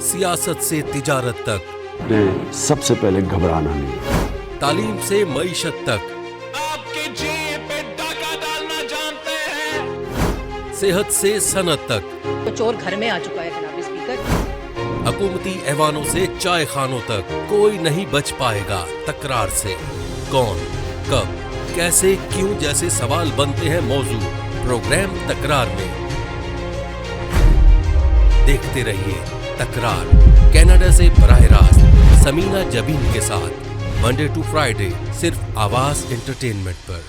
सियासत से तिजारत तक, ने सबसे पहले घबराना नहीं। तालीम से मईशत तक, आपके जेब पे डाका डालना जानते हैं। सेहत से सनत तक, तो चोर घर में आ चुका है जनाब स्पीकर। हुकूमती ऐवानों से चाय खानों तक, कोई नहीं बच पाएगा तकरार से। कौन, कब, कैसे, क्यों जैसे सवाल बनते हैं मौजू प्रोग्राम तकरार में। देखते रहिए तकरार, कनाडा से बराह रास्त समीना जबीन के साथ, मंडे टू फ्राइडे सिर्फ आवाज एंटरटेनमेंट पर।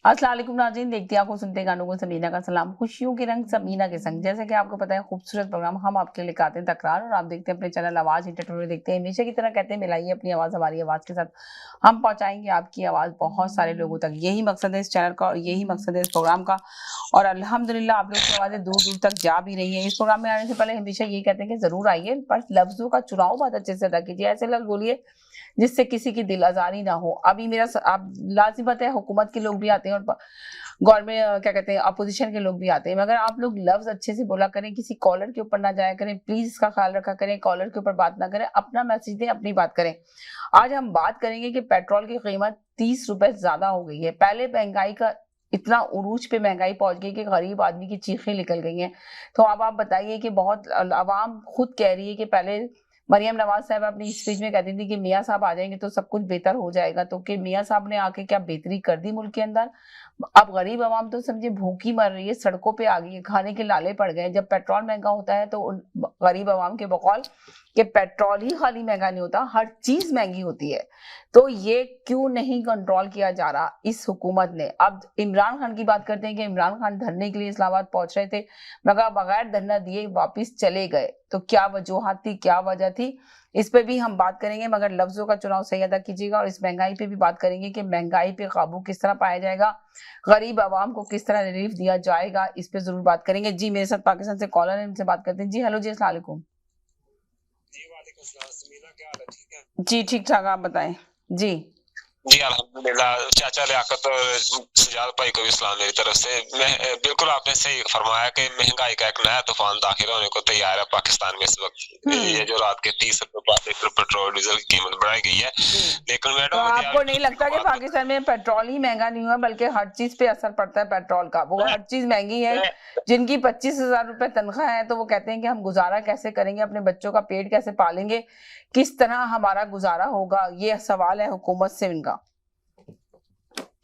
अस्सलाम वालेकुम नाज़रीन, देखते आंखों सुनते गानों को समीना का सलाम। खुशियों के रंग समीना के संग। जैसे कि आपको पता है, खूबसूरत प्रोग्राम हम आपके लिए लेकर आते हैं तकरार, और आप देखते हैं अपने चैनल आवाज एंटरटेनमेंट देखते हैं। हमेशा की तरह कहते हैं मिलाइए अपनी आवाज हमारी आवाज के साथ, हम पहुंचाएंगे आपकी आवाज बहुत सारे लोगों तक। यही मकसद है इस चैनल का और यही मकसद है इस प्रोग्राम का, और अल्हम्दुलिल्लाह आप लोग की आवाजें दूर दूर तक जा भी रही है। इस प्रोग्राम में आने से पहले हमेशा यही कहते हैं कि जरूर आइए, पर लफ्जों का चुनाव बहुत अच्छे से अदा कीजिए। ऐसे लफ्ज बोलिए जिससे किसी की दिल आजारी ना हो। अभी मेरा आप लाजिमत है, हुकूमत के लोग भी आते हैं और गवर्नमेंट क्या कहते हैं अपोजिशन के लोग भी आते हैं, मगर आप लोग लफ्ज अच्छे से बोला करें, किसी कॉलर के ऊपर ना जाया करें, प्लीज इसका ख्याल रखा करें। कॉलर के ऊपर बात ना करें, अपना मैसेज दें, अपनी बात करें। आज हम बात करेंगे कि पेट्रोल की कीमत 30 रुपए ज्यादा हो गई है। पहले महंगाई का इतना उरूज पे महंगाई पहुंच गई कि गरीब आदमी की चीखें निकल गई हैं। तो अब आप बताइए कि बहुत आवाम खुद कह रही है कि पहले मरियम नवाज साहब अपनी स्पीच में कहती थी कि मियाँ साहब आ जाएंगे तो सब कुछ बेहतर हो जाएगा, तो कि मियाँ साहब ने आके क्या बेहतरी कर दी मुल्क के अंदर। अब गरीब आवाम तो समझे भूखी मर रही है, सड़कों पे आ गई है, खाने के लाले पड़ गए। जब पेट्रोल महंगा होता है तो गरीब आवाम के बकौल कि पेट्रोल ही खाली महंगा नहीं होता, हर चीज महंगी होती है। तो ये क्यों नहीं कंट्रोल किया जा रहा इस हुकूमत ने। अब इमरान खान की बात करते हैं कि इमरान खान धरने के लिए इस्लामाबाद पहुंच रहे थे, मगर बगैर धरना दिए वापिस चले गए। तो क्या वजूहत थी, क्या वजह थी, इस पे भी हम बात करेंगे। मगर लफ्जों का चुनाव सही अदा कीजिएगा, और इस महंगाई पे भी बात करेंगे कि महंगाई पे काबू किस तरह पाया जाएगा, गरीब आवाम को किस तरह रिलीफ दिया जाएगा, इस पे जरूर बात करेंगे। जी मेरे साथ पाकिस्तान से कॉलर है, इनसे बात करते हैं। जी हेलो जी, अस्सलाम वालेकुम। जी ठीक ठाक, आप बताएं। जी जी अल्हम्दुलिल्लाह। चाचा लियाकत और सजाद भाई को भी सलाम मेरी तरफ से। मैं बिल्कुल आपने सही फरमाया कि महंगाई का एक नया तूफान दाखिल होने को तैयार है पाकिस्तान में इस वक्त। ये जो रात के 30 रुपए बाद लीटर पेट्रोल डीजल की कीमत बढ़ाई गई है, लेकिन तो मैडम आपको नहीं लगता कि पाकिस्तान में पेट्रोल ही महंगा नहीं हुआ, बल्कि हर चीज पे असर पड़ता है पेट्रोल का। वो हर चीज महंगी है। जिनकी 25,000 रुपए तनख्वाह है तो वो कहते हैं कि हम गुजारा कैसे करेंगे, अपने बच्चों का पेट कैसे पालेंगे, किस तरह हमारा गुजारा होगा। ये सवाल है हुकूमत से इनका।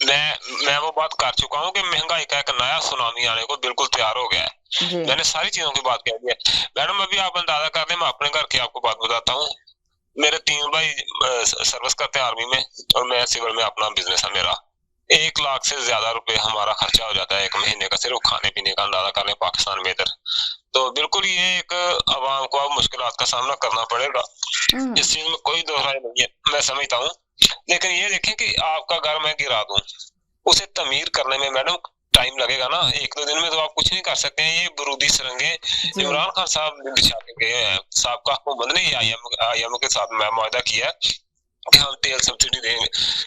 मैं वो बात कर चुका हूँ कि महंगाई का एक नया सुनामी आने को बिल्कुल तैयार हो गया है। मैंने सारी चीजों की बात कह दी है मैडम। अभी आप अंदाजा कर लें, मैं अपने घर की आपको बात बताता हूँ। मेरे 3 भाई सर्विस करते हैं आर्मी में, और मैं सिविल में, अपना बिजनेस है मेरा। 1 लाख से ज्यादा रुपए हमारा खर्चा हो जाता है एक महीने का, सिर्फ खाने पीने का। अंदाजा कर लें पाकिस्तान में इधर। तो बिल्कुल ये एक आवाम को अब मुश्किलात का सामना करना पड़ेगा, इस चीज में कोई दोहराई नहीं है, मैं समझता हूँ। लेकिन ये देखें कि आपका घर मैं गिरा दूं, उसे तमीर करने में मैडम टाइम लगेगा ना। 1-2 दिन में तो आप कुछ नहीं कर सकते हैं। ये बरूदी सुरंगें इमरान खान साहब बिछा के गए हैं। साहब हुकूमत ने आईएम के साथ मुआहदा किया है कि हम तेल सब्सिडी देंगे,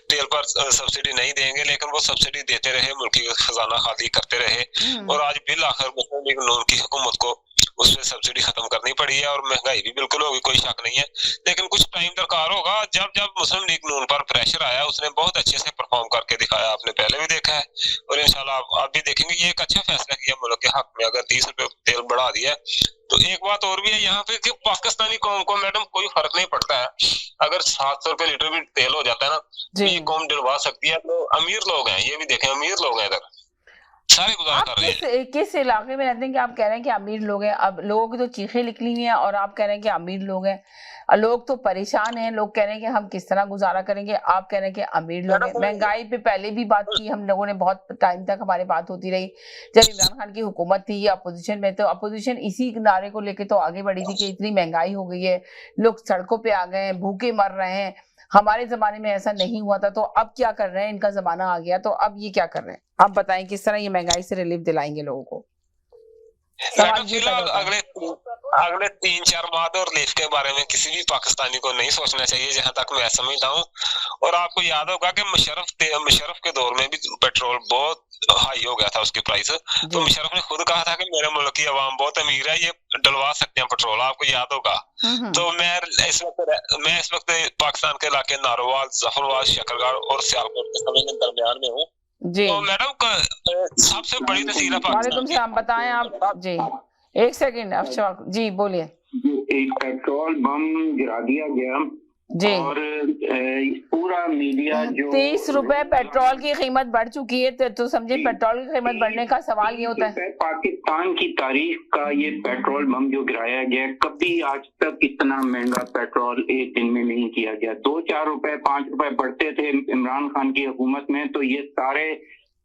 तेल पर सब्सिडी नहीं देंगे, लेकिन वो सब्सिडी देते रहे, मुल्क की खजाना खाली करते रहे। और आज बिल आखिर मुस्लिम लीग नून की हुकूमत को उस पर सब्सिडी खत्म करनी पड़ी है, और महंगाई भी बिल्कुल होगी, कोई शक नहीं है। लेकिन कुछ टाइम दरकार होगा। जब मुस्लिम लीग नून पर प्रेशर आया, उसने बहुत अच्छे से परफॉर्म करके दिखाया, आपने पहले भी देखा है, और इंशाल्लाह आप भी देखेंगे। ये एक अच्छा फैसला किया मुल्क के हक में, अगर 30 रुपए तेल बढ़ा दिया। तो एक बात और भी है यहाँ पे कि पाकिस्तानी कौम को मैडम कोई फर्क नहीं पड़ता है। अगर 700 रुपए लीटर भी तेल हो जाता है ना, तो ये कौम डलवा सकती है। तो अमीर लोग हैं, ये भी देखें, अमीर लोग हैं इधर, सारे गुजारा कर रहे हैं। किस इलाके में रहते हैं कि आप कह रहे हैं कि अमीर लोग हैं। अब लोगों की तो चीखें निकली हुई हैं और आप कह रहे हैं कि अमीर लोग हैं। लोग तो परेशान हैं, लोग कह रहे हैं कि हम किस तरह गुजारा करेंगे, आप कह रहे हैं कि अमीर लोग हैं। महंगाई पे पहले भी बात की हम लोगों ने, बहुत टाइम तक हमारी बात होती रही। जब इमरान खान की हुकूमत थी या अपोजिशन में, तो अपोजिशन इसी नारे को लेके तो आगे बढ़ी थी कि इतनी महंगाई हो गई है, लोग सड़कों पे आ गए हैं, भूखे मर रहे हैं, हमारे जमाने में ऐसा नहीं हुआ था, तो अब क्या कर रहे हैं, इनका जमाना आ गया तो अब ये क्या कर रहे हैं। आप बताएं किस तरह ये महंगाई से रिलीफ दिलाएंगे लोगों को। फिलहाल अगले 3-4 माह और रिलीफ के बारे में किसी भी पाकिस्तानी को नहीं सोचना चाहिए, जहां तक मैं समझता हूँ। और आपको याद होगा कि मुशर्रफ के दौर में भी पेट्रोल बहुत हाई हो गया था उसकी प्राइस, तो मुशर्रफ ने खुद कहा था कि मेरे मुल्क की आवाम बहुत अमीर है, ये डलवा सकते हैं पेट्रोल, आपको याद होगा। तो मैं इस वक्त पाकिस्तान के इलाके नारोवाल, जफरवाल, शकरगढ़ और सियालकोट के समय के दरमियान में हूँ। तो मैडम सबसे बड़ी तस्वीर वालेकुम सलाम, बताएं आप जी। एक सेकंड अफशा जी बोलिए। एक पेट्रोल बम गिरा दिया गया जी, और पूरा मीडिया जो 30 रुपए पेट्रोल की कीमत बढ़ चुकी है, तो समझे पेट्रोल की कीमत बढ़ने का सवाल ये होता है। पाकिस्तान की तारीख का ये पेट्रोल बम जो गिराया गया, कभी आज तक इतना महंगा पेट्रोल एक दिन में नहीं किया गया। 2-4 रुपए 5 रुपए बढ़ते थे इमरान खान की हुकूमत में, तो ये सारे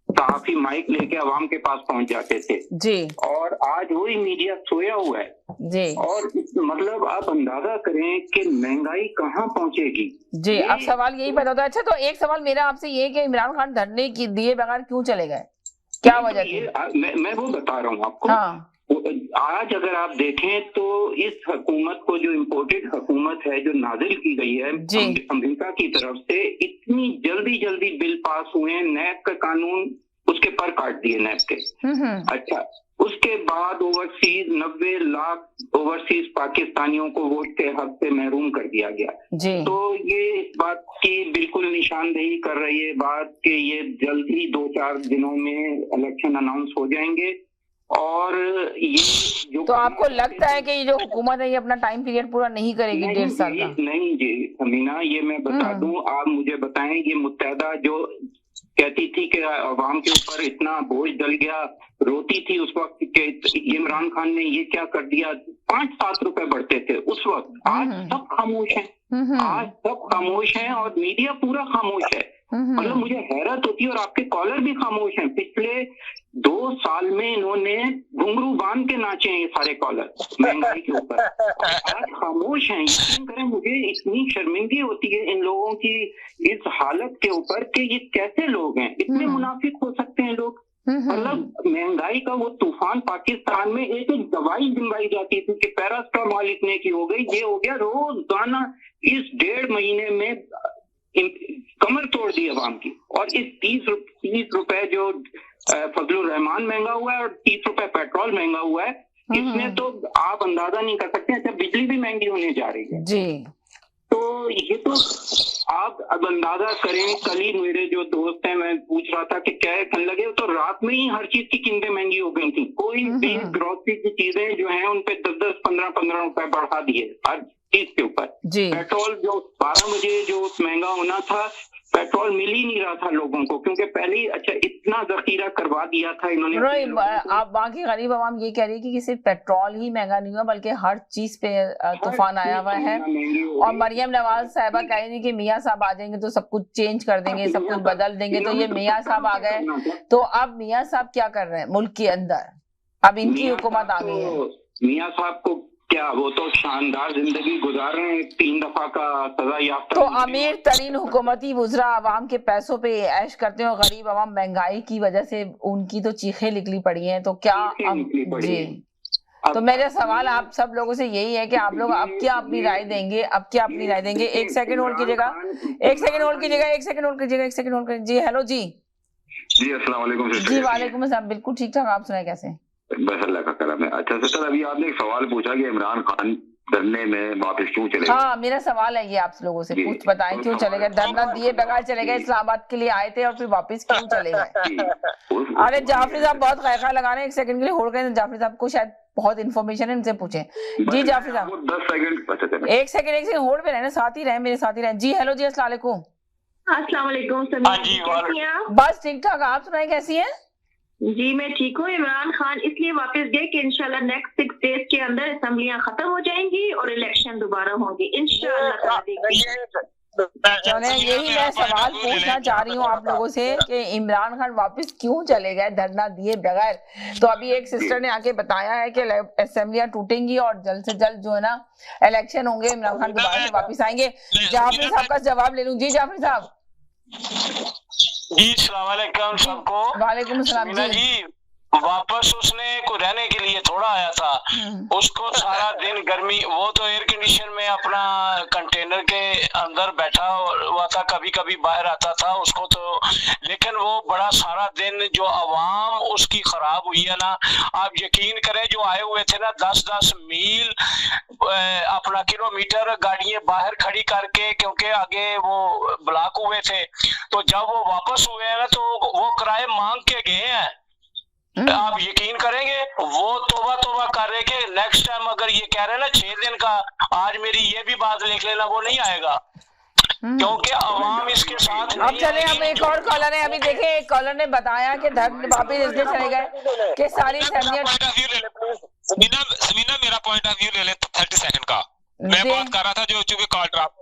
सहाफी माइक लेके अवाम के पास पहुंच जाते थे जी, और आज वही मीडिया सोया हुआ है जी। और मतलब आप अंदाजा करें कि महंगाई कहाँ पहुंचेगी जी। अब सवाल यही पैदा होता है। अच्छा, तो एक सवाल मेरा आपसे ये है कि इमरान खान धरने की दिए बगैर क्यों चले गए, क्या वजह थी? मैं वो बता रहा हूँ आपको। हाँ। आज अगर आप देखें तो इस हुकूमत को, जो इम्पोर्टेड हुकूमत है जो नाजिल की गई है अमेरिका की तरफ से, इतनी जल्दी बिल पास हुए हैं, नैब का कानून उसके पर काट दिए नैब के। अच्छा, उसके बाद ओवरसीज 90 लाख ओवरसीज पाकिस्तानियों को वोट के हक से महरूम कर दिया गया जी। तो ये इस बात की बिल्कुल निशानदेही कर रही है बात कि ये जल्द ही 2-4 दिनों में इलेक्शन अनाउंस हो जाएंगे। और ये जो तो आपको लगता है कि ये जो हुकूमत है ये अपना टाइम पीरियड पूरा नहीं करेगी 1.5 साल का? नहीं जी समीना, ये मैं बता दूं, आप मुझे बताएं, ये मुत्तहदा जो कहती थी कि अवाम के ऊपर इतना बोझ डल गया, रोती थी उस वक्त के इमरान खान ने ये क्या कर दिया, 5-7 रुपए बढ़ते थे उस वक्त। आज सब खामोश हैं, आज सब खामोश हैं और मीडिया पूरा खामोश है। मतलब मुझे हैरत होती है और आपके कॉलर भी खामोश हैं। पिछले 2 साल में इन्होंने घुंघरू बांध के नाचे हैं ये सारे कॉलर महंगाई के ऊपर, आज खामोश हैं। यकीन करें मुझे इतनी शर्मिंदगी होती है इन लोगों की इस हालत के ऊपर कि ये कैसे लोग हैं, इतने मुनाफिक हो सकते हैं लोग। मतलब महंगाई का वो तूफान पाकिस्तान में एक दवाई दिलवाई जाती थी कि पैरास्टामोल इतने की हो गई, ये हो गया, रोजाना इस 1.5 महीने में कमर तोड़ दी अवाम की। और इस 30 रुपए जो फजलुर रहमान महंगा हुआ है और 30 रुपए पेट्रोल महंगा हुआ है, इसमें तो आप अंदाजा नहीं कर सकते। अच्छा, बिजली भी महंगी होने जा रही है जी। तो ये तो आप अब अंदाजा करें। कल ही मेरे जो दोस्त हैं, मैं पूछ रहा था कि क्या कहने लगे, तो रात में ही हर चीज की कीमतें महंगी हो गई थी। कोई भी ग्रोसरी की चीजें जो हैं उन पे 10-10, 15-15 रुपए बढ़ा दिए हर चीज के ऊपर। पेट्रोल जो 12 बजे जो महंगा होना था, पेट्रोल मिल ही नहीं रहा था लोगों को, क्योंकि पहले ही अच्छा इतना जखीरा करवा दिया था इन्होंने। आप बाकी गरीब आवाम ये कह रही है कि सिर्फ पेट्रोल ही महंगा नहीं हुआ बल्कि हर चीज पे तूफान आया हुआ है। और मरियम नवाज साहिबा कह रही थी कि मियाँ साहब आ जाएंगे तो सब कुछ चेंज कर देंगे, सब कुछ बदल देंगे। तो ये मियाँ साहब आ गए, तो अब मियाँ साहब क्या कर रहे हैं मुल्क के अंदर? अब इनकी हुकूमत आ गई है। मियाँ साहब को क्या, वो तो शानदार जिंदगी गुजार रहे हैं, 3 दफा का सजा याफ्ता। तो अमीर तरीन हुकूमती वुज़रा आवाम के पैसों पे ऐश करते हैं और गरीब आवाम महंगाई की वजह से उनकी तो चीखें निकली पड़ी हैं। तो क्या जी, तो मेरा सवाल आप सब लोगों से यही है कि आप लोग अब क्या अपनी राय देंगे, अब क्या अपनी राय देंगे? 1 सेकंड होल्ड कीजिएगा, 1 सेकंड होल्ड कीजिएगा, 1 सेकंड होल्ड कीजिएगा, 1 सेकंड होल्ड कीजिए। जी हेलो जी। जी अस्सलाम वालेकुम जी वालेकुम अस्सलाम, बिल्कुल ठीक ठाक, आप सुनाए कैसे? बस अल्लाह का करम है। अच्छा सर, अभी आपने एक सवाल पूछा कि इमरान खान धरने में वापस क्यों चले गए? हाँ, मेरा सवाल है ये आप लोगों से, कुछ बताएं क्यों चले गए? धरना दिए बगैर चले गए, इस्लामाबाद के लिए आए थे और फिर वापस क्यों चले गए? अरे जाफरी साहब बहुत खैखा लगा रहे हैं, 1 सेकंड के लिए होल्ड करें। जाफरी साहब को शायद बहुत इन्फॉर्मेशन है, इनसे पूछें। जी जाफरी साहब 10 सेकंड 1 सेकंड होल्ड पे रहना, साथ ही रहे, मेरे साथ ही रहे। जी हेलो जी, अस्सलाम वालेकुम। अस्सलाम वालेकुम। हाँ जी, बस ठीक ठाक, आप सुनाए कैसी हैं? जी मैं ठीक हूँ। इमरान खान इसलिए वापस गए कि इंशाल्लाह नेक्स्ट 6 डेज के अंदर असेंबलियां खत्म हो जाएंगी और इलेक्शन दोबारा होंगे इंशाल्लाह। यही मैं सवाल पूछना चाह रही हूँ आप लोगों से कि इमरान खान वापस क्यों चले गए धरना दिए बगैर। तो अभी एक सिस्टर ने आके बताया है कि असेंबलियां टूटेंगी और जल्द से जल्द जो है ना इलेक्शन होंगे, इमरान खान दोबारा से वापस आएंगे। जाफरी साहब का जवाब ले लूं। जी जाफरी साहब। जी अस्सलाम वालेकुम सबको। वालेकुम सलाम जी। वापस उसने को रहने के लिए थोड़ा आया था, उसको सारा दिन गर्मी, वो तो एयर कंडीशन में अपना कंटेनर के अंदर बैठा हुआ था, कभी कभी बाहर आता था उसको तो, लेकिन वो बड़ा सारा दिन जो आवाम उसकी खराब हुई है ना, आप यकीन करें जो आए हुए थे ना 10-10 मील अपना किलोमीटर गाड़ियां बाहर खड़ी करके, क्योंकि आगे वो ब्लॉक हुए थे, तो जब वो वापस हुए हैं ना तो वो किराए मांग के गए हैं। आप यकीन करेंगे वो तोबा कर रहे कि नेक्स्ट टाइम अगर ये कह रहे हैं ना 6 दिन का, आज मेरी ये भी बात लिख लेना, वो नहीं आएगा क्योंकि अवाम इसके साथ। अब चले हम एक और कॉलर है, अभी देखे एक कॉलर ने बताया कि वापिस इसलिए चले गए कि सारी समीना मेरा पॉइंट ऑफ व्यू ले ले 30 सेकंड का। मैं बात कर रहा था जो चूंकि कॉल ड्रॉप।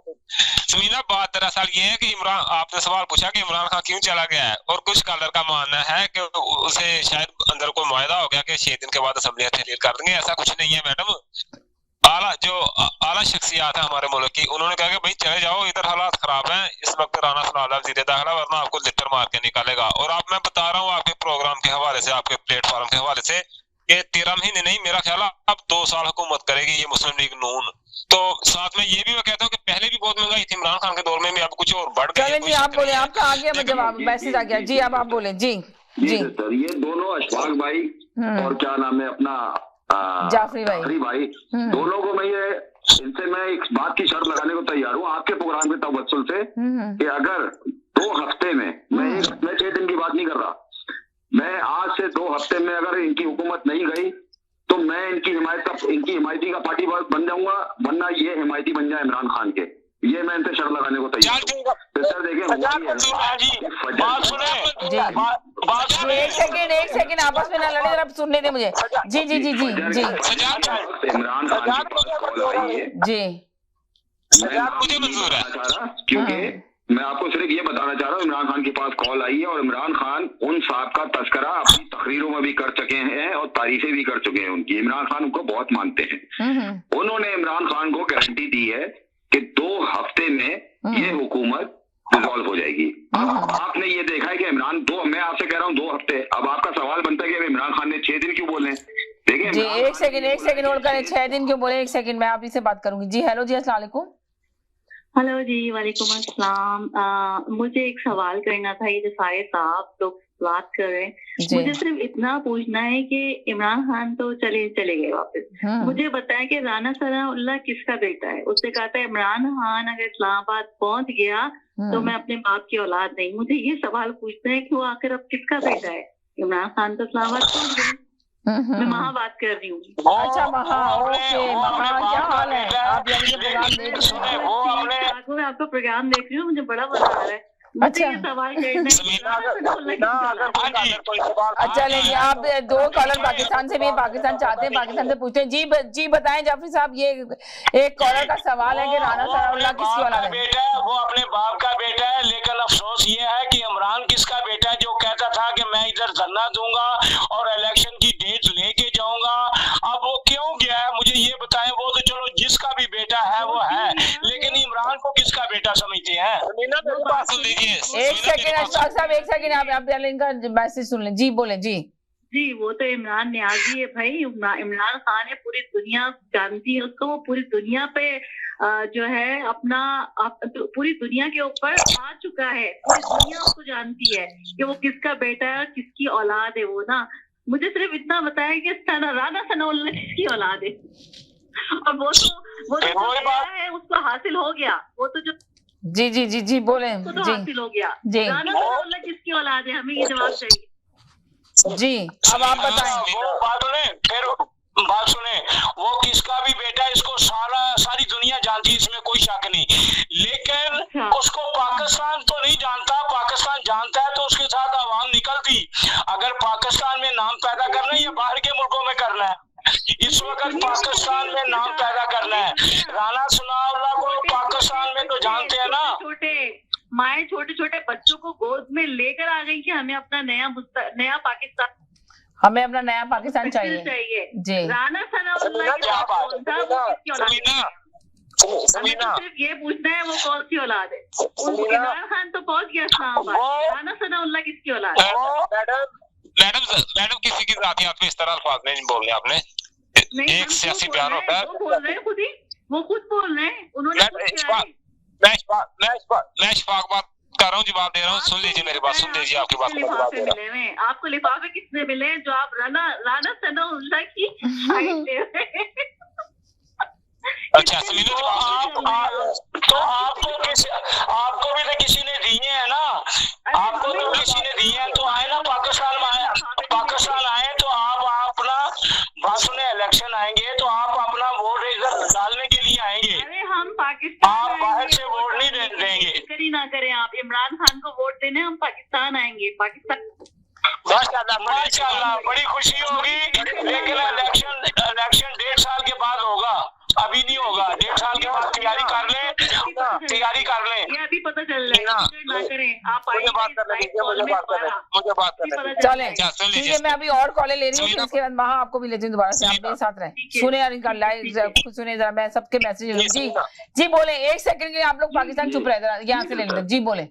समीना बात दरअसल ये है कि इमरान, आपने सवाल पूछा कि इमरान खान क्यों चला गया है, और कुछ कॉलर का मानना है कि उसे शायद अंदर कोई मुआहदा हो गया कि 6 दिन के बाद असेंबलियां तहलील कर देंगे। ऐसा कुछ नहीं है मैडम। आला शख्सियात है हमारे मुल्क की, उन्होंने कहा कि भाई चले जाओ, इधर हालात खराब हैं इस वक्त, राना सनाउल्लाह वज़ीर दाखिला, वरना आपको लिटर मार के निकालेगा। और आप, मैं बता रहा हूँ आपके प्रोग्राम के हवाले से, आपके प्लेटफॉर्म के हवाले से, ये 13 महीने नहीं, मेरा ख्याल है अब 2 साल हुकूमत करेगी ये मुस्लिम लीग नून। तो साथ में ये भी मैं कहता हूँ कि पहले भी बहुत महंगाई थी इमरान खान के दौर में भी, अब कुछ और बढ़ गई। जी आप बोले, आपका आ गया जवाब, मैसेज आ गया। जी अब आप बोले। जी जी सर, ये दोनों अशफाक भाई और क्या नाम है अपना जाफरी भाई, दोनों को इनसे मैं एक बात की शर्त लगाने को तैयार हूँ आपके प्रोग्राम के तवज्जुल से कि अगर 2 हफ्ते में, मैं 6 दिन की बात नहीं कर रहा, मैं आज से 2 हफ्ते में अगर इनकी हुकूमत नहीं गई तो मैं इनकी हिमायती का पार्टी बन जाऊंगा, वरना ये हिमायती बन जाए इमरान खान के। ये मैं इनसे शर्त लगाने को तैयार हूं। तो सर देखें, एक सेकंड आपस में ना लड़े, जरा सुनने दे मुझे। जी जी जी जी जी इमरान खान के पास कॉल आई है जी, मुझे मंजूर है, क्योंकि मैं आपको सिर्फ ये बताना चाह रहा हूँ, इमरान खान के पास कॉल आई है और इमरान खान उन साहब का तस्करा अपनी तकरीरों में भी कर चुके हैं और तारीफें भी कर चुके हैं उनकी। इमरान खान उनको बहुत मानते हैं। उन्होंने इमरान खान को गारंटी दी है कि 2 हफ्ते में ये हुकूमत डिसॉल्व हो जाएगी। अब आपने ये देखा है कि इमरान मैं आपसे कह रहा हूँ 2 हफ्ते। अब आपका सवाल बनता है कि इमरान खान ने 6 दिन क्यों बोले। देखिए जी, एक सेकंड होल्ड करें। 6 दिन क्यों बोले, एक सेकंड मैं आप ही से बात करूंगी। जी हेलो जी, अस्सलाम वालेकुम। हेलो जी, वालेकुम अस्सलाम। मुझे एक सवाल करना था, ये जो सारे साहब लोग बात कर रहे हैं, मुझे सिर्फ इतना पूछना है कि इमरान खान तो चले गए वापस। मुझे बताया कि राना सनाउल्लाह किसका बेटा है। उसने कहा था इमरान खान अगर इस्लामाबाद पहुंच गया तो मैं अपने बाप की औलाद नहीं। मुझे ये सवाल पूछना है कि वो आखिर अब किसका बेटा है। इमरान खान तो इस्लामाबाद पहुंच गए। मैं वहाँ बात कर रही हूँ। अच्छा ओके, क्या हाल है? आप प्रोग्राम देख रहे हैं? मैं आपका प्रोग्राम देख रही हूँ, मुझे बड़ा मजा आ रहा है। अच्छा सवाल करना। अच्छा लेकिन आप 2 कॉलर पाकिस्तान से भी, पाकिस्तान चाहते हैं, पाकिस्तान से पूछते हैं। जी बताएं जाफरी साहब, ये एक कॉलर का सवाल है कि राना सनाउल्लाह किसकी औलाद है? बेटा है, वो अपने बाप का बेटा है, लेकिन अफसोस ये है कि इमरान किसका बेटा है जो कहता था कि मैं इधर धरना दूंगा और इलेक्शन की डेट लेके जाऊंगा। अब वो क्यों गया है मुझे ये बताएं। वो तो चलो जिसका भी बेटा है वो है, लेकिन इमरान को किसका बेटा समझते हैं? एक सेकंड आप इनका मैसेज सुन लें। जी बोले। जी वो तो इमरान न्याजी है भाई। इमरान खान है, पूरी दुनिया जानती है उसको। वो पूरी दुनिया पे जो है अपना पूरी दुनिया के ऊपर आ चुका है। पूरी दुनिया उसको जानती है कि वो किसका बेटा है, किसकी औलाद है वो ना। मुझे सिर्फ इतना बताया कि राना सनाउल्लाह किसकी औलाद है, और वो तो है उसको हासिल हो गया। वो तो जो जी बोले तो हासिल हो गया। राना सनाउल्लाह किसकी औलाद है, हमें ये जवाब चाहिए। जी अब आप बताएं। वो बात फिर बात सुने, वो किसका भी बेटा, इसको सारी दुनिया जानती है, इसमें कोई शक नहीं, लेकिन उसको पाकिस्तान तो नहीं जानता। पाकिस्तान जानता है तो उसके साथ आवाम निकलती। अगर पाकिस्तान में नाम पैदा करना है या बाहर के मुल्कों में करना है, इस वक्त पाकिस्तान में नाम पैदा करना है। राना सनाउल्लाह को पाकिस्तान में तो जानते हैं ना। माए छोटे छोटे बच्चों को गोद में लेकर आ गई कि हमें अपना नया पाकिस्तान, हमें अपना नया पाकिस्तान चाहिए जी। राना सनाउल्लाह सिर्फ ये पूछना है वो कौन सी औलाद है। इमरान खान तो पहुंच गया इस्लामाबाद, राना सनाउल्लाह किसकी औलाद है? मैडम किसी की जातियात में इस तरह अल्फाज नहीं बोलने आपने। एक सियासी बयान होता है, वो बोल रहे हैं खुद ही, वो खुद बोल रहे हैं, उन्होंने मैं इशफाक बात कर रहा हूँ, जवाब दे रहा हूँ, सुन लीजिए मेरी बात, सुन लीजिए आपकी बात। आपको लिफाफे किसने मिले जो आप राना सनाउल्लाह की साइड ले रहे हैं? अच्छा समीना जी, आपको भी तो किसी ने दिए है ना, आपको तो किसी ने दिए हैं, तो आए ना पाकिस्तान आए तो आप अपना बात सुने, इलेक्शन आएंगे तो आप अपना वोट डालने के लिए आएंगे। अरे हम पाकिस्तान, आप बाहर से वोट नहीं देंगे। करी ना करें आप, इमरान खान को वोट देने हम पाकिस्तान आएंगे। पाकिस्तान माशाल्लाह बड़ी खुशी होगी, लेकिन इलेक्शन 1.5 साल के बाद होगा, अभी नहीं होगा। 1.5 साल के बाद तैयारी कर ले। ये अभी पता चल रहा है, ना करें आप। मुझे बात करने चले ठीक है, मैं अभी और कॉलेज ले रही हूँ, उसके बाद वहाँ आपको भी लेती हूँ दोबारा से, आप मेरे साथ रहें। सुने यार इनका लाइव सुने जरा, मैं सबके मैसेज जी बोले। 1 सेकंड के आप लोग पाकिस्तान चुप रहे, जरा यहाँ से ले लेते जी बोले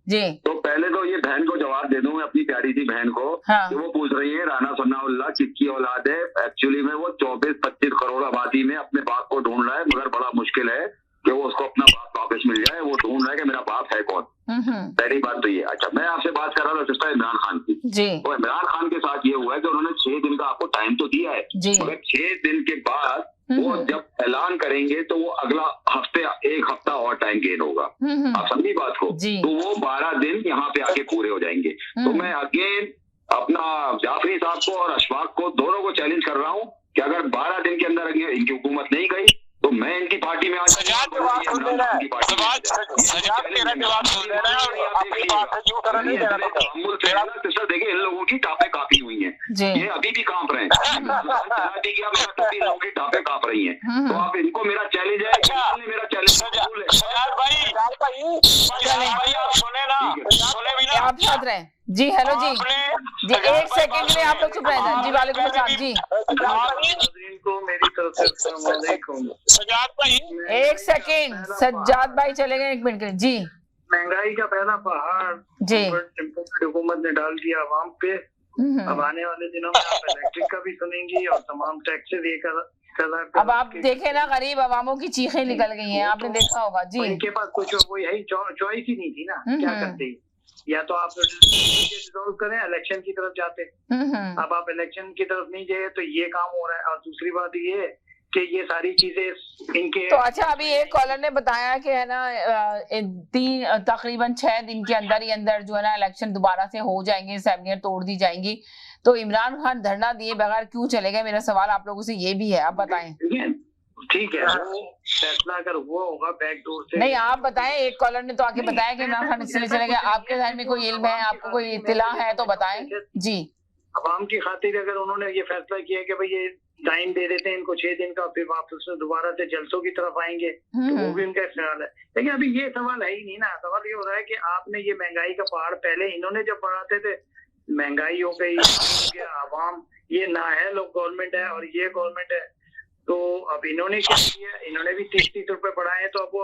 जी। तो पहले तो ये बहन को जवाब दे दूं, अपनी प्यारी सी बहन को, कि वो पूछ रही है राना सनाउल्लाह किसकी औलाद है। एक्चुअली में वो 24-25 करोड़ आबादी में अपने बाप को ढूंढ रहा है, मगर बड़ा मुश्किल है कि वो उसको अपना बाप वापस मिल जाए। वो ढूंढ रहा है कि मेरा बाप है कौन। पहली बात तो ये। अच्छा, मैं आपसे बात कर रहा था सिस्टर इमरान खान की जी। तो इमरान खान के साथ ये हुआ है कि उन्होंने 6 दिन का आपको टाइम तो दिया है, मगर 6 दिन के बाद वो जब ऐलान करेंगे तो वो अगला हफ्ते 1 हफ्ता और टाइम गेन होगा। आप समझी बात को? तो वो 12 दिन यहाँ पे आके पूरे हो जाएंगे। तो मैं अगेन अपना जाफरी साहब को और अशफाक को दोनों को चैलेंज कर रहा हूँ कि अगर 12 दिन के अंदर इनकी हुकूमत नहीं गई तो मैं इनकी पार्टी में आज देखिए इन लोगों की टापे काफी हुई हैं, ये अभी भी कांप रहे हैं, लोगों की टापे कांप रही हैं। तो आप इनको मेरा चैलेंज है, मेरा चैलेंज आप सुने ना, सुने भी ना, आप साथ रहे जी। हेलो जी 1 सेकंड में आप लोग चुप रहे जी। वालेकुम अस्सलाम जी। को मेरी तरफ से 1 सेकंड, सज्जाद भाई चले गए, 1 मिनट के लिए जी। महंगाई का पहला पहाड़ जी हुकूमत ने डाल दिया आवाम पे। अब आने वाले दिनों में आप इलेक्ट्रिक का भी सुनेंगी और तमाम टैक्सेस अब आप देखे ना, गरीब अवामों की चीखें निकल गई हैं, आपने देखा होगा जी। इनके पास कुछ वो यही चॉइस ही नहीं थी ना, क्या करते, या तो आप रिजॉल्व करें, इलेक्शन की तरफ जाते। अब आप इलेक्शन की तरफ नहीं गए तो ये काम हो रहा है। और दूसरी बात ये कि ये सारी चीजें इनके तो अच्छा, अभी एक कॉलर ने बताया कि है ना तकरीबन 6 दिन के अंदर ही अंदर जो है ना इलेक्शन दोबारा से हो जाएंगे, असेंबलियां तोड़ दी जाएंगी। तो इमरान खान धरना दिए बगैर क्यों चले गए? मेरा सवाल आप लोगों से ये भी है, आप बताएं। ठीक है, फैसला अगर हुआ होगा बैकडोर से। नहीं, आप बताएं। एक कॉलर ने तो आके बताया कि इमरान खान इसलिए चले गए। आपके ध्यान में कोई इल्म है, आपको कोई इत्तला है तो बताएं जी। अवाम की खातिर अगर उन्होंने ये फैसला किया कि भाई ये टाइम दे देते हैं इनको 6 दिन का, फिर वापस दोबारा से जलसों की तरफ आएंगे, तो वो भी उनका ख्याल है। लेकिन अभी ये सवाल है ही नहीं ना। सवाल ये हो रहा है कि आपने ये महंगाई का पहाड़ पहले इन्होंने जब बढ़ाते थे, महंगाई हो गई, आवाम ये नाअहल गवर्नमेंट है और ये गवर्नमेंट है, तो अब इन्होंने क्या किया, इन्होंने भी 30-30 रुपए बढ़ाए। तो अब वो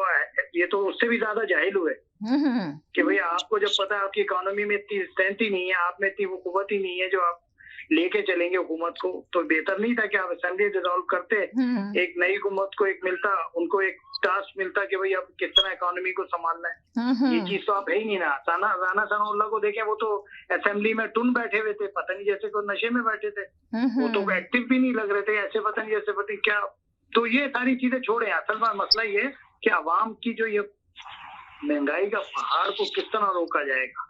ये तो उससे भी ज्यादा जाहिल हुए कि भाई आपको जब पता है आपकी इकोनॉमी में इतनी स्ट्रेंथ ही नहीं है, आप में इतनी वो कुव्वत ही नहीं है जो आप लेके चलेंगे हुकूमत को, तो बेहतर नहीं था कि आप असेंबली डिसॉल्व करते, एक नई हुकूमत को एक मिलता, उनको एक टास्क मिलता कि भाई अब किस तरह इकोनॉमी को संभालना है। ये चीज तो आप है ही नहीं ना। राना सनाउल्लाह को देखे, वो तो असेंबली में टुन बैठे हुए थे, पता नहीं जैसे कोई नशे में बैठे थे, वो तो एक्टिव भी नहीं लग रहे थे, ऐसे पता नहीं जैसे पता नहीं क्या। तो ये सारी चीजें छोड़े, असल में मसला ये कि अवाम की जो ये महंगाई का पहाड़ को किस तरह रोका जाएगा।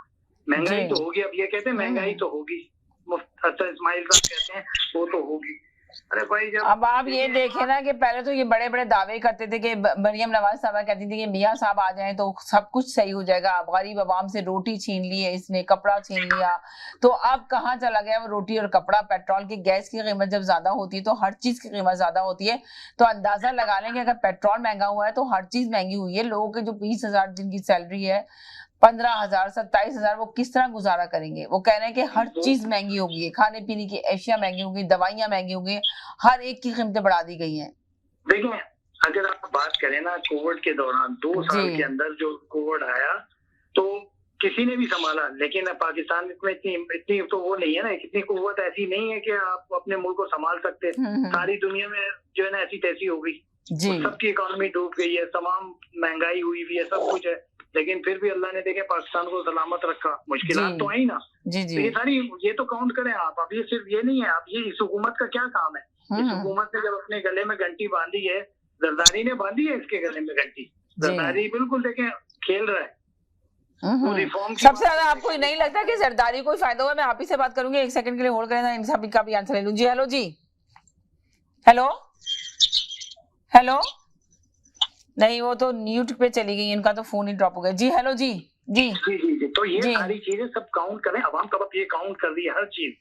महंगाई तो होगी, अब ये कहते हैं महंगाई तो होगी, मुफ्ती इस्माइल साहब कहते हैं वो तो होगी, अरे भाई जब अब आप ये देखें ना कि पहले तो ये बड़े बड़े दावे करते थे कि मरियम नवाज साहबा कहती थी कि मियां साहब आ जाएं तो सब कुछ सही हो जाएगा, गरीब आवाम से रोटी छीन ली है इसने, कपड़ा छीन लिया, तो अब कहाँ चला गया वो रोटी और कपड़ा। पेट्रोल की गैस की कीमत जब ज्यादा होती है तो हर चीज की कीमत ज्यादा होती है, तो अंदाजा लगा लें कि अगर पेट्रोल महंगा हुआ है तो हर चीज महंगी हुई है। लोगों के जो 20,000 जिनकी सैलरी है, 15,000 27,000, वो किस तरह गुजारा करेंगे। वो कह रहे हैं कि हर चीज महंगी होगी है, खाने पीने की एशिया महंगी होगी, दवाइयां महंगी होगी, हर एक की कीमतें बढ़ा दी गई हैं। देखिए अगर आप बात करें ना कोविड के दौरान 2 साल के अंदर जो कोविड आया तो किसी ने भी संभाला, लेकिन पाकिस्तान में इतनी तो वो नहीं है ना, इतनी कुव्वत ऐसी नहीं है कि आप अपने मुल्क को संभाल सकते। सारी दुनिया में जो है ना ऐसी तैसी हो गई, सबकी इकोनॉमी डूब गई है, तमाम महंगाई हुई हुई है, सब कुछ है, लेकिन फिर भी अल्लाह ने देखे पाकिस्तान को सलामत रखा। मुश्किलात तो आई ना, जी जी। तो ये सारी ये तो काउंट करें आप। अब ये सिर्फ ये नहीं है, अब ये इस हुकूमत का क्या काम है। इस हुकूमत ने जब अपने गले में घंटी बांधी है, जरदारी ने बांधी है इसके गले में घंटी, जरदारी बिल्कुल देखें खेल रहा है। सबसे ज्यादा आपको नहीं लगता कि जरदारी को फायदा हुआ? मैं आप ही से बात करूंगी, 1 सेकंड के लिए होल्ड करें, इनसे का भी आंसर ले लूं। जी हेलो जी, हेलो हेलो, नहीं वो तो म्यूट पे चली गई, इनका तो फोन ही ड्रॉप हो गया। जी हेलो जी जी जी जी जी। तो ये सारी चीजें सब काउंट करें, अवाम का वक्त ये काउंट कर रही है, हर चीज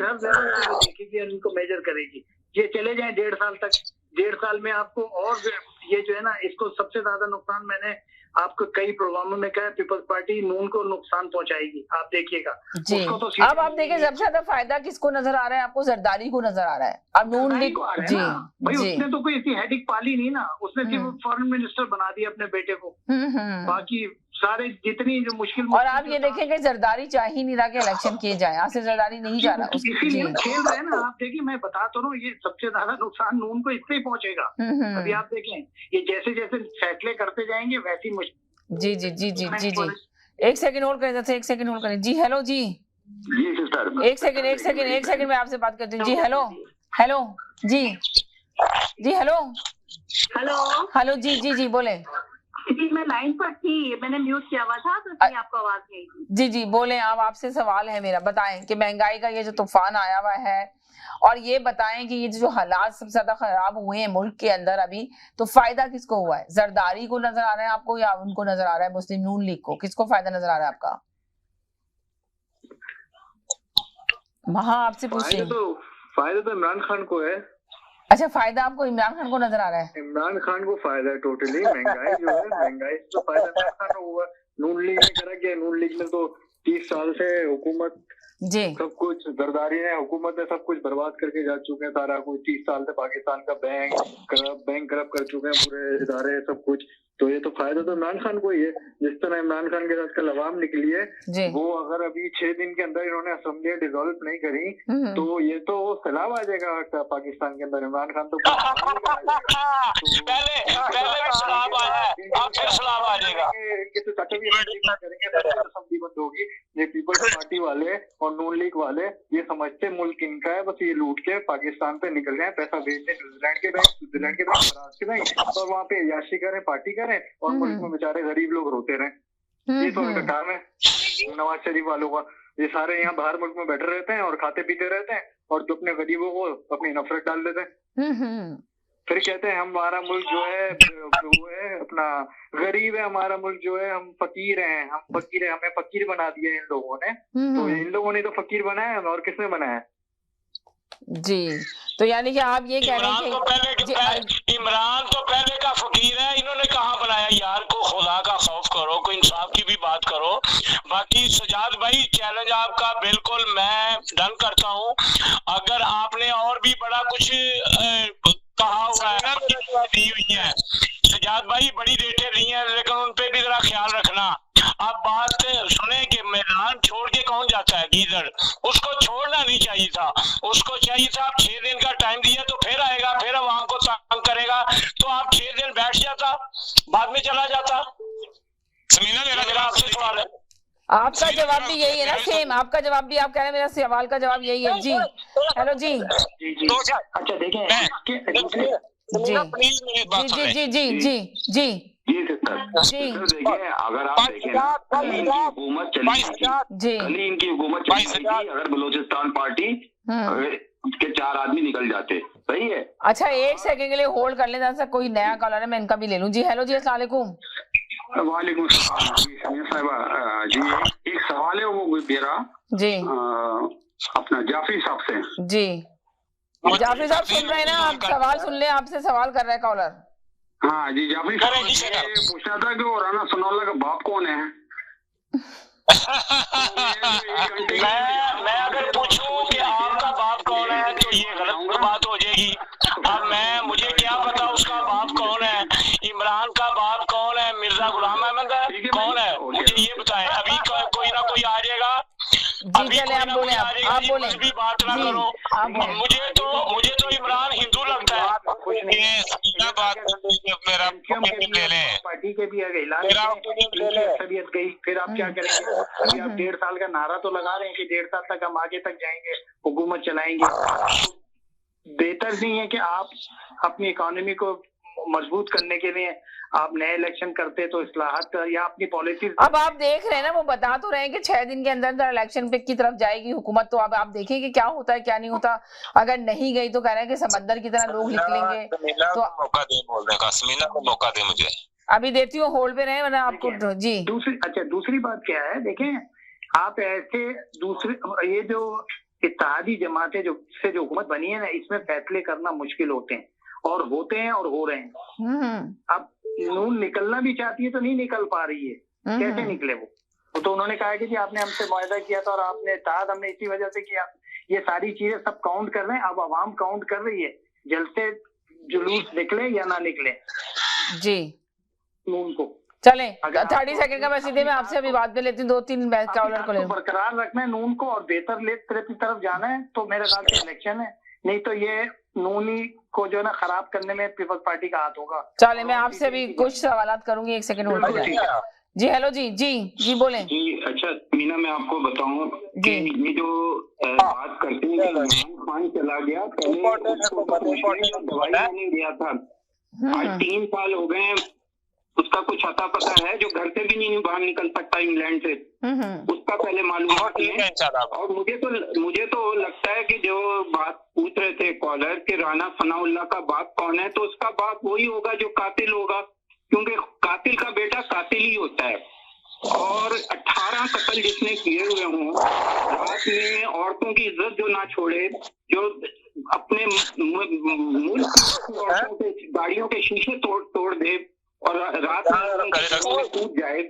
हर लेवल पे देखेगी, इनको मेजर करेगी। ये चले जाए 1.5 साल तक, 1.5 साल में आपको और ये जो है ना, इसको सबसे ज्यादा नुकसान मैंने आपको कई प्रोग्रामों में कहा, पीपल्स पार्टी नून को नुकसान पहुंचाएगी, आप देखिएगा। जी तो अब आप देखिए सबसे ज्यादा फायदा किसको नजर आ रहा है? आपको जरदारी को नजर आ रहा है। अब नून लीग जी भाई, उसने तो कोई इतनी हेडिक पाली नहीं ना, उसने सिर्फ फॉरेन मिनिस्टर बना दिया अपने बेटे को, बाकी सारे जितनी जो मुश्किल। और आप ये देखें कि जरदारी चाह ही नहीं रहा कि इलेक्शन किए जाए, यहाँ से जरदारी नहीं जा रहा, इसीलिए खेल रहे हैं ना। आप देखिए मैं बता तो रहा हूँ, ये सबसे ज्यादा नुकसान नून को इससे ही पहुंचेगा। अभी आप देखें ये जैसे जैसे फैसले करते जाएंगे वैसी मुश्किल। जी जी जी जी जी जी 1 सेकंड होल्ड करें, 1 सेकंड होल्ड करें। जी हेलो जी जी सिस्टर, 1 सेकंड में आपसे बात करती हूँ। जी हेलो हेलो जी जी हेलो हेलो जी जी जी बोले। जी मैं लाइन पर थी, मैंने म्यूट किया हुआ था तो इसलिए आपको आवाज नहीं आई। जी जी बोले, आप आपसे सवाल है मेरा, बताएं कि महंगाई का ये जो तूफान आया हुआ है, और ये बताएं कि ये जो हालात सबसे ज्यादा खराब हुए हैं मुल्क के अंदर अभी, तो फायदा किसको हुआ है? जरदारी को नजर आ रहा है आपको या उनको नजर आ रहा है मुस्लिम नून लीग को? किसको फायदा नजर आ रहा है आपका? वहाँ आपसे पूछ रही हूँ। फायदा तो इमरान खान को है। अच्छा, फायदा आपको इमरान खान को नजर आ रहा है? इमरान खान को फायदा है टोटली। महंगाई जो है, महंगाई से तो फायदा इमरान खान को हुआ। नून लीग ने करा क्या? नून लीग ने तो 30 साल से हुकूमत जी सब कुछ, जरदारी ने हुकूमत ने सब कुछ बर्बाद करके जा चुके हैं सारा कुछ। 30 साल से पाकिस्तान का बैंक करप्ट कर चुके हैं, पूरे इदारे सब कुछ। तो ये तो फायदा तो इमरान खान को ही है। जिस तरह इमरान खान के साथ कल अवाम निकली है, वो अगर अभी 6 दिन के अंदर इन्होंने असेंबली डिसॉल्व नहीं करी तो ये तो सैलाब आ जाएगा पाकिस्तान के अंदर। इमरान खान तो पहले सैलाब आया, अब फिर सैलाब आ जाएगा। असेंबली बंद होगी। ये पीपल्स पार्टी वाले और नून लीग वाले ये समझते मुल्क इनका है, बस ये लूट के पाकिस्तान पे निकल रहे हैं, पैसा भेजते न्यूजीलैंड के बैंक, फ्रांस के बैंक, और वहाँ पे याशी करें, पार्टी करें, और मुल्क में बेचारे गरीब लोग रोते रहे। ये तो उनका काम है नवाज शरीफ वालों का। ये सारे यहाँ बाहर मुल्क में बैठे रहते हैं और खाते पीते रहते हैं, और जो अपने गरीबों को अपनी नफरत डाल देते हैं। फिर कहते हैं हमारा मुल्क जो है वो है अपना गरीब है, हमारा मुल्क जो है हम फकीर हैं, हमें फकीर बना दिया इन लोगों ने। तो इन लोगों ने तो फकीर बनाया, और किसने बनाया? जी तो यानी कि आप ये कह रहे हैं कि इमरान तो पहले का फकीर है, इन्होंने कहाँ बनाया यार? को खुदा का खौफ करो, कोई इंसाफ की भी बात करो। बाकी सजाद भाई चैलेंज आपका बिल्कुल मैं डन करता हूँ। अगर आपने और भी बड़ा कुछ कहा हुआ है, दी हुई है सजाद भाई, बड़ी रेटें दी हैं, लेकिन उन पे भी जरा ख्याल रखना। आप बात सुने कि मैदान छोड़ के कौन जाता है? गीदड़। उसको छोड़ना नहीं चाहिए था, उसको चाहिए था आप 6 दिन का टाइम दिया तो फिर आएगा, फिर आवाम को तंग करेगा, तो आप 6 दिन बैठ जाता, बाद में चला जाता। समीना मेरा आपसे सवाल है। आपका जवाब भी यही है ना? सेम आपका जवाब भी, आप कह रहे हैं मेरा सवाल का जवाब यही है। जी हेलो जी अच्छा देखें जी जी जी जी जी जी जी देखिए, अगर आप देखें कल इनकी हुकूमत चली थी, कल इनकी हुकूमत चली थी, अगर बलूचिस्तान पार्टी के 4 आदमी निकल जाते। सही है। अच्छा 1 सेकंड के लिए होल्ड कर लेना सर, कोई नया कॉलर है, मैं इनका भी ले लूं। जी हेलो जी, अस्सलाम वालेकुम। वालेकुम सलाम जी, समीना साहिबा जी, एक सवाल है वो मेरा जी अपना जाफरी साहब से। जी जाफरी साहब सुन रहे हैं ना, आप सवाल सुन ले, आपसे सवाल कर रहा है कॉलर। हाँ जी जाफरी साहब, ये पूछना था कि वो राना सनाउल्लाह का बाप कौन है? मैं अगर पूछूं कि आपका बाप कौन है तो ये गलत बात हो जाएगी। अब मुझे क्या पता उसका बाप कौन है, इमरान का बाप कौन है, मिर्जा गुलाम अहमद कौन है, मुझे ये बताएं। अभी कोई ना कोई आ जाएगा, जी चले आप बोले, आप बोले भी बात ना करो। मुझे तो इमरान हिंदू लगता है। पार्टी के भी तबीयत गई, फिर आप क्या करेंगे? अभी आप 1.5 साल का नारा तो लगा रहे हैं कि 1.5 साल तक हम आगे तक जाएंगे, हुकूमत चलाएंगे। बेहतर नहीं है कि आप अपनी इकोनॉमी को मजबूत करने के लिए आप नए इलेक्शन करते तो इस्लाहत या अपनी पॉलिसी। अब आप देख रहे हैं ना, वो बता तो रहे हैं कि 6 दिन के अंदर अंदर इलेक्शन पे की तरफ जाएगी हुकूमत। तो अब आप देखिए कि क्या होता है क्या नहीं होता। अगर नहीं गई तो कह रहे हैं कि समंदर की तरह लोग निकलेंगे। तो मौका दे बोलने का, समीना को मौका दे मुझे। अभी देती हूँ, होल्ड पे रहे वरना आपको। जी दूसरी बात क्या है, देखें आप ऐसे ये जो इत्तेहादी जमातें जो हुकूमत बनी है ना, इसमें फैसले करना मुश्किल होते हैं और हो रहे हैं। अब नून निकलना भी चाहती है तो नहीं निकल पा रही है, कैसे निकले वो? तो उन्होंने कहा कि जी आपने हमसे मुआहदा किया था और आपने इत्तेहाद हमने इसी वजह से किया। ये सारी चीजें सब काउंट कर रहे हैं, अब आवाम काउंट कर रही है, जल्द से जुलूस निकले या ना निकले जी नून को। चले 30 सेकंड का मैं सीधे मैं आपसे अभी बात पे लेती हूँ, 2-3 कॉलर को बरकरार रखना है नून को और बेहतर तरफ जाना है, तो मेरे ख्याल से इलेक्शन है, नहीं तो ये नूनी को जो ना खराब करने में पीपल्स पार्टी का हाथ होगा। चले मैं आपसे भी कुछ सवालात करूंगी, 1 सेकंड होल्ड पे जाइए। जी हेलो जी बोले जी। अच्छा मीना, मैं आपको बताऊं कि ये जो बात करते हैं कि इमरान खान चला गया, पहले दवाई नहीं दिया था, आज 3 साल हो गए हैं, उसका कुछ अता पता है? जो घर से भी नहीं बाहर निकल सकता इंग्लैंड से, उसका पहले मालूम है। और मुझे तो लगता है कि जो बात पूछ रहे थे कॉलर कि राना सनाउल्लाह का बाप कौन है, तो उसका बाप वही होगा जो कातिल होगा, क्योंकि कातिल का बेटा कातिल ही होता है। और 18 कत्ल जिसने किए हुए हों, रात में औरतों की इज्जत जो ना छोड़े, जो अपने मुल्क की औरतों के गाड़ियों के शीशे तोड़ दे और रात में कूद जाए,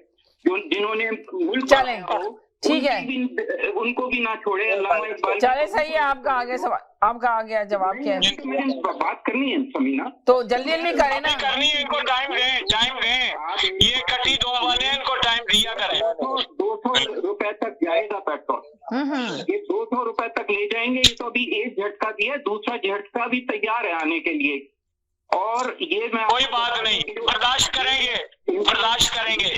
जिन्होंने मुल्क चले ठीक है, उनको भी ना छोड़े। अल्लामा इकबाल चले सही है। आपका आगे सवाल, आपका आ गया जवाब क्या है? बात करनी है समीना, तो जल्दी करें ना, करनी है, इनको टाइम दें। ये कटी 2 वाले हैं, इनको टाइम दिया करें। 200 रुपए तक जाएगा पेट्रोल, ये 200 रुपए तक ले जाएंगे। ये तो अभी एक झटका दिया, दूसरा झटका भी तैयार है आने के लिए। और ये मैं कोई बात नहीं, बर्दाश्त करेंगे।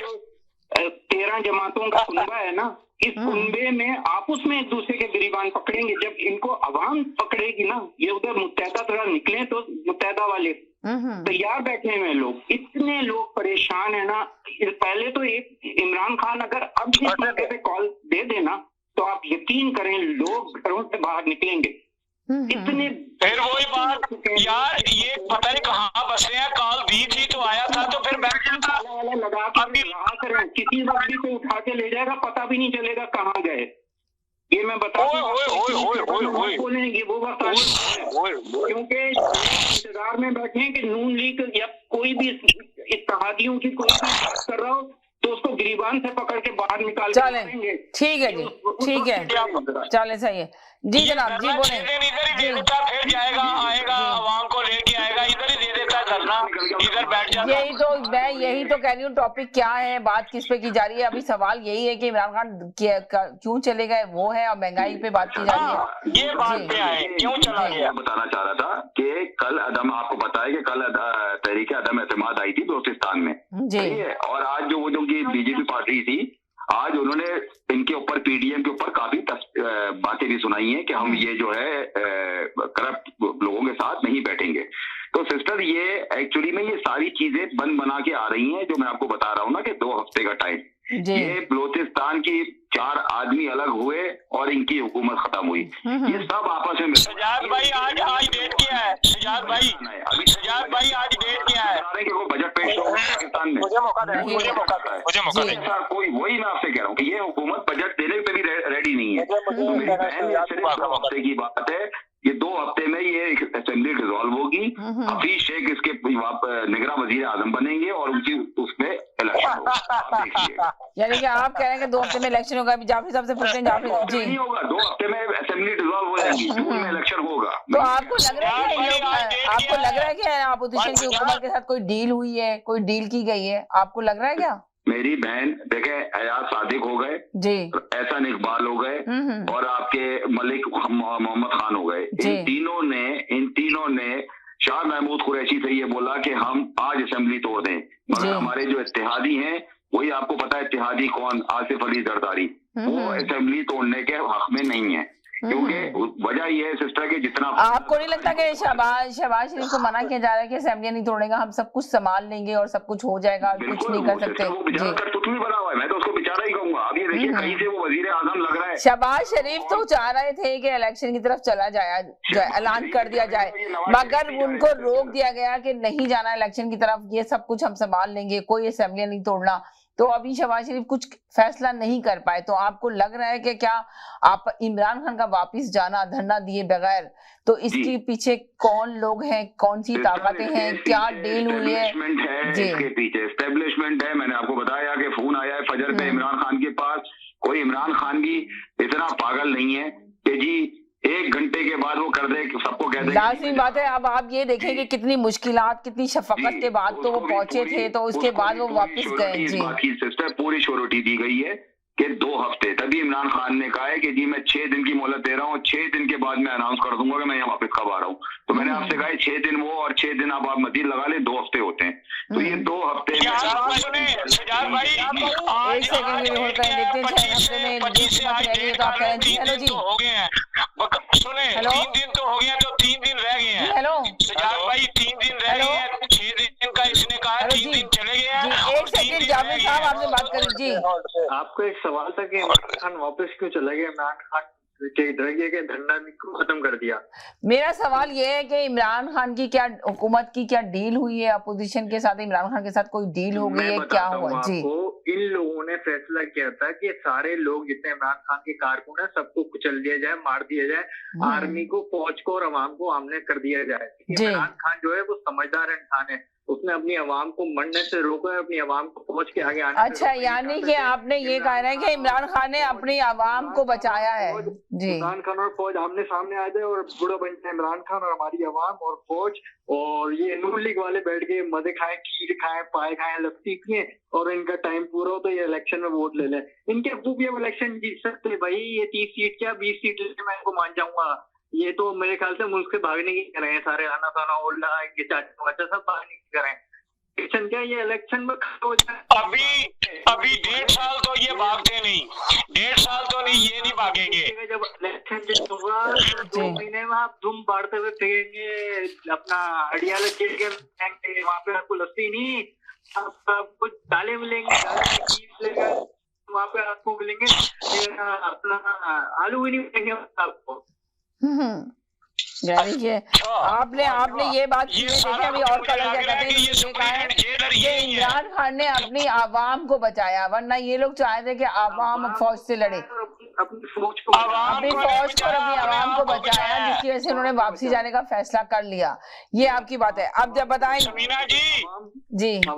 13 जमातों का कुनबा है ना, इस कुनबे में आपस में एक दूसरे के गिरीबान पकड़ेंगे। जब इनको अवाम पकड़ेगी ना, ये उधर मुत्तहदा तरह निकले तो मुत्तहदा वाले तैयार बैठे हुए लोग, इतने लोग परेशान है ना। पहले तो एक इमरान खान अगर अब इस मौके पे कॉल दे देना तो आप यकीन करें लोग घरों से बाहर निकलेंगे। इतने फिर वही बात यार, ये पता नहीं कहाँ बसे हैं। कॉल दी थी तो आया था, तो फिर बैठ जाता लगा के किसी वक्त से उठा के ले जाएगा, पता भी नहीं चलेगा कहाँ गए। ये मैं बता बोलेंगे वो वक्त, क्योंकि इंतजार में बैठे हैं कि नून लीग या कोई भी इत्तेहादियों की कोई भी बात कर रहा हो तो उसको गिरीबान से पकड़ के बाहर निकाल चलेंगे। ठीक है जी, ठीक है, चले सही है जी जनाब। जी बोले। इधर ही दे देता, फिर जाएगा आएगा आवाम को लेके आएगा, इधर ही दे देता धरना, इधर बैठ जाता। यही तो कह रही हूँ, टॉपिक क्या है, बात किस पे की जा रही है। अभी सवाल यही है कि इमरान खान क्यों चले गए, वो है, और महंगाई पे बात की जा रही है। ये बात पे आए, क्यों चला गया? बताना चाह रहा था कि कल आपको पता है कि कल तहरीक अदम एतमाद आई थी बलोचिस्तान में, सही है। और आज जो बीजेपी पार्टी थी, आज उन्होंने इनके ऊपर पीडीएम के ऊपर काफी बातें भी सुनाई हैं कि हम ये जो है करप्ट लोगों के साथ नहीं बैठेंगे। तो सिस्टर, ये एक्चुअली में ये सारी चीजें बना के आ रही हैं, जो मैं आपको बता रहा हूँ ना कि 2 हफ्ते का टाइम, ये बलोचिस्तान की 4 आदमी अलग हुए और इनकी हुकूमत खत्म हुई, ये सब आपस में मुझे मौका दें। कोई वही मैं आपसे कह रहा हूँ कि ये हुकूमत बजट देने पे भी रेडी नहीं है। तो मेरी बहन सिर्फ 2 हफ्ते की बात है, ये 2 हफ्ते में ये असेंबली डिसॉल्व होगी, हफीज शेख इसके निगरान वजीर आजम बनेंगे और उनकी उसमें इलेक्शन होगा। यानी कि आप कह रहे हैं कि 2 हफ्ते में इलेक्शन होगा। अभी जाफरी साहब से पूछते हैं। जाफरी जी, नहीं होगा, 2 हफ्ते में असेंबली डिसॉल्व हो जाएगी, जून में इलेक्शन होगा। तो आपको लग रहा है कि अपोजिशन की हुकूमत के साथ कोई डील हुई है, कोई डील की गई है? आपको लग रहा है क्या? मेरी बहन देखे, अयाज सादिक हो गए जी, एहसान इकबाल हो गए और आपके मलिक मोहम्मद खान हो गए। इन तीनों ने शाह महमूद कुरैशी से ये बोला कि हम आज असेंबली तोड़ दें, मगर हमारे जो इत्तेहादी हैं, वही आपको पता है इत्तेहादी कौन, आसिफ अली जरदारी, वो असेंबली तोड़ने के हक में नहीं है। क्योंकि वजह ये है सिस्टर के जितना आपको नहीं लगता कि शहबाज शरीफ को मना किया जा रहा है कि असेंबली नहीं तोड़ेगा, हम सब कुछ संभाल लेंगे और सब कुछ हो जाएगा, कुछ नहीं कर सकते? वो बेचारा कठपुतली बना हुआ है, मैं तो उसको बेचारा ही कहूंगा। अब ये देखिए कहीं से वो वजीर आजम लग रहा है। शहबाज शरीफ तो चाह रहे थे कि इलेक्शन की तरफ चला जाए, ऐलान कर दिया जाए, मगर उनको रोक दिया गया कि नहीं जाना इलेक्शन की तरफ, ये सब कुछ हम संभाल लेंगे, कोई असेंबली नहीं तोड़ना। तो अभी शहबाज शरीफ कुछ फैसला नहीं कर पाए। तो आपको लग रहा है कि क्या आप इमरान खान का वापस जाना धरना दिए बगैर, तो इसके पीछे कौन लोग हैं, कौन सी ताकतें हैं, क्या डील हुई है? इसके पीछे एस्टेब्लिशमेंट है। मैंने आपको बताया कि फोन आया है फजर पे इमरान खान के पास। कोई इमरान खान भी इतना पागल नहीं है कि जी 1 घंटे के बाद वो कर दे, सबको कह दे। लाजमी बात है। अब आप ये देखें कि कितनी मुश्किलात, कितनी शफकत के बाद तो वो पहुंचे थे, तो उसके बाद वो वापस गए। जी, सिस्टर पूरी श्योरिटी दी गई है कि 2 हफ्ते, तभी इमरान खान ने कहा है कि जी मैं 6 दिन की मोहलत दे रहा हूँ, 6 दिन के बाद मैं अनाउंस कर दूंगा कि मैं यहाँ वापस कब आ रहा हूँ। तो मैंने आपसे कहा 6 दिन वो और 6 दिन आप मजीद लगा ले, 2 हफ्ते होते हैं। तो ये 2 हफ्ते एक सेकंड में होता है, देखते हैं 6 हफ्ते में तो आप कहें जी। हेलो जी, हो गए हैं, सुने 3 दिन तो हो गया, तो 3 दिन रह गए हैं। हेलो सजाद भाई, 3 दिन रह गए हैं, 6 दिन का इसने कहा, 3 दिन चले गए हैं। एक सेकंड जावेद साहब आपसे बात करें जी। आपको एक सवाल था कि इमरान खान वापस क्यों चला गया? इमरान खान के डर गया कि धरना को खत्म कर दिया। मेरा सवाल ये है कि इमरान खान की क्या, हुकूमत की क्या डील हुई है अपोजिशन के साथ? इमरान खान के साथ कोई डील हो गई है, क्या हुआ? जी, इन लोगों ने फैसला किया था कि सारे लोग जितने इमरान खान के कारकुन है सबको कुचल दिया जाए, मार दिया जाए, आर्मी को, फौज को और अवाम को आमने कर दिया जाए। इमरान खान जो है वो समझदार इंसान है, उसने अपनी आवाम को मरने से रोका है, अपनी आवाम को फौज के आगे आने। अच्छा, यानी कि आपने ये कह रहे हैं कि इमरान खान ने अपनी आवाम को बचाया है। जी, इमरान खान और फौज आमने सामने आ जाए और बुरा बन जाए इमरान खान और हमारी आवाम और फौज, और ये नून लीग वाले बैठ के मजे खाएं, खीर खाएं, पाए खाएं, लस्सी पिए और इनका टाइम पूरा हो तो ये इलेक्शन में वोट ले लें। इनके अब्बू भी अब इलेक्शन जीत सकते भाई, ये 30 सीट क्या 20 सीट लेने मैं इनको मान जाऊंगा। ये तो मेरे ख्याल से मुल्क से भागने की कर रहे हैं सारे, आना खाना ओल्डा इनके चाचा वाचा सब भागने की कर रहे हैं। इलेक्शन क्या, ये इलेक्शन में हो जाए। अभी 1.5 साल तो ये भागते नहीं, 1.5 साल तो नहीं, ये नहीं भागेंगे। जब इलेक्शन जित होगा 2 महीने में आप धूम बाढ़ते हुए फिरेंगे अपना अडियाला जेल के, वहाँ पे आपको लस्सी नहीं, आप कुछ दालें मिलेंगे, वहाँ पे आपको मिलेंगे अपना आलू भी नहीं मिलेंगे आपको। आपने ये बात की है। देखिए अभी और कलर क्या कहते हैं, ये कहा है कि इमरान खान ने अपनी आवाम को बचाया, वरना ये लोग चाहते थे कि आवाम फौज से लड़े, अपनी फौज को और अपनी आवाम को बचाया, जिसकी वजह से उन्होंने वापसी जाने का फैसला कर लिया। ये आपकी बात है। अब जब बताएं समीना जी,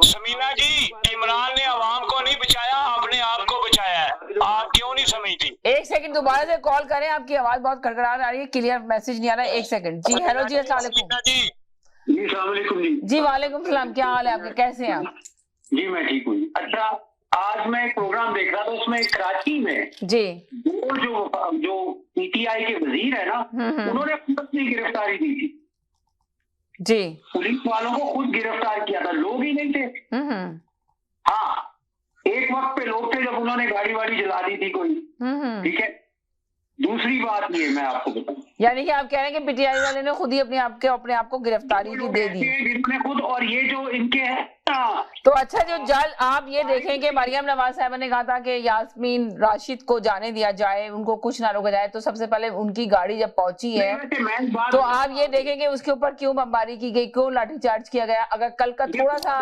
समीना जी, इमरान ने आवाम को नहीं बचाया, अपने आप को बचाया है। आप क्यों नहीं समझती? 1 सेकंड दोबारा से कॉल करें, आपकी आवाज बहुत कड़कड़ा आ रही है, क्लियर मैसेज नहीं आ रहा है। 1 सेकंड जी। हेलो जी, अस्सलाम वालेकुम। जी वालेकुम सलाम, क्या हाल है आपके, कैसे हैं आप? जी मैं ठीक हूँ। अच्छा, आज मैं एक प्रोग्राम देख रहा था, उसमें कराची में जी जो पीटीआई के वजीर है ना, उन्होंने अपनी गिरफ्तारी दी थी जी, पुलिस वालों को खुद गिरफ्तार किया था, लोग ही नहीं थे। हाँ, एक वक्त पे लोग थे जब उन्होंने गाड़ी वाड़ी जला दी थी कोई, ठीक है। दूसरी बात ये मैं आपको बताऊं, यानी कि आप कह रहे हैं कि पीटीआई वाले ने खुद ही अपने आप को गिरफ्तारी की दे दी जिन्होंने खुद, और ये जो इनके है तो अच्छा जो जल आप ये देखें कि मरियम नवाज साहबा ने कहा था कि यास्मीन राशिद को जाने दिया जाए, उनको कुछ ना रोका जाए, तो सबसे पहले उनकी गाड़ी जब पहुंची है तो आप ये देखेंगे उसके ऊपर क्यों बमबारी की गई, क्यों लाठीचार्ज किया गया। अगर कल का थोड़ा सा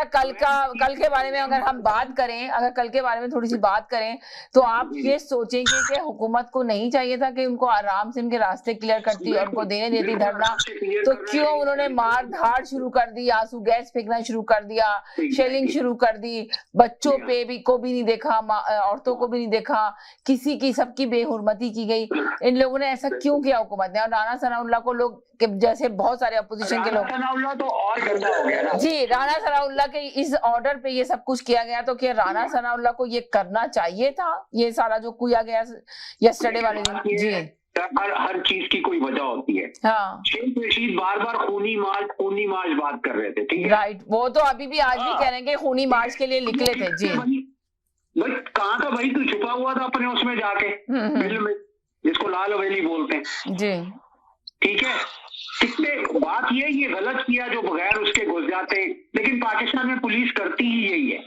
कल के बारे में अगर हम बात करें, अगर कल के बारे में थोड़ी सी बात करें तो आप ये सोचेंगे कि हुकूमत को नहीं चाहिए था कि उनको आराम से उनके रास्ते क्लियर करती और उनको देने देती धरना, तो क्यों उन्होंने मार धाड़ शुरू कर दी, आंसू गैस फेंकना शुरू कर दिया, शेलिंग शुरू कर दी, बच्चों पे भी को भी नहीं देखा, औरतों को भी नहीं देखा, किसी की सबकी बेहुरमती की गई। इन लोगों ने ऐसा क्यों किया हुकूमत ने? और राना सनाउल्लाह को लोग जैसे बहुत सारे अपोजिशन के लोग तो और गंदा हो गया ना जी, राना सनाउल्लाह के इस ऑर्डर पे ये सब कुछ किया गया, तो क्या राना सनाउल्लाह को ये करना चाहिए था, ये सारा जो किया गया यस्टरडे वाले दिन? जी हर चीज की कोई वजह होती है। हाँ, शेख रशीद बार बार खूनी मार्च बात कर रहे थे, ठीक है, राइट, वो तो अभी भी आज भी कह रहे हैं कि खूनी मार्च के लिए निकले थे। जी भाई कहाँ था भाई, तू छुपा हुआ था अपने उसमें जाके बिल में, जिसको लाल हवेली बोलते हैं जी, ठीक है। कितने बात ये गलत किया जो बगैर उसके घुस जाते, लेकिन पाकिस्तान में पुलिस करती ही यही है।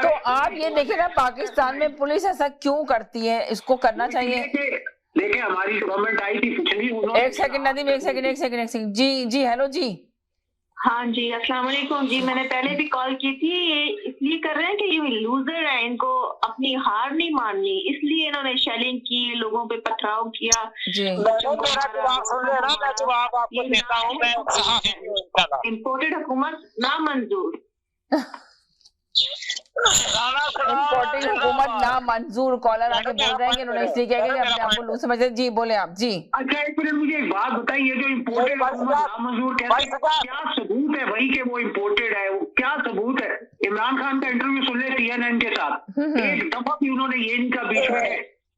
तो आप ये देखिए ना, पाकिस्तान में पुलिस ऐसा क्यों करती है, इसको करना चाहिए। देखिए हमारी गवर्नमेंट आई थी पिछली, एक सेकंड नदीम, एक सेकंड जी हेलो जी। हाँ जी, अस्सलाम वालेकुम जी। मैंने पहले भी कॉल की थी, ये इसलिए कर रहे हैं कि ये लूजर है, इनको अपनी हार नहीं माननी, इसलिए इन्होंने शेलिंग की, लोगों पे पथराव किया। इम्पोर्टेड हुकूमत नामंजूर, इम्पोर्टेड हुकूमत नामंजूर। कॉलर आके बोल रहे हैं कि उन्होंने इसलिए किया कि अपने आप को लूज समझते। जी बोले आप जी। अच्छा एक मिनट मुझे एक बात बताइए, जो इम्पोर्टेड हुकूमत नामंजूर कहते हैं, क्या सबूत है भाई कि वो इम्पोर्टेड है? वो क्या सबूत है? इमरान खान का इंटरव्यू सुन ले CNN के साथ, एक दफा भी उन्होंने ये इनका बीच में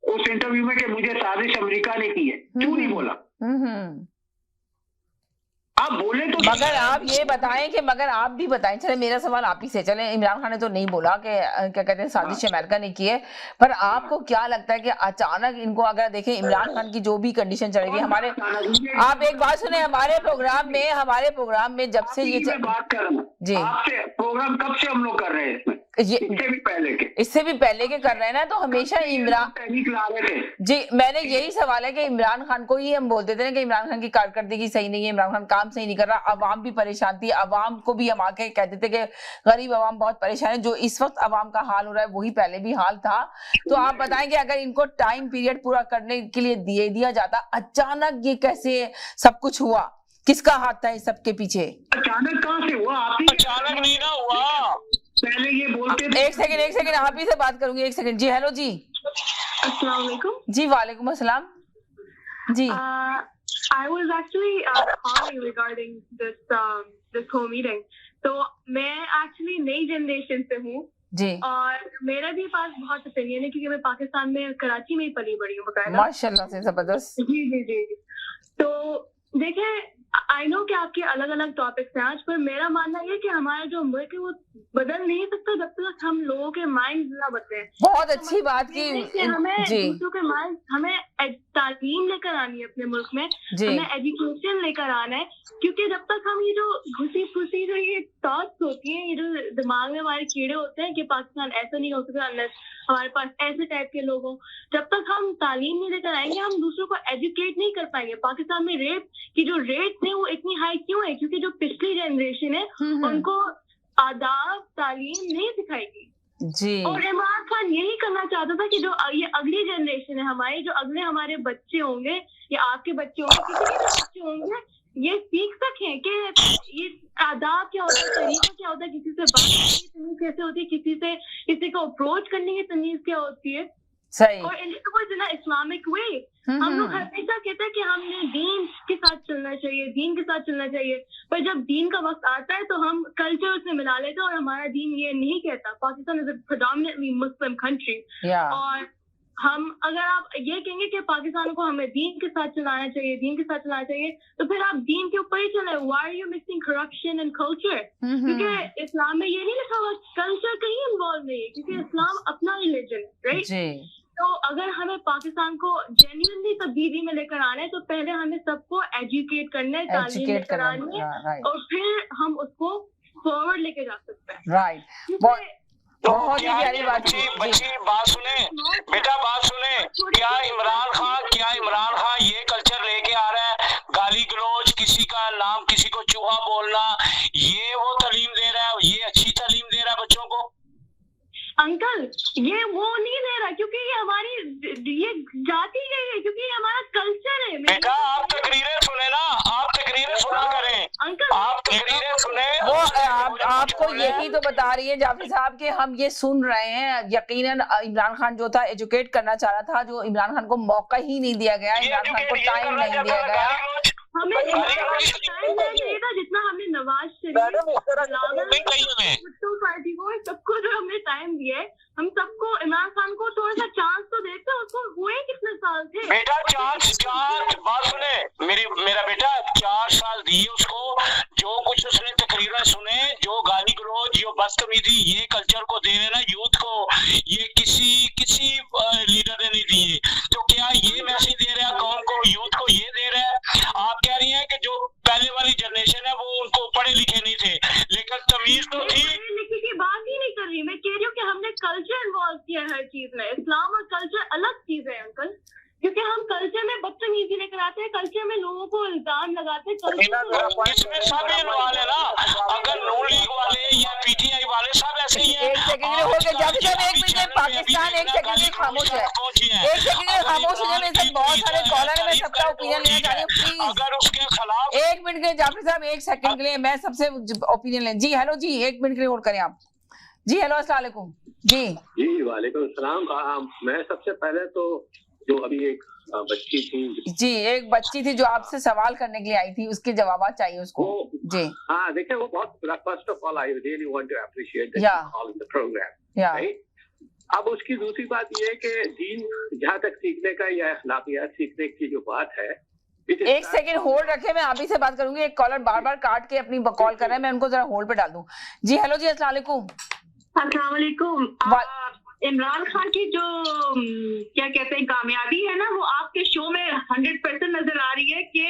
उस इंटरव्यू में कि मुझे साजिश अमेरिका ने की है, क्यों नहीं बोला? आप बोले तो, मगर आप ये बताएं कि, मगर आप भी बताएं, चले मेरा सवाल आप ही से, चले इमरान खान ने तो नहीं बोला कि क्या कहते हैं साजिश अमेरिका ने की है, पर आपको क्या लगता है कि अचानक इनको, अगर देखें इमरान खान की जो भी कंडीशन चल रही है हमारे, आप एक बात सुने, हमारे प्रोग्राम में जब से ये बात कर रहे हैं जी, आपसे प्रोग्राम कब से हम लोग कर रहे हैं इससे भी पहले के कर रहे हैं ना, तो हमेशा इमरान जी, मैंने यही सवाल है कि इमरान खान को ही हम बोलते थे कि इमरान खान की कारकर्दगी सही नहीं है, इमरान खान काम सही नहीं कर रहा, अवाम भी परेशान थी, अवाम को भी हम आके कहते थे कि गरीब अवाम बहुत परेशान है, जो इस वक्त अवाम का हाल हो रहा है वही पहले भी हाल था। तो आप बताएं कि अगर इनको टाइम पीरियड पूरा करने के लिए दिया जाता, अचानक ये कैसे सब कुछ हुआ, किसका हाथ था इस सबके पीछे? अचानक कहाँ से हुआ? अचानक नहीं ना हुआ, पहले ये बोलते थे। एक सेकंड आप ही से बात करूंगी, एक सेकंड जी। हेलो जी, अस्सलाम वालेकुम जी। वालेकुम अस्सलाम जी। I was actually calling regarding this whole meeting. तो मैं actually नई जनरेशन से हूँ जी, और मेरा भी पास बहुत ओपिनियन है, क्योंकि मैं पाकिस्तान में कराची में ही पली बड़ी हूँ बकायदा। माशाल्लाह से जबरदस्त। जी। तो देखिए, आई नो कि आपके अलग अलग टॉपिक्स हैं आज, पर मेरा मानना ये है कि हमारा जो मुल्क है वो बदल नहीं सकता जब तक हम लोगों के माइंड ना बदले। बहुत अच्छी बात की, हमें दूसरों के माइंड, हमें तालीम लेकर आनी है अपने मुल्क में, हमें एजुकेशन लेकर आना है, क्योंकि जब तक हम ये जो घुसी फुसी जो ये थॉट्स होती हैं, ये जो दिमाग में हमारे कीड़े होते हैं कि पाकिस्तान ऐसा नहीं हो सकता अनलेस हमारे पास ऐसे टाइप के लोग हों, जब तक हम तालीम नहीं लेकर आएंगे हम दूसरों को एजुकेट नहीं कर पाएंगे। पाकिस्तान में रेप की जो रेट है वो इतनी हाई क्यों है? क्योंकि जो पिछली जनरेशन है उनको आदाब तालीम नहीं सिखाएगी जी। और इमरान खान यही करना चाहता था कि जो ये अगली जनरेशन है हमारी, जो अगले हमारे बच्चे होंगे या आपके बच्चे होंगे, किसी के बच्चे होंगे, ये सीख सकें कि ये आदाब क्या होता है, तरीका क्या होता है, किसी से बात करने की तमीज कैसे होती है, किसी को अप्रोच करने की तमीज क्या होती है, सही। और इन इस्लामिक वे हम लोग हमेशा कहते हैं कि हमने दीन के साथ चलना चाहिए, पर जब दीन का वक्त आता है तो हम कल्चर से मिला लेते हैं, और हमारा दीन ये नहीं कहता। Pakistan is a predominantly Muslim country, और हम अगर आप ये कहेंगे कि पाकिस्तान को हमें दीन के साथ चलाना चाहिए, तो फिर आप दीन के ऊपर ही चले। Why are you mixing corruption and culture? क्योंकि इस्लाम में ये नहीं लिखा हुआ कल्चर कहीं इन्वॉल्व नहीं है, क्योंकि इस्लाम अपना रिलीजन है, राइट? तो अगर हमें पाकिस्तान को जेन्युइनली तब्दीली में लेकर आना है तो पहले हमें सबको एजुकेट करना है, तालीम लेकर आनी है और फिर हम उसको फॉरवर्ड लेके जा सकते हैं। राइट, बहुत ही प्यारी बात। बच्ची बात सुने बेटा, बात सुने। क्या इमरान खान ये कल्चर लेके आ रहा है, गाली गलौज, किसी का नाम, किसी को चूहा बोलना, ये वो तालीम दे रहा है, ये अच्छी तालीम दे रहा है बच्चों को? अंकल ये वो नहीं दे रहा, क्योंकि ये हमारी ये जाती गई है, क्योंकि ये हमारा कल्चर है। बेटा आप तकरीरें सुने ना, आप तकरीरें सुना करें अंकल, आप तकरीरें सुने। वो आपको यही तो बता रही है जाफरी साहब कि हम ये सुन रहे हैं। यकीनन इमरान खान जो था एजुकेट करना चाह रहा था, जो इमरान खान को मौका ही नहीं दिया गया, इमरान खान को टाइम नहीं दिया गया। हमें टाइम चाहिए था जितना हमने नवाज शरीफ, भुट्टो पार्टी को, सबको जो हमने टाइम दिया है, हम सबको इमरान खान को थोड़ा सा चांस तो देते। उसको हुए कितने साल थे बेटा? चांस बात सुने मेरा बेटा, 4 साल दिए उसको। जो कुछ उसने तकरीरें सुने, जो गाली गलौज, जो बदतमीजी ये कल्चर को दे रहे ना यूथ को, ये किसी लीडर ने नहीं दिए। तो क्या ये मैसेज दे रहा है कौन को, यूथ को ये दे रहा है? आप कह रही हैं कि जो पहले वाली जनरेशन है वो उनको पढ़े लिखे नहीं थे, लेकिन तमीज तो थी। पढ़े लिखे की बात ही नहीं कर रही, मैं कह रही हूँ कि हमने कल्चर इन्वॉल्व किया हर चीज में। इस्लाम और कल्चर अलग चीज है अंकल, क्योंकि हम कल्चर में बदतमीजी लेकर आते हैं, कल्चर में लोगों को इल्जाम लगाते हैं। इसमें सब इन्वॉल्व है ना। अगर नून लीग वाले या पीटीआई वाले सब ऐसे ही हैं। एक सेकंड हो गया जाफरी साहब, एक मिनट, पाकिस्तान एक सेकंड खामोश है, एक सेकंड खामोश है। मेरे साथ बहुत सारे कॉलर है, मैं सबका ओपिनियन लेना चाह रही हूँ, प्लीज अगर उसके खिलाफ। एक मिनट के जाफरी साहब, एक सेकंड के लिए मैं सबसे ओपिनियन लें। जी हेलो जी, एक मिनट के लिए होल्ड करें आप। जी हेलो, अस्सलाम वालेकुम। जी वालेकुम सलाम। मैं सबसे पहले तो जो अभी एक बच्ची थी, जी एक बच्ची थी जो आपसे सवाल करने के लिए आई थी, उसके जवाब चाहिए उसको। जी हाँ, देखिए वो बहुत, first of all I really want to appreciate the programme. अब उसकी दूसरी बात ये है कि दीन जहाँ तक सीखने का या अखलाकियात सीखने की जो बात है। एक सेकंड होल्ड रखे, मैं आप ही से बात करूंगी। एक कॉलर बार बार काट के अपनी कॉल कर रहे हैं, मैं उनको जरा होल्ड पे डाल दूं। जी हेलो जी, अस्सलाम वालेकुम। अस्सलाम वालेकुम। इमरान खान की जो क्या कहते हैं कामयाबी है ना, वो आपके शो में 100% नजर आ रही है कि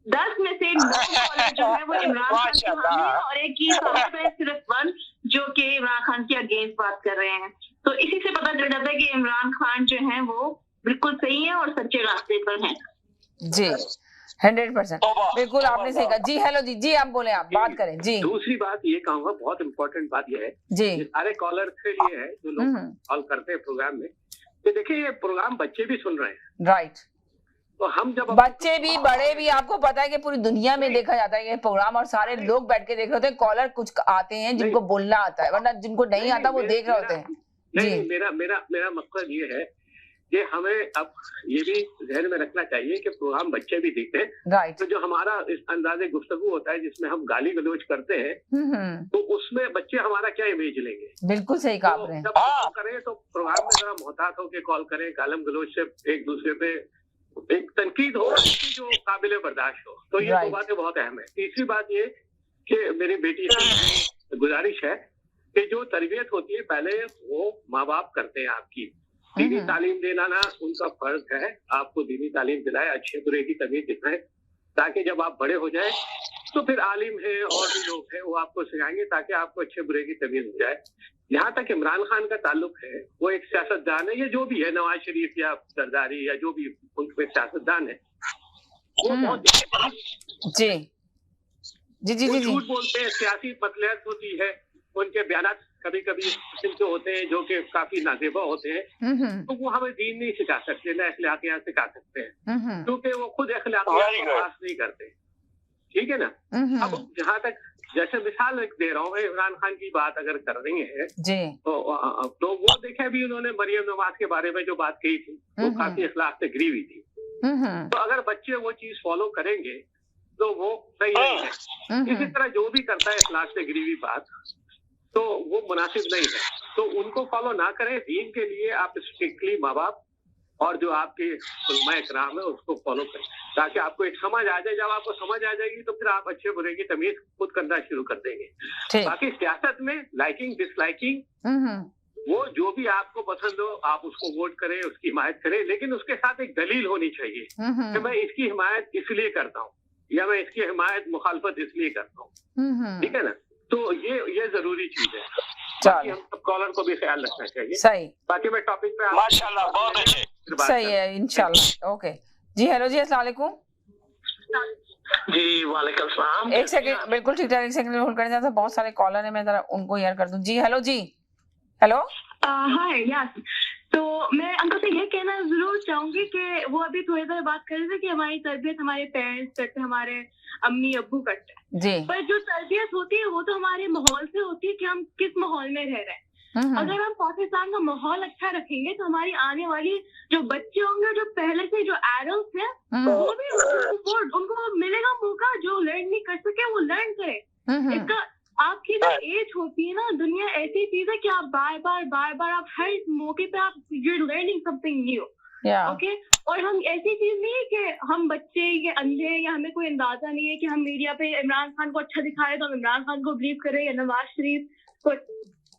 10 में से 9 कॉलर जो है वो इमरान खान के हामी है और एक ही साहब है सिर्फ 1 जो कि इमरान खान के अगेंस्ट बात कर रहे हैं। तो इसी से पता चल जाता है कि इमरान खान जो है वो बिल्कुल सही है और सच्चे रास्ते पर है। जी 100% बिल्कुल आपने सही कहा। जी हेलो जी, जी आप बोले, आप बात करें। जी दूसरी बात ये कहूँगा, बहुत इम्पोर्टेंट बात ये है जी, सारे कॉलर के लिए है जो लोग कॉल करते हैं प्रोग्राम में, कि देखिए ये प्रोग्राम बच्चे भी सुन रहे हैं। राइट, तो हम जब बच्चे भी बड़े भी, आपको पता है कि पूरी दुनिया में देखा जाता है ये प्रोग्राम और सारे लोग बैठ के देख रहे होते हैं। कॉलर कुछ आते हैं जिनको बोलना आता है, वरना जिनको नहीं आता वो देख रहे होते हैं। नहीं, मेरा मकसद ये है कि हमें अब ये भी ध्यान में रखना चाहिए कि प्रोग्राम बच्चे भी देखते हैं। राइट, तो जो हमारा इस अंदाजे गुफ्तगू होता है जिसमें हम गाली गलौज करते हैं, तो उसमें बच्चे हमारा क्या इमेज लेंगे? बिल्कुल सही कहा आपने। जब कॉल करें तो प्रोग्राम में जरा मोहतात होकर कॉल करें, गालम गलौज से एक दूसरे पे एक तनकीद हो जो काबिल बर्दाश्त हो। तो ये 2 बातें बहुत अहम है। तीसरी बात ये कि मेरी बेटी से गुजारिश है कि जो तरबियत होती है पहले वो माँ बाप करते हैं आपकी। दीनी तालीम देना ना उनका फर्ज है, आपको दीनी तालीम दिलाए, अच्छे बुरे की तमीज दिखाए, ताकि जब आप बड़े हो जाए तो फिर आलिम है और भी लोग हैं वो आपको सिखाएंगे ताकि आपको अच्छे बुरे की तमीज हो जाए। यहाँ तक इमरान खान का ताल्लुक है, वो एक सियासतदान है, ये जो भी है, नवाज शरीफ या सरदारी या जो भी मुल्क में सियासतदान है, वो बहुत जी जी जी जी झूठ बोलते हैं, सियासी मतलहत होती है, उनके बयान कभी कभी जो होते हैं जो कि काफी नाजेबा होते हैं, तो वो हमें दीन नहीं सिखा सकते, न अखलाकियात सिखा सकते हैं, क्योंकि वो खुद अखलाकियात पास नहीं करते। ठीक है ना। अब जहाँ तक जैसे मिसाल दे रहा हूँ, इमरान खान की बात अगर कर रही है तो वो देखे भी उन्होंने मरियम नवाज के बारे में जो बात कही थी वो काफी अखलाक से गिरी हुई थी। तो अगर बच्चे वो चीज फॉलो करेंगे तो वो सही नहीं है। इसी तरह जो भी करता है अखलाक से गिरी हुई बात तो वो मुनासिब नहीं है, तो उनको फॉलो ना करें। दीन के लिए आप स्ट्रिक्टली माँ बाप और जो आपके उलमा इकराम है उसको फॉलो करें, ताकि आपको एक समझ आ जाए। जब आपको समझ आ जाएगी तो फिर आप अच्छे बुरे की तमीज खुद करना शुरू कर देंगे। बाकी सियासत में लाइकिंग डिसलाइकिंग वो जो भी आपको पसंद हो आप उसको वोट करें, उसकी हिमायत करें, लेकिन उसके साथ एक दलील होनी चाहिए कि मैं इसकी हिमायत इसलिए करता हूँ या मैं इसकी हिमायत मुखालफत इसलिए करता हूँ। ठीक है ना, तो ये जरूरी चीज है। बाकी हम सब कॉलर को भी ख्याल रखना चाहिए। सही। बाकी मैं टॉपिक पे माशाल्लाह बहुत अच्छे, सही है, इंशाल्लाह। ओके जी, हेलो जी, अस्सलाम वालेकुम जी। वालेकुम सलाम। एक सेकंड, बिल्कुल ठीक ठाक, एक सेकंड होल्ड करना चाहता, बहुत सारे कॉलर है, मैं जरा उनको यार कर दूं। जी हेलो जी, हेलो हाय यस। तो मैं अंकल से ये कहना जरूर चाहूंगी कि वो अभी थोड़ी देर बात कर रहे थे कि हमारी तरबियत हमारे पेरेंट्स करते हैं, हमारे अम्मी अब्बू करते हैं जी, पर जो तरबियत होती है वो तो हमारे माहौल से होती है कि हम किस माहौल में रह रहे हैं। अगर हम पाकिस्तान का माहौल अच्छा रखेंगे तो हमारी आने वाली जो बच्चे होंगे, जो पहले से जो एडल्ट हैं, वो भी उनको मिलेगा मौका, जो लर्न नहीं कर सके वो लर्न करे। इसका आपकी जो एज होती है ना, दुनिया ऐसी चीज है कि आप बार बार आप हर मौके पे आप you're learning something new, okay. और हम ऐसी चीज नहीं है कि हम बच्चे या अंधे हैं या हमें कोई अंदाजा नहीं है कि हम मीडिया पे इमरान खान को अच्छा दिखाए तो हम इमरान खान को बिलीव करें या नवाज शरीफ को।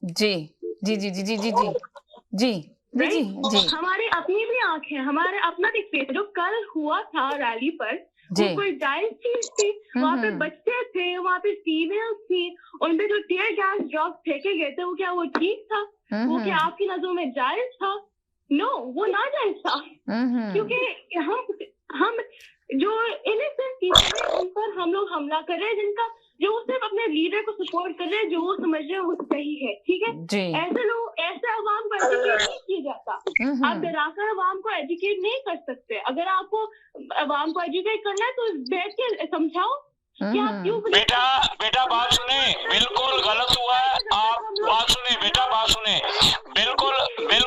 जी जी जी जी जी जी जी जी जी जी, हमारी अपनी भी आंख है, हमारे अपना दिखते। जो कल हुआ था रैली पर, वो कोई जायज चीज थी? वहाँ पे बच्चे थे, वहाँ पे फीमेल्स थी, उन पे जो टीयर गैस ड्रॉप फेंके गए थे, वो क्या वो ठीक था? वो क्या आपकी नजरों में जायज था? नो, वो ना जायज था, क्योंकि हम जो इनोसेंट पीपल है उन पर हम लोग हमला कर रहे हैं, जिनका जो सिर्फ अपने लीडर को सपोर्ट कर रहे हैं, जो वो समझ रहे हैं वो सही है। ठीक है, ऐसे लोग, ऐसे अवाम को एजुकेट नहीं किया जाता। आप डराकर अवाम को एजुकेट नहीं कर सकते। अगर आपको अवाम को एजुकेट करना है तो बैठ के समझाओ कि आप क्यों। बेटा बात सुने, बिल्कुल गलत हुआ है। आप बात सुने बेटा, बात सुने, बिल्कुल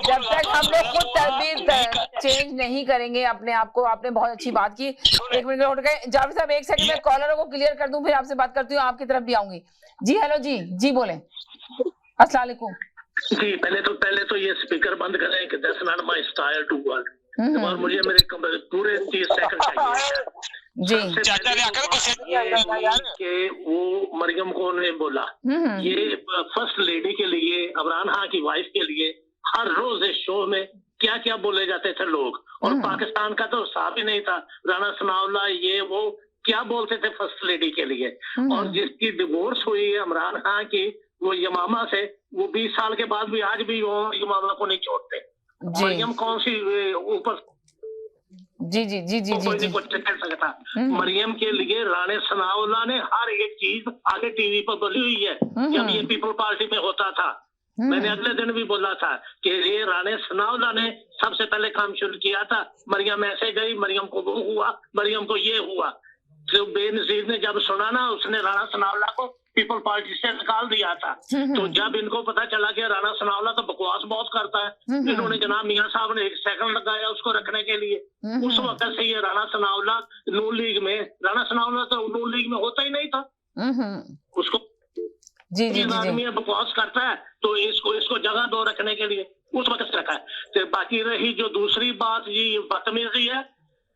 जब तक हम लोग खुद तरबियत चेंज नहीं करेंगे अपने आप को। आपने बहुत अच्छी बात की। एक मिनट उठ गए जावेद साहब, एक सेकंड में कॉलरों को क्लियर कर दूं, फिर आपसे बात करती हूँ, आपकी तरफ भी आऊंगी। जी हेलो जी, जी बोले, अस्सलाम वालेकुम जी। पहले तो ये स्पीकर बंद करें कि that's not my style to work, और मुझे मेरे पूरे 30 सेकंड चाहिए जी। कि वो मरियम को ने बोला, ये फर्स्ट लेडी के लिए, इमरान खान की वाइफ के लिए हर रोज इस शो में क्या क्या बोले जाते थे लोग, और पाकिस्तान का तो साफ ही नहीं था। राना सनाउल्लाह ये वो क्या बोलते थे फर्स्ट लेडी के लिए। और जिसकी डिवोर्स हुई है इमरान खान की, वो यमामा से, वो 20 साल के बाद भी आज भी वो यमामा को नहीं छोड़ते। मरियम कौन सी ऊपर जी जी जी जी जी कुछ कह सकता। मरियम के लिए राना सनाउल्लाह ने हर एक चीज आगे टीवी पर बोली हुई है। जब ये पीपल पार्टी में होता था, मैंने अगले दिन भी बोला था कि ये राना सनाउल्लाह ने सबसे पहले काम शुरू किया था। मरियम ऐसे गई, मरियम को वो हुआ, मरियम को ये हुआ। तो बेनजीर ने जब सुना ना, उसने राना सनाउल्लाह को पीपल पार्टी से निकाल दिया था। तो जब इनको पता चला कि राना सनाउल्लाह तो बकवास बहुत करता है, इन्होंने जनाब मियां साहब ने 1 सेकंड लगाया उसको रखने के लिए। उस वक्त से ये राना सनाउल्लाह नून लीग में, राना सनाउल्लाह तो नून लीग में होता ही नहीं था। उसको आदमी बकवास करता है तो इसको जगह दो रखने के लिए, उस वक्त से रखा है। तो बाकी रही जो दूसरी बात ये बदतमीजी है,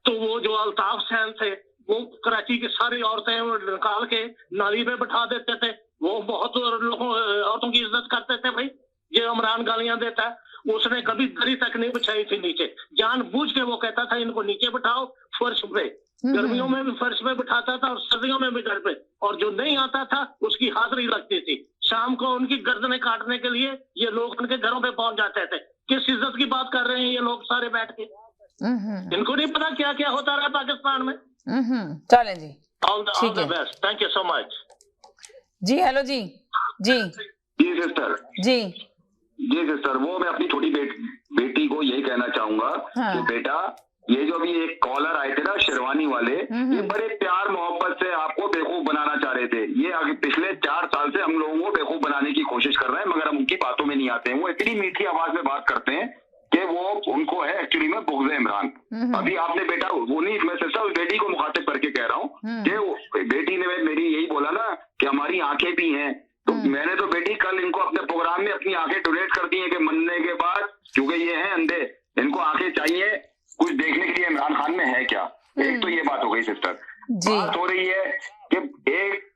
तो वो जो अल्ताफ सैन थे, वो कराची की सारी औरतें निकाल के नाली पे बैठा देते थे। वो बहुत औरतों की इज्जत करते थे। भाई ये इमरान गालियां देता है, उसने कभी दरी तक नहीं बिछाई थी नीचे, जानबूझ के वो कहता था इनको नीचे बिठाओ फर्श पे। गर्मियों में भी फर्श पे बिठाता था और सर्दियों में भी घर पे, और जो नहीं आता था उसकी हाजिरी लगती थी। शाम को उनकी गर्दनें काटने के लिए ये लोग उनके घरों पे पहुंच जाते थे। किस इज्जत की बात कर रहे हैं ये लोग सारे बैठ के? इनको नहीं पता क्या क्या होता रहा पाकिस्तान में। चलें जी, ठीक है, थैंक यू सो मच। जी हेलो जी, जी जी सिस्टर, जी सिस्टर, वो मैं अपनी छोटी बेटी को यही कहना चाहूंगा कि बेटा, ये जो अभी एक कॉलर आए थे ना शेरवानी वाले, ये बड़े प्यार मोहब्बत से आपको बेवकूफ बनाना चाह रहे थे। ये आगे पिछले 4 साल से हम लोगों को बेवकूफ बनाने की कोशिश कर रहे हैं, मगर हम उनकी बातों में नहीं आते हैं। वो इतनी मीठी आवाज में बात करते हैं कि वो उनको है एक्चुअली में बुग़्ज़ इमरान। अभी आपने बेटा वो नहीं, मैं सिर्फ उस बेटी को मुखातिब करके कह रहा हूँ कि बेटी ने मेरी यही बोला ना कि हमारी आंखें भी हैं, तो मैंने तो बेटी कल इनको अपने प्रोग्राम में अपनी आंखें डोनेट कर दी है कि मरने के बाद, क्योंकि ये हैं अंधे, इनको आंखें चाहिए कुछ देखने के लिए इमरान खान में है क्या। एक तो ये बात हो गई सिस्टर। बात हो रही है कि एक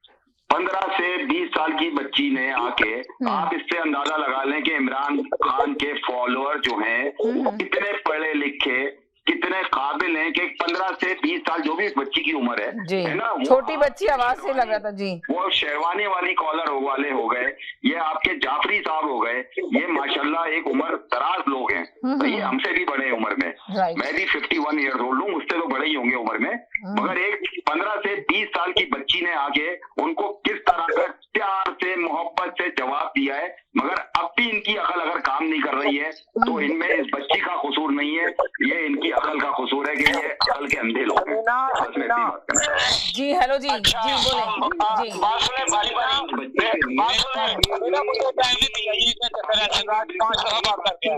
15 से 20 साल की बच्ची ने आके, आप इससे अंदाजा लगा लें कि इमरान खान के फॉलोअर जो हैं वो कितने पढ़े लिखे, कितने काबिल हैं कि 15 से 20 साल जो भी बच्ची की उम्र है ना, छोटी बच्ची आवाज से लग रहा था जी, वो शेरवानी वाली कॉलर वाले हो गए, ये आपके जाफरी साहब हो गए, ये माशाल्लाह एक उम्र दराज लोग हैं, ये हमसे भी बड़े उम्र में, मैं भी 51 ईयर्स ओल्ड हूँ, मुझसे तो बड़े ही होंगे उम्र में, मगर एक 15 से 20 साल की बच्ची ने आके उनको किस तरह का प्यार से मोहब्बत से जवाब दिया है, मगर अब भी इनकी अकल अगर काम नहीं कर रही है तो इनमें इस बच्ची का कसूर नहीं है, ये इनकी अकल का कसूर है कि ये अकल के अंधे लोग हैं। जी हेलो जी, जी बोले जी।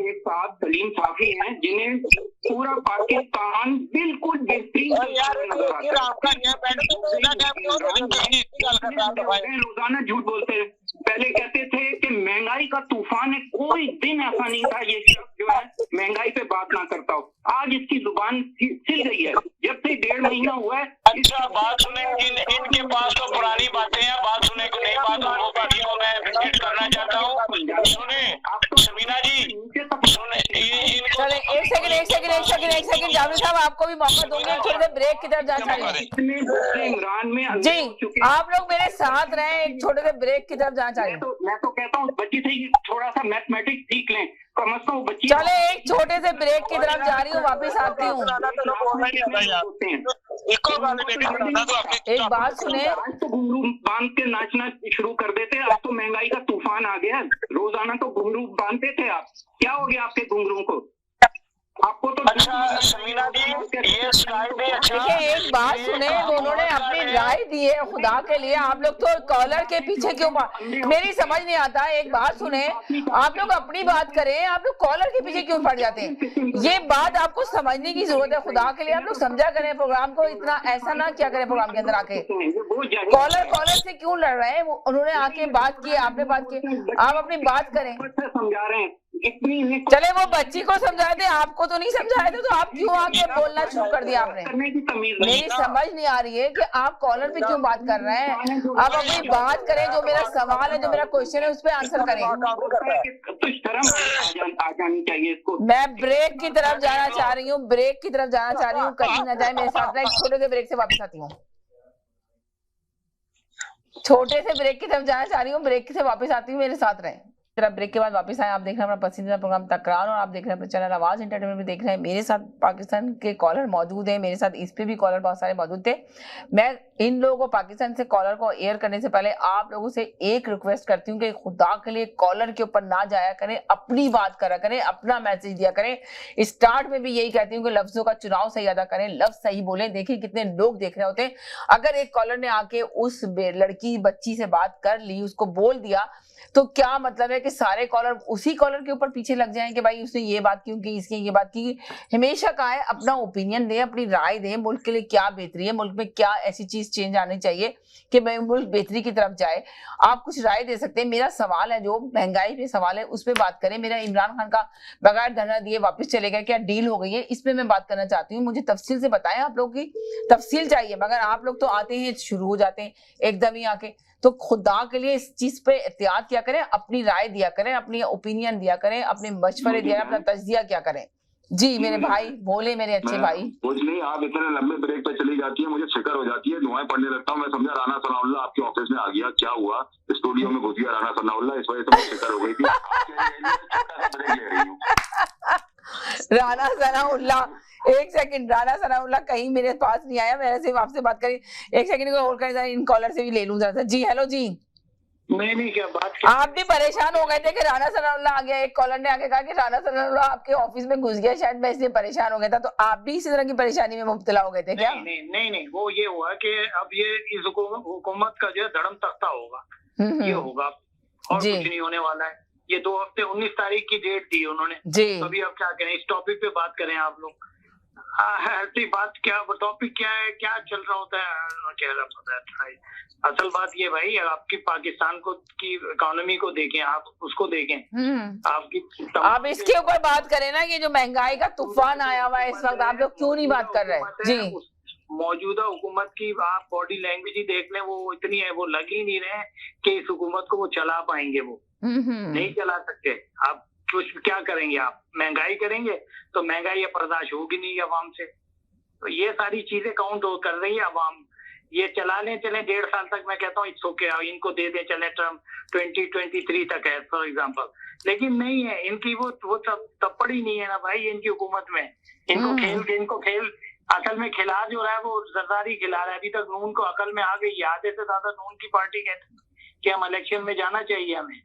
एक साहब सलीम साफी हैं जिन्हें पूरा पाकिस्तान बिल्कुल बेहतरीन रोजाना झूठ बोलते हैं। पहले कहते थे कि महंगाई का तूफान है, कोई दिन ऐसा नहीं था ये शख्स जो है महंगाई पे बात ना करता हो। आज इसकी जुबान सिल गई है, जब से 1.5 महीना हुआ है। अच्छा बात सुने, इनके पास तो पुरानी बातें हैं, बात सुने को नई बात हो पाती है। मैं विजिट करना चाहता हूँ, सुने शमीना जी, सुने चले एक सेकंड जावेद साहब, आपको भी मौका दूंगी, थोड़ी देर ब्रेक की तरफ जाना चाहिए। इमरान में जी आप लोग मेरे साथ रहे, एक छोटे से ब्रेक की तरफ जाना चाहिए। मैं तो कहता हूँ बच्ची से थोड़ा सा मैथमेटिक्स सीख लें, कम से कम बच्ची। चले एक छोटे से ब्रेक की तरफ जा रही हूँ, वापस आती हूँ। एक बात सुने, तो घुंघरू बांध के नाचना शुरू कर देते, अब तो महंगाई का तूफान आ गया, रोजाना तो घुंघरू बांधते थे आप, क्या हो गया आपके घुंघरू को? आपको तो अच्छा शमीना जी ये देखिए एक बात सुने, उन्होंने अपनी राय दी है, खुदा के लिए आप लोग तो कॉलर के पीछे क्यों, मेरी समझ नहीं आता। एक बात सुने, आप लोग अपनी बात करें, आप लोग कॉलर के पीछे क्यों पड़ जाते हैं? ये बात आपको समझने की जरूरत है, खुदा के लिए आप लोग समझा करें प्रोग्राम को, इतना ऐसा ना क्या करें प्रोग्राम के अंदर आके। कॉलर से क्यों लड़ रहे हैं? उन्होंने आके बात की, आपने बात की, आप अपनी बात करें। समझा रहे हैं चले वो बच्ची को समझाए थे, आपको तो नहीं समझाए थे, तो आप क्यों आके बोलना शुरू कर दिया आपने? मेरी समझ नहीं आ रही है कि आप कॉलर पे क्यों बात कर रहे हैं। आप अपनी बात करें, जो मेरा सवाल है, जो मेरा क्वेश्चन है, उस पर आंसर करें। मैं ब्रेक की तरफ जाना चाह रही हूँ, ब्रेक की तरफ जाना चाह रही हूँ, कहीं ना जाए मेरे साथ। एक छोटे से ब्रेक से वापस आती हूँ, छोटे से ब्रेक की तरफ जाना चाह रही हूँ, ब्रेक से वापस आती हूँ, मेरे साथ रहें। जरा ब्रेक के बाद वापस आए, आप देख रहे हैं अपना पसंदीदा प्रोग्राम तकरार, और आप देख रहे हैं अपने चैनल आवाज एंटरटेनमेंट में देख रहे हैं। मेरे साथ पाकिस्तान के कॉलर मौजूद हैं, मेरे साथ इस पे भी कॉलर बहुत सारे मौजूद थे। मैं इन लोगों को, पाकिस्तान से कॉलर को एयर करने से पहले आप लोगों से एक रिक्वेस्ट करती हूँ कि खुदा के लिए कॉलर के ऊपर ना जाया करें, अपनी बात करा करें, अपना मैसेज दिया करें। स्टार्ट में भी यही कहती हूँ कि लफ्जों का चुनाव सही अदा करें, लफ्ज सही बोलें। देखिए कितने लोग देख रहे होते हैं, अगर एक कॉलर ने आके उस लड़की बच्ची से बात कर ली, उसको बोल दिया, तो क्या मतलब है कि सारे कॉलर उसी कॉलर के ऊपर पीछे लग जाएं कि भाई उसने ये बात क्यों की, इसने ये बात की। हमेशा कहा है अपना ओपिनियन दें, अपनी राय दें, मुल्क के लिए क्या बेहतरी है, मुल्क में क्या ऐसी चीज चेंज आनी चाहिए कि मुल्क बेहतरी की तरफ जाए। आप कुछ राय दे सकते हैं। मेरा सवाल है, जो महंगाई पे सवाल है, उस पर बात करें। मेरा इमरान खान का बगैर धरना दिए वापस चले गए, क्या डील हो गई है, इस पे मैं बात करना चाहती हूँ। मुझे तफसील से बताएं, आप लोग की तफसील चाहिए, मगर आप लोग तो आते हैं शुरू हो जाते हैं एकदम ही आके। तो खुदा के लिए इस चीज पे एहतियात क्या करें, अपनी राय दिया करें, अपनी ओपिनियन दिया करें, अपने मशवरे दिया करें, अपना तजजिया क्या करें। जी मेरे भाई बोले, मेरे अच्छे भाई। कुछ नहीं, आप इतने लंबे ब्रेक पे चली जाती है, मुझे फिक्र हो जाती है, दुआएं पढ़ने लगता हूँ। मैं समझा राना सनाउल्लाह आपके ऑफिस में आ गया, क्या हुआ, स्टूडियो में घुस गया राना सनाउल्लाह, इस वजह से मुझे फिक्र हो गई थी। राना सनाउल्लाह, एक सेकंड, राना सनाउल्लाह कहीं मेरे पास नहीं आया, मैंने सिर्फ आपसे बात करी। एक सेकंड को होल्ड करें, इन कॉलर से भी ले लूं जरा। जी हेलो जी, नहीं क्या बात, आप भी परेशान हो गए थे कि राना सनाउल्लाह आ गया। एक कॉलर ने आके कहा कि राना सनाउल्लाह आपके ऑफिस में घुस गया, शायद मैं इसलिए परेशान हो गया था। तो आप भी इसी तरह की परेशानी में मुब्तला हो गए थे क्या? नहीं, वो ये हुआ कि अब ये इस हुकूमत का जो है धर्म तख्ता होगा, ये होगा और कुछ नहीं होने वाला है। ये 2 हफ्ते 19 तारीख की डेट दी उन्होंने जी। अभी अब क्या करें, इस टॉपिक पे बात करें आप लोग। ऐसी बात क्या, टॉपिक क्या है, क्या चल रहा होता है, क्या पता है। असल बात ये भाई, आपकी पाकिस्तान को की इकोनॉमी को देखें, आप उसको देखें, आपकी आप इसके ऊपर बात करें ना कि जो महंगाई का तूफान आया हुआ है इस वक्त, आप लोग क्यों नहीं बात कर रहे? जी मौजूदा हुकूमत की आप बॉडी लैंग्वेज ही देख लें, वो इतनी है, वो लग ही नहीं रहे हैं कि इस हुकूमत को वो चला पाएंगे। वो नहीं चला सकते। आप कुछ क्या करेंगे? आप महंगाई करेंगे तो महंगाई बर्दाश्त होगी नहीं अवाम से। तो ये सारी चीजें काउंट कर रही है अवाम। ये चलाने चले 1.5 साल तक, मैं कहता हूँ इट्स ओके, इनको दे दे, चले टर्म 2023 तक है फॉर एग्जांपल, लेकिन नहीं है इनकी वो सब तपड़ ही नहीं है ना भाई इनकी हुकूमत में। इनको खेल अकल में खिला जो रहा है वो जरदारी खिला रहा है। अभी तक नून को अकल में आ गई, आधे से ज्यादा नून की पार्टी कहते कि हम इलेक्शन में जाना चाहिए हमें।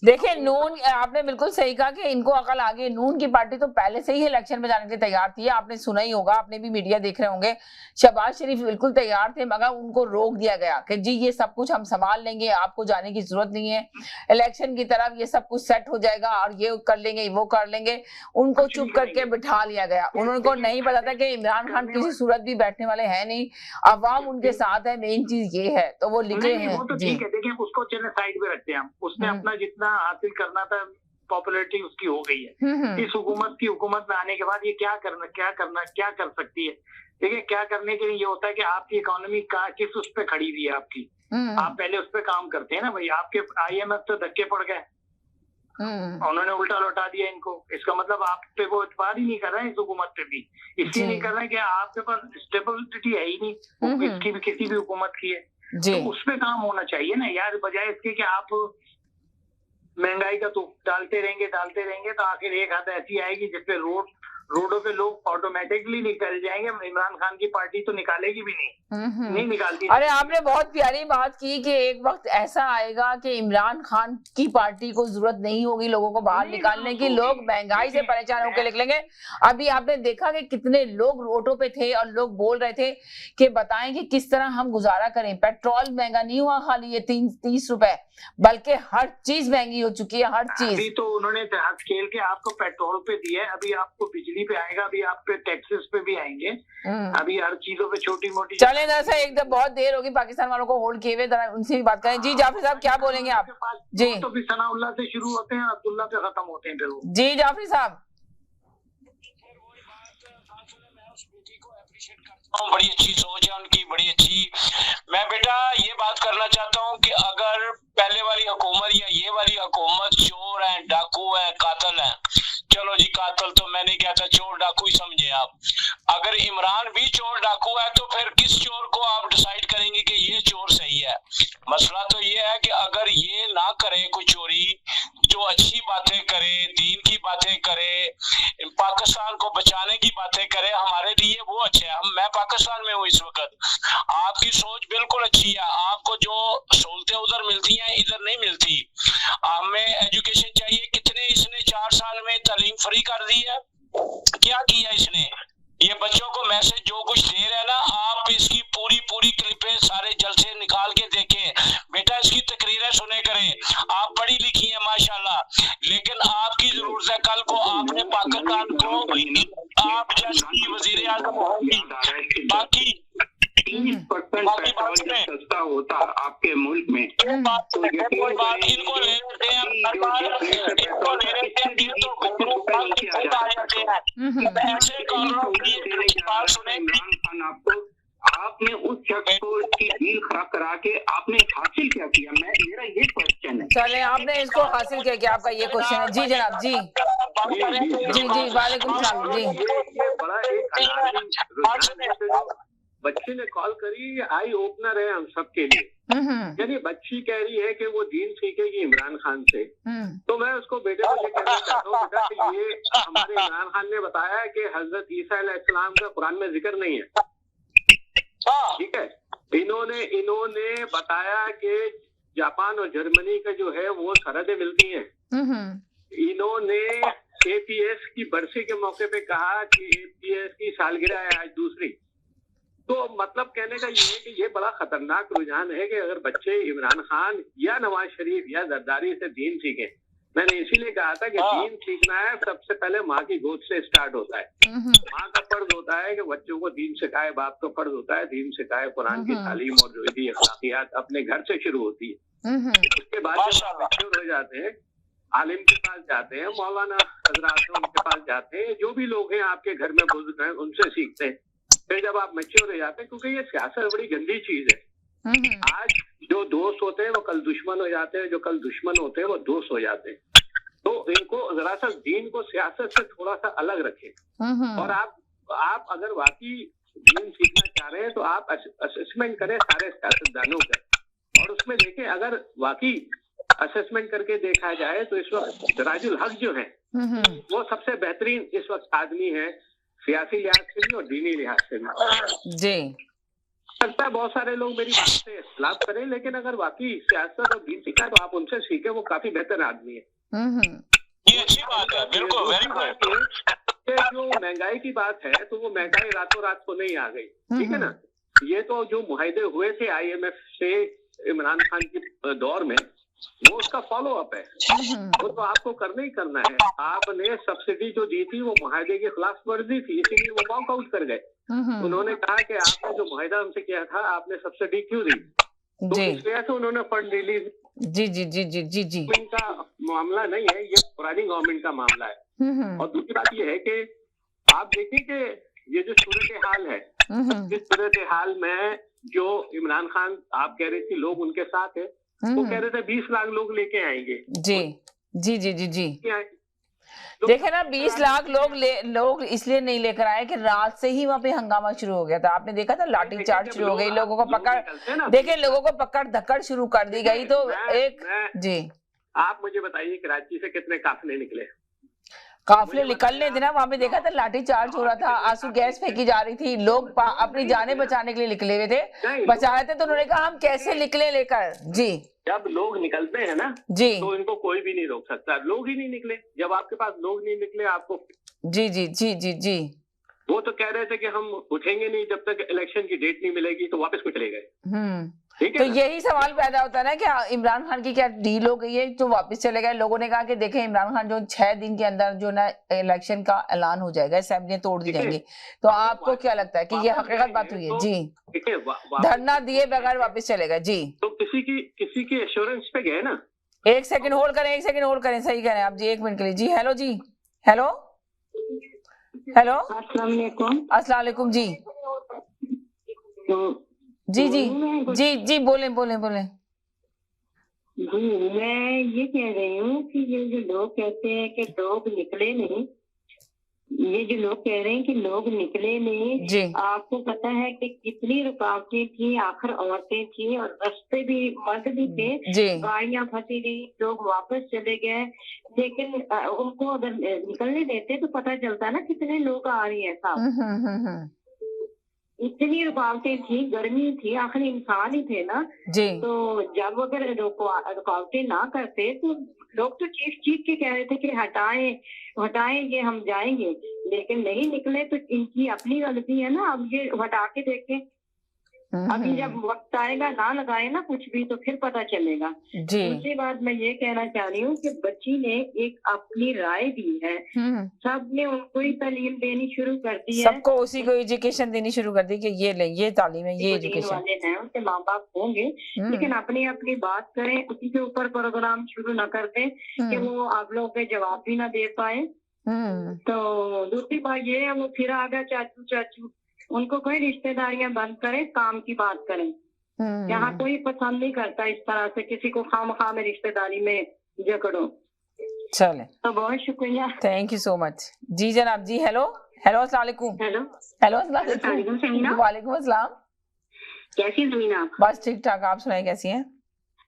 देखिए नून, आपने बिल्कुल सही कहा कि इनको अकल आ गई। नून की पार्टी तो पहले से ही इलेक्शन में जाने के लिए तैयार थी। आपने सुना ही होगा, आपने भी मीडिया देख रहे होंगे, शहबाज शरीफ बिल्कुल तैयार थे, मगर उनको रोक दिया गया कि जी ये सब कुछ हम संभाल लेंगे, आपको जाने की जरूरत नहीं है, इलेक्शन की तरफ ये सब कुछ सेट हो जाएगा और ये कर लेंगे वो कर लेंगे। उनको चुप करके बिठा लिया गया। उनको नहीं पता था कि इमरान खान किसी सूरत भी बैठने वाले है नहीं, अवाम उनके साथ है, मेन चीज ये है। तो वो लिखे हैं। ठीक है, देखिए उसको चले साइड पे रखते हैं हम। उसने अपना जितना हासिल करना था, पॉपुलैरिटी उसकी हो गई है। इस हुकूमत में आने के बाद ये क्या कर सकती है? देखिए क्या करने के लिए ये होता है कि आपकी इकोनॉमी का किस उस पे खड़ी हुई है आपकी, आप पहले उस पे काम करते हैं ना भाई। आपके IMF तो धक्के पड़ गए, उन्होंने उल्टा लौटा दिया इनको। इसका मतलब आप पे वो एतबार ही नहीं कर रहे हैं इस हुकूमत पे भी, इसलिए नहीं कर रहे हैं कि आपके पास स्टेबिलिटी है ही नहीं, इसकी भी किसी भी हुकूमत की है। तो उस पे काम होना चाहिए ना यार, बजाय इसके कि आप महंगाई का तो डालते रहेंगे तो आखिर एक हाथ ऐसी आएगी जिसपे रोडों पे लोग ऑटोमेटिकली निकल जाएंगे। इमरान खान की पार्टी तो निकालेगी भी नहीं निकालती। अरे आपने बहुत प्यारी बात की कि एक वक्त ऐसा आएगा कि इमरान खान की पार्टी को जरूरत नहीं होगी लोगों को बाहर निकालने की, लोग महंगाई से परेशान होकर निकलेंगे। अभी आपने देखा कि कितने लोग रोडों पे थे और लोग बोल रहे थे कि बताएं कि किस तरह हम गुजारा करें। पेट्रोल महंगा नहीं हुआ खाली ये 30 रुपए, बल्कि हर चीज महंगी हो चुकी है, हर चीज। अभी तो उन्होंने खेल के आपको पेट्रोल पे दिया है, अभी आपको बिजली पे आएगा, अभी आप पे टैक्सेस पे भी आएंगे, अभी हर चीजों पे छोटी मोटी। चले ना सर, एकदम बहुत देर होगी पाकिस्तान वालों को होल्ड किए हुए, उनसे भी बात करें। जी जाफरी साहब क्या बोलेंगे आप? जी तो फिर सनाउल्लाह से शुरू होते हैं, अब्दुल्ला पे खत्म होते हैं फिर। जी जाफरी साहब। बड़ी अच्छी सोच है उनकी, बड़ी अच्छी। मैं बेटा ये बात करना चाहता हूँ कि अगर पहले वाली हुकूमत या ये वाली हुकूमत चोर है, डाकू है, कातिल है, चलो जी कातिल तो मैं नहीं कहता, चोर डाकू ही समझे आप। अगर इमरान भी चोर डाकू है तो फिर किस चोर को आप डिसाइड करेंगे कि ये चोर सही है? मसला तो ये है कि अगर ये ना करे कोई चोरी, जो अच्छी बातें करे, दीन की बातें करे, पाकिस्तान को बचाने की बातें करे, हमारे लिए वो अच्छा है। मैं पाकिस्तान में हूँ इस वक्त। आपकी सोच बिल्कुल अच्छी है, आपको जो सहूलतें उधर मिलती हैं इधर नहीं मिलती। हमें एजुकेशन चाहिए, कितने इसने 4 साल में तालीम फ्री कर दी है, क्या किया इसने? ये बच्चों को मैसेज जो कुछ दे रहे हैं ना, आप इसकी पूरी क्लिपें सारे जलसे निकाल के देखें बेटा, इसकी तकरीरें सुने करें। आप पढ़ी लिखी हैं माशाल्लाह, लेकिन आपकी जरूरत है कल को आपने पाकिस्तान को आप जैसी वजीर आजम होगी। बाकी 30% सस्ता होता आपके मुल्क में, इनको ले लेते हैं, इनको ले लेते हैं, आपने उस शख्स को उसकी डील खराब करा के आपने हासिल क्या किया? मेरा ये क्वेश्चन है। चले आपने इसको हासिल किया क्या? आपका ये क्वेश्चन है। जी जनाब। जी जी वालेकुम सलाम। जी बड़ा एक बच्ची ने कॉल करी, आई ओपनर है हम सबके लिए। यानी बच्ची कह रही है कि वो दीन सीखेगी इमरान खान से। तो मैं उसको बेटे को ये कहना चाहता हूँ बेटा कि ये हमारे इमरान खान ने बताया है कि हजरत ईसा अलैहिस्सलाम का कुरान में जिक्र नहीं है, ठीक है। इन्होंने बताया कि जापान और जर्मनी का जो है वो सरहदें मिलती हैं। इन्होंने APS की बरसी के मौके पे कहा कि APS की सालगिरह है आज दूसरी। तो मतलब कहने का ये है कि ये बड़ा खतरनाक रुझान है कि अगर बच्चे इमरान खान या नवाज शरीफ या जरदारी से दीन सीखें। मैंने इसीलिए कहा था कि दीन सीखना है सबसे पहले माँ की गोद से स्टार्ट होता है। माँ का फर्ज होता है कि बच्चों को दीन सिखाए, बाप का फर्ज होता है दीन सिखाए, कुरान की तालीम और जो भी अखलाकियात अपने घर से शुरू होती है। उसके बाद जब मैच्योर हो जाते हैं, आलिम के पास जाते हैं, मौलाना हजरात उनके पास जाते हैं, जो भी लोग हैं आपके घर में बुजुर्ग हैं उनसे सीखते हैं। फिर जब आप मैच्योर हो जाते हैं, क्योंकि ये सियासत बड़ी गंदी चीज है। आज जो दोस्त होते हैं वो कल दुश्मन हो जाते हैं, जो कल दुश्मन होते हैं वो दोस्त हो जाते हैं। तो इनको जरा सा दीन को सियासत से थोड़ा सा अलग रखें। और आप अगर वाकई दीन सीखना चाह रहे हैं तो आप असेसमेंट करें सारे सियासतदानों का, और उसमें देखें अगर वाकई असेसमेंट करके देखा जाए तो इस वक्त सिराजुल हक जो है वो सबसे बेहतरीन इस वक्त आदमी है, सियासी लिहाज से भी और दीनी लिहाज से भी। जी लगता है बहुत सारे लोग मेरी बात से इख्तिलाफ करें, लेकिन अगर वाकई सियासत और दीन सीखा तो आप उनसे सीखे, वो काफी बेहतर आदमी है। ये अच्छी बात है, बिल्कुल वेरी गुड। जो महंगाई की बात है तो वो महंगाई रातों रात को नहीं आ गई, ठीक है ना। ये तो जो मुआहदे हुए थे IMF से इमरान खान के दौर में, वो उसका फॉलो अप है, वो तो आपको करना ही करना है। आपने सब्सिडी जो दी थी वो मुआहदे के खिलाफ वर्जी थी, इसीलिए वो वॉकआउट कर गए। उन्होंने कहा कि आपने जो मुआहदा हमसे किया था आपने सब्सिडी क्यों दी, तो इस वजह से उन्होंने फंड रिलीज। जी जी जी जी जी जी इनका मामला नहीं है, ये पुरानी गवर्नमेंट का मामला है। और दूसरी बात ये है कि आप देखिए कि ये जो सूरत हाल है, इस सूरत हाल में जो इमरान खान आप कह रहे थे लोग उनके साथ है, वो कह रहे थे 20 लाख लोग लेके आएंगे। जी जी जी जी जी देखे ना 20 लाख लोग इसलिए नहीं लेकर आए कि रात से ही वहाँ पे हंगामा शुरू हो गया था। आपने देखा था लाठी चार्ज शुरू हो गई, लोगों को पकड़ देखे लोगों को पकड़ धक्कड़ शुरू कर दी गई। तो जी आप मुझे बताइए कराची से कितने काफिले निकले? काफिले निकलने थे ना, वहाँ पे देखा था लाठी चार्ज हो रहा था, आंसू गैस फेंकी जा रही थी, लोग अपनी जानें बचाने के लिए निकले हुए थे, बचा रहे थे। तो उन्होंने कहा हम कैसे निकले लेकर। जी जब लोग निकलते हैं ना जी तो इनको कोई भी नहीं रोक सकता। लोग ही नहीं निकले, जब आपके पास लोग नहीं निकले आपको। जी जी जी जी जी वो तो कह रहे थे कि हम उठेंगे नहीं जब तक इलेक्शन की डेट नहीं मिलेगी, तो वापस में चले गए। तो यही सवाल पैदा होता है ना कि इमरान खान की क्या डील हो गई है तो वापस चले गए। लोगों ने कहा कि देखें इमरान खान जो 6 दिन के अंदर जो ना इलेक्शन का ऐलान हो जाएगा, असेंबली तोड़ दी जाएंगी। तो आपको क्या लगता है कि ये हकीकत बात हुई है? जी धरना दिए बगैर वापस चले गए। जी तो किसी की एश्योरेंस पे गए ना। एक सेकंड होल्ड करें, एक सेकंड होल्ड करें, सही कह रहे हैं आप जी, 1 मिनट के लिए। जी हेलो जी, हेलो हेलो अस्सलाम वालेकुम जी जी जी जी जी बोले बोले बोले। जी मैं ये कह रही हूँ कि ये जो लोग कहते हैं कि लोग निकले नहीं, ये जो लोग कह रहे हैं कि लोग निकले नहीं, आपको पता है कि कितनी रुकावटें थी, आखिर औरतें थी और रास्ते भी बंद भी थे, गाड़ियां फंसी रही, लोग वापस चले गए। लेकिन उनको अगर निकलने देते तो पता चलता ना कितने लोग आ रहे हैं साहब। इतनी रुकावटें थी, गर्मी थी, आखिर इंसान ही थे ना। तो जब अगर रुकावटें ना करते तो लोग तो चीख के कह रहे थे कि हटाएंगे हम जाएंगे, लेकिन नहीं निकले तो इनकी अपनी गलती है ना। अब ये हटा के देखें, अभी जब वक्त आएगा ना लगाए ना कुछ भी तो फिर पता चलेगा। दूसरी बात मैं ये कहना चाह रही हूँ कि बच्ची ने एक अपनी राय दी है, सबने उनको ही तालीम देनी शुरू कर दी है, सबको उसी को एजुकेशन देनी शुरू कर दी कि ये ले, ये तालीम है, ये एजुकेशन वाले हैं, उनके माँ बाप होंगे, लेकिन अपनी अपनी बात करें, उसी के ऊपर प्रोग्राम शुरू न कर दें कि वो आप लोगों के जवाब भी ना दे पाए। तो दूसरी बात ये है, वो फिर आ गया चाचू, उनको कोई रिश्तेदारियां बंद करें, काम की बात करें। यहाँ कोई पसंद नहीं करता इस तरह से किसी को खामखा में रिश्तेदारी में जकड़ो। चले तो बहुत शुक्रिया, थैंक यू सो मच। जी जनाब जी हेलो हेलो अस्सलाम वालेकुम। हेलो हेलो वालेकुम अस्सलाम। कैसी ज़मीना आप? बस ठीक ठाक, आप सुनाए कैसी हैं?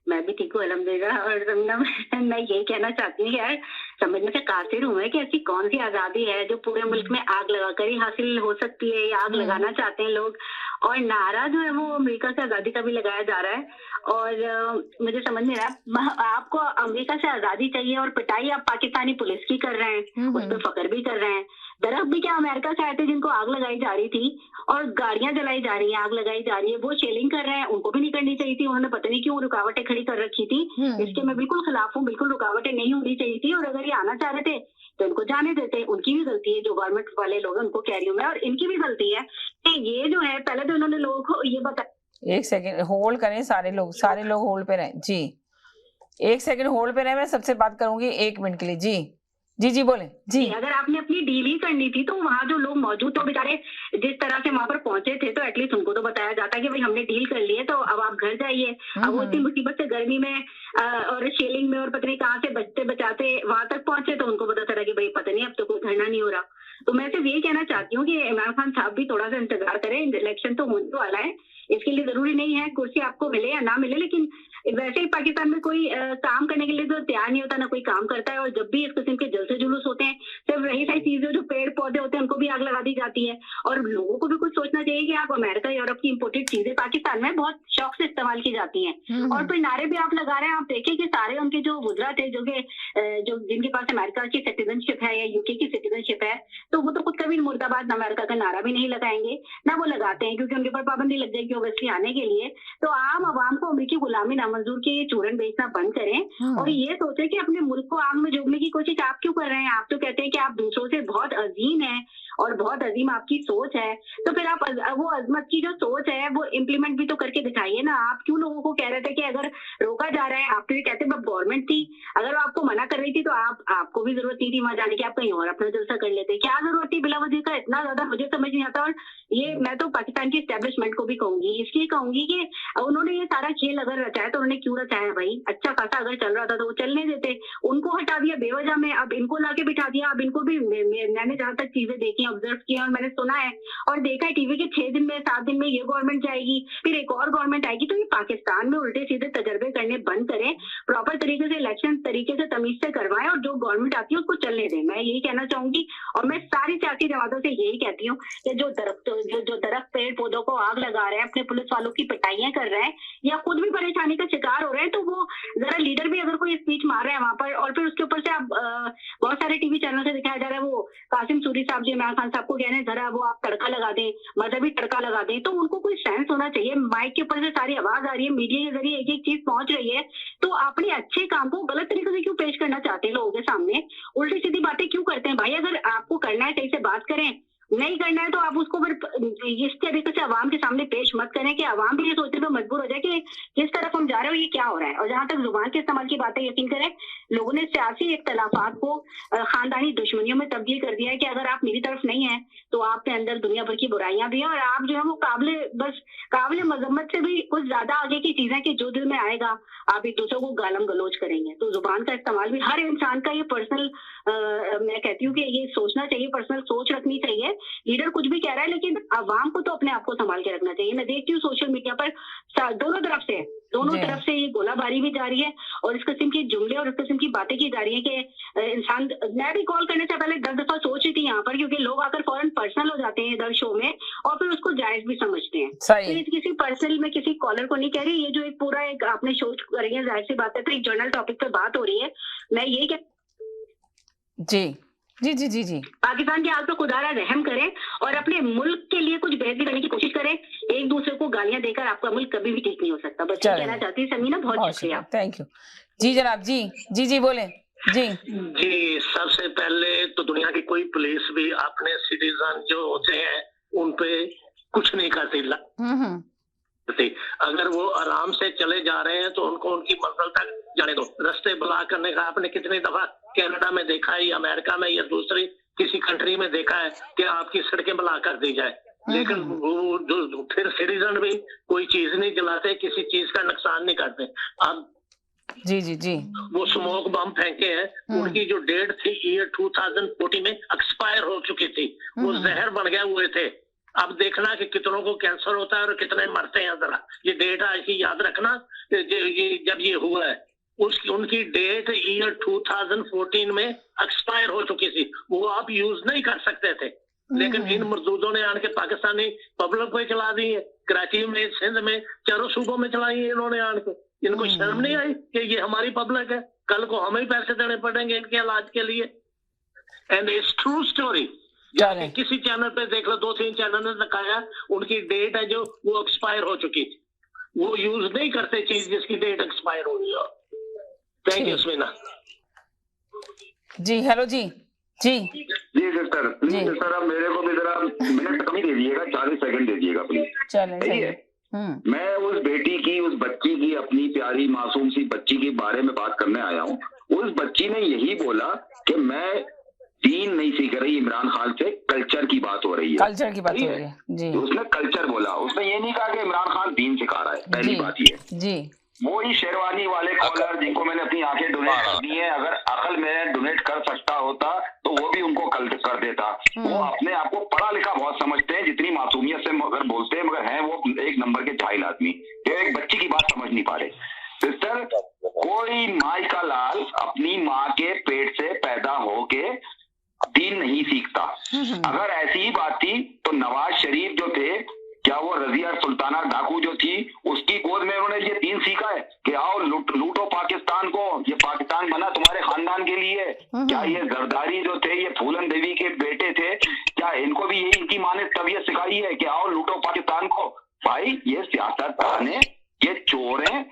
मैं भी ठीक हूँ अल्हम्दुलिल्लाह। और ज़मीना मैं यही कहना चाहती हूँ यार, समझने से कासिर हूँ मैं कि ऐसी कौन सी आज़ादी है जो पूरे मुल्क में आग लगाकर ही हासिल हो सकती है, या आग लगाना चाहते हैं लोग। और नारा जो है वो अमेरिका से आज़ादी का भी लगाया जा रहा है, और मुझे समझ नहीं रहा, आपको अमेरिका से आज़ादी चाहिए और पिटाई आप पाकिस्तानी पुलिस की कर रहे हैं, उस पर फख्र भी कर रहे हैं। दरअसल भी क्या अमेरिका से आए थे जिनको आग लगाई जा रही थी और गाड़ियां जलाई जा रही हैं, आग लगाई जा रही है, वो शेलिंग कर रहे हैं, उनको भी नहीं करनी चाहिए थी। उन्होंने पता नहीं क्यों रुकावटें खड़ी कर रखी थी, इसके मैं बिल्कुल खिलाफ हूँ, बिल्कुल रुकावटें नहीं होनी चाहिए थी। और अगर ये आना चाह रहे थे तो उनको जाने देते, उनकी भी गलती है, जो गवर्नमेंट वाले लोग उनको कह रही हूँ मैं, और इनकी भी गलती है कि ये जो है पहले तो उन्होंने लोगों को ये बता। 1 सेकंड होल्ड करें, सारे लोग होल्ड पे रहें जी, 1 सेकंड होल्ड पे रहें, मैं सबसे बात करूंगी 1 मिनट के लिए। जी जी जी बोले जी। अगर आपने अपनी डील ही करनी थी तो वहाँ जो लोग मौजूद तो बेचारे जिस तरह से वहाँ पर पहुंचे थे तो एटलीस्ट उनको तो बताया जाता कि भाई हमने डील कर ली है तो अब आप घर जाइए। अब वो इतनी मुसीबत से गर्मी में और शेलिंग में और पता नहीं कहाँ से बचते बचाते वहां तक पहुंचे तो उनको पता चला कि भाई पता नहीं अब तो कोई धरना नहीं हो रहा। तो मैं सिर्फ ये कहना चाहती हूँ कि इमरान खान साहब भी थोड़ा सा इंतजार करें, इलेक्शन तो होने वाला है, इसके लिए जरूरी नहीं है कुर्सी आपको मिले या ना मिले, लेकिन वैसे ही पाकिस्तान में कोई काम करने के लिए तो तैयार नहीं होता, ना कोई काम करता है। और जब भी इस किस्म के जलसे जुलूस होते हैं सिर्फ रही सारी चीजें जो पेड़ पौधे होते हैं उनको भी आग लगा दी जाती है। और लोगों को भी कुछ सोचना चाहिए कि आप अमेरिका यूरोप की इंपोर्टेड चीजें पाकिस्तान में बहुत शौक से इस्तेमाल की जाती हैं और फिर नारे भी आप लगा रहे हैं। आप देखें कि सारे उनके जो वुज़रा थे जो जिनके पास अमेरिका की सिटीजनशिप है या यूके की सिटीजनशिप है तो वो तो खुद कभी मुर्दाबाद अमेरिका का नारा भी नहीं लगाएंगे, ना वो लगाते हैं क्योंकि उनके ऊपर पाबंदी लग जाएगी ओबियसली आने के लिए। तो आम आवाम को अमेरिकी गुलामी नामंजूर के चूरन बेचना बंद करें और ये सोचें कि अपने मुल्क को आग में झोंकने की कोशिश आप क्यों कर रहे हैं। आप तो कहते हैं कि आप दूसरों से बहुत अजीम है और बहुत अजीम आपकी सोच है, तो फिर आप वो अजमत की जो सोच है वो इम्प्लीमेंट भी तो करके दिखाइए ना। आप क्यों लोगों को कह रहे थे कि अगर रोका जा रहा है, आप तो ये कहते हैं गवर्नमेंट थी, अगर आपको मना कर रही थी तो आपको भी जरूरत नहीं थी वहां जाने की, आप कहीं और अपना जलसा कर लेते। क्या जरूरत थी बिला वजह का इतना ज्यादा, मुझे समझ नहीं आता। और ये मैं तो पाकिस्तान की एस्टेब्लिशमेंट को भी कहूंगी, इसलिए कहूंगी कि उन्होंने ये सारा खेल अगर रचाया तो उन्होंने क्यों रचाया भाई। अच्छा खासा अगर चल रहा था तो वो चलने देते, उनको हटा दिया बेवजह में, अब इनको लाके बिठा दिया। अब इनको भी मैंने जहां तक चीजें देखी ऑब्जर्व किया और मैंने सुना है और देखा है टीवी के 6 दिन में 7 दिन में ये गवर्नमेंट जाएगी फिर एक और गवर्नमेंट आएगी। तो ये पाकिस्तान में उल्टे सीधे तजर्बे करने बंद करें, प्रॉपर तरीके से इलेक्शन तरीके से तमीज से करवाएं और जो गवर्नमेंट आती है उसको चलने दें। मैं यही कहना चाहूंगी और मैं सारी सियासी जमातों से यही कहती हूँ कि जो दरख्त पेड़ पौधों को आग लगा रहे हैं, अपने पुलिस वालों की पिटाइयां कर रहे हैं या खुद भी परेशानी का शिकार हो रहे हैं, तो वो जरा लीडर भी अगर कोई स्पीच मार रहा है वहां पर और फिर उसके ऊपर से आप बहुत सारे टीवी चैनल से दिखाया जा रहा है वो कासिम सूरी साहब जी इमरान खान साहब को कह रहे हैं जरा वो आप तड़का लगा दें, मजहबी तड़का लगा दें, तो उनको कोई सेंस होना चाहिए। माइक के ऊपर से सारी आवाज आ रही है, मीडिया के जरिए एक एक चीज पहुंच रही है, तो अपने अच्छे काम को गलत तरीके से क्यों पेश करना चाहते हैं लोगों के सामने, उल्टी सीधी बातें क्यों करते हैं भाई। अगर आपको करना है सही से बात करें, नहीं करना है तो आप उसको फिर इस तरीके से आवाम के सामने पेश मत करें कि आवाम भी ये सोचने पर मजबूर हो जाए कि किस तरफ हम जा रहे हो, ये क्या हो रहा है। और जहां तक जुबान के इस्तेमाल की बातें, यकीन करें लोगों ने सियासी इख्तलाफात को खानदानी दुश्मनियों में तब्दील कर दिया है कि अगर आप मेरी तरफ नहीं है तो आपके अंदर दुनिया भर की बुराइयां भी हैं और आप जो है वो काबिल मजम्मत से भी कुछ ज्यादा आगे की चीजें कि जो दिल में आएगा आप एक दूसरे को गालम गलोच करेंगे। तो जुबान का इस्तेमाल भी हर इंसान का ये पर्सनल मैं कहती हूँ कि ये सोचना चाहिए, पर्सनल सोच रखनी चाहिए। लीडर कुछ भी कह रहा है लेकिन आवाम को तो अपने आप को संभाल के रखना चाहिए। मैं देखती हूँ सोशल मीडिया पर दोनों तरफ से ये गोलाबारी भी जारी है और इस किस्म के जुमले और इस किस्म की बातें की जा रही है कि इंसान, मैं भी कॉल करने से पहले 10 दफा सोच रही थी यहाँ पर, क्योंकि लोग आकर फौरन पर्सनल हो जाते हैं इधर शो में और फिर उसको जायज भी समझते हैं। तो किसी पर्सनल में किसी कॉलर को नहीं कह रही, ये जो एक पूरा एक आपने शो कर रही है, जाहिर सी बात है तो एक जनरल टॉपिक पे बात हो रही है। मैं यही जी जी जी जी जी पाकिस्तान के हाल पर खुदारा रहम करें और अपने मुल्क के लिए कुछ बेहतर करने की कोशिश करें। एक दूसरे को गालियां देकर आपका मुल्क कभी भी ठीक नहीं हो सकता। बस ये कहना चाहती हूँ समीना, बहुत शुक्रिया, थैंक यू। जी जनाब, जी जी जी बोले जी। जी सबसे पहले तो दुनिया की कोई पुलिस भी अपने सिटीजन जो होते हैं उन पे कुछ नहीं करती। अगर वो आराम से चले जा रहे हैं तो उनको उनकी मंजिल तक जाने दो। रास्ते ब्लॉक करने का आपने कितनी दफा कनाडा में देखा है या अमेरिका में या दूसरी किसी कंट्री में देखा है कि आपकी सड़कें ब्लॉक कर दी जाए, लेकिन वो जो फिर सिटीजन भी कोई चीज नहीं जलाते, किसी चीज का नुकसान नहीं करते। अब जी जी जी वो स्मोक बम फेंके हैं, उनकी जो डेट थी ईयर 2014 में एक्सपायर हो चुकी थी, वो जहर बन गए हुए थे। अब देखना कि कितनों को कैंसर होता है और कितने मरते हैं। जरा ये डेट आज की याद रखना, जब ये हुआ है उनकी डेट ईयर 2014 में एक्सपायर हो चुकी थी, वो आप यूज नहीं कर सकते थे। लेकिन इन मजदूरों ने आन के पाकिस्तानी पब्लिक पे चला दी है, कराची में, सिंध में, चारों सूबों में चलाई है इन्होंने आन के। इनको शर्म नहीं आई कि ये हमारी पब्लिक है, कल को हमें पैसे देने पड़ेंगे इनके इलाज के लिए। एंड इट्स ट्रू स्टोरी, किसी चैनल पे देख लो, 2-3 चैनल ने दिखाया, उनकी डेट है जो वो एक्सपायर हो चुकी थी। वो यूज नहीं करते चीज जिसकी डेट एक्सपायर हो रही हो। Thank you Samina ji. Hello जी जी जी सर, प्लीज सर आप मेरे को भी जरा मिनट कम ही दे दिएगा, 40 सेकंड दे दिएगा प्लीज। चलें, सही है मैं उस बेटी की, उस बच्ची की, अपनी प्यारी मासूम सी बच्ची के बारे में बात करने आया हूँ। उस बच्ची ने यही बोला कि मैं दीन नहीं सीख रही इमरान खान से, कल्चर की बात हो रही है। कल्चर की बात हो रही है जी। उसने कल्चर बोला, उसने ये नहीं कहा कि इमरान खान दीन सिखा रहा है। पहली बात ये जी। वो ही शेरवानी वाले कॉलर जिनको मैंने अपनी आंखें डोनेट कर दी है, अगर अकल में डोनेट कर सकता होता तो वो भी उनको कर देता। वो अपने आप को पढ़ा लिखा बहुत समझते हैं, जितनी मासूमियत से मगर बोलते हैं, मगर हैं वो एक नंबर के जाहिल आदमी। तो एक बच्ची की बात समझ नहीं पा रहे। सिस्टर, कोई माई का लाल अपनी माँ के पेट से पैदा होके दीन नहीं सीखता। अगर ऐसी ही बात थी तो नवाज शरीफ जो थे, क्या वो रजिया सुल्ताना डाकू जो थी, उसकी गोद में उन्होंने ये दीन सीखा है कि आओ लूटो पाकिस्तान को, ये पाकिस्तान बना तुम्हारे खानदान के लिए? क्या ये जरदारी जो थे, ये फूलन देवी के बेटे थे, क्या इनको भी यही इनकी माँ ने तबीयत सिखाई है कि आओ लूटो पाकिस्तान को? भाई ये सियासतदान है, ये चोर हैं।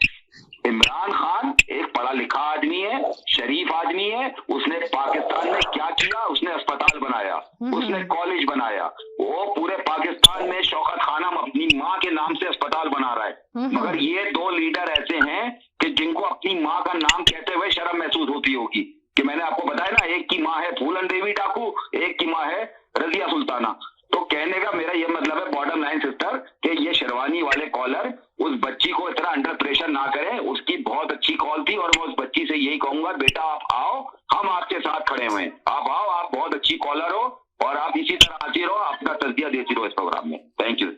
इमरान खान एक पढ़ा लिखा आदमी है, शरीफ आदमी है। उसने पाकिस्तान में क्या किया? उसने अस्पताल बनाया, उसने कॉलेज बनाया। वो पूरे पाकिस्तान में शौकत खानम अपनी माँ के नाम से अस्पताल बना रहा है। मगर ये दो लीडर ऐसे हैं कि जिनको अपनी माँ का नाम कहते हुए शर्म महसूस होती होगी कि मैंने आपको बताया ना, एक की माँ है फूलन देवी डाकू, एक की माँ है रजिया सुल्ताना। तो कहने का मेरा ये मतलब है, बॉटम लाइन सिस्टर, कि ये शेरवानी वाले कॉलर उस बच्ची को इतना अंडर प्रेशर ना करें। उसकी बहुत अच्छी कॉल थी और मैं उस बच्ची से यही कहूंगा, बेटा आप आओ, हम आपके साथ खड़े हुए हैं, आप आओ, आप बहुत अच्छी कॉलर हो और आप इसी तरह आती रहो, आपका तस्दिया देती रहो इस प्रोग्राम में। Thank you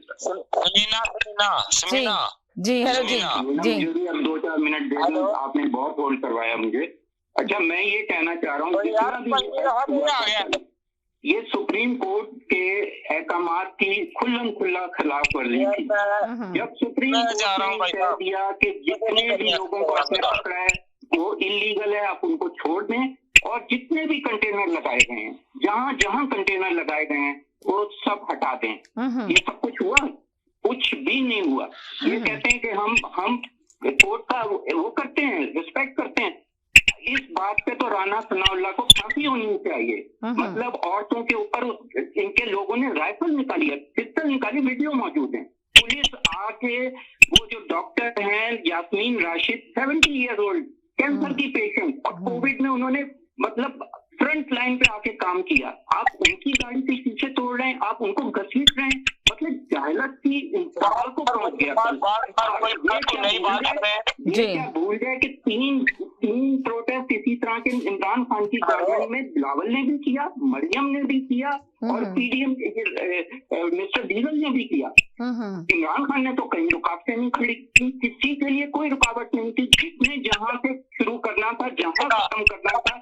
Samina ji. Hello जी। अब 2-4 मिनट दे दो, आपने बहुत होल्ड करवाया मुझे। अच्छा, मैं ये कहना चाह रहा हूँ, ये सुप्रीम कोर्ट के अहकामात की खुल्लम खुल्ला खिलाफ वर्जी थी। जब सुप्रीम कोर्ट ने कह दिया कि जितने भी लोगों को आपने पकड़ा है वो इलीगल है, आप उनको छोड़ दें, और जितने भी कंटेनर लगाए गए हैं, जहां जहां कंटेनर लगाए गए हैं, वो सब हटा दें। ये सब कुछ हुआ? कुछ भी नहीं हुआ। ये कहते हैं कि हम कोर्ट का वो करते हैं, रिस्पेक्ट करते हैं। इस बात पे तो राना सनाउल्लाह को फांसी होनी चाहिए। मतलब औरतों के ऊपर इनके लोगों ने राइफल निकाली है, पिस्तल निकाली, वीडियो मौजूद है। पुलिस आके, वो जो डॉक्टर हैं Yasmeen Rashid, 70 year old, cancer की पेशेंट, और कोविड में उन्होंने मतलब फ्रंट लाइन पे आके काम किया। आप उनकी गाड़ी से शीशे तोड़ रहे हैं, आप उनको घसीट रहे हैं। मतलब जाहिलत की इंतहा को पहुंच गया। क्या भूल गए कि तीन प्रोटेस्ट इसी तरह के इमरान खान की गवर्नमेंट में बिलावल ने भी किया, मरियम ने भी किया, और पीडीएम मिस्टर डीगल ने भी किया। इमरान खान ने तो कहीं रुकावटें नहीं खड़ी की, किसी के लिए कोई रुकावट नहीं थी। जिसने जहां से शुरू करना था, जहां खत्म करना था,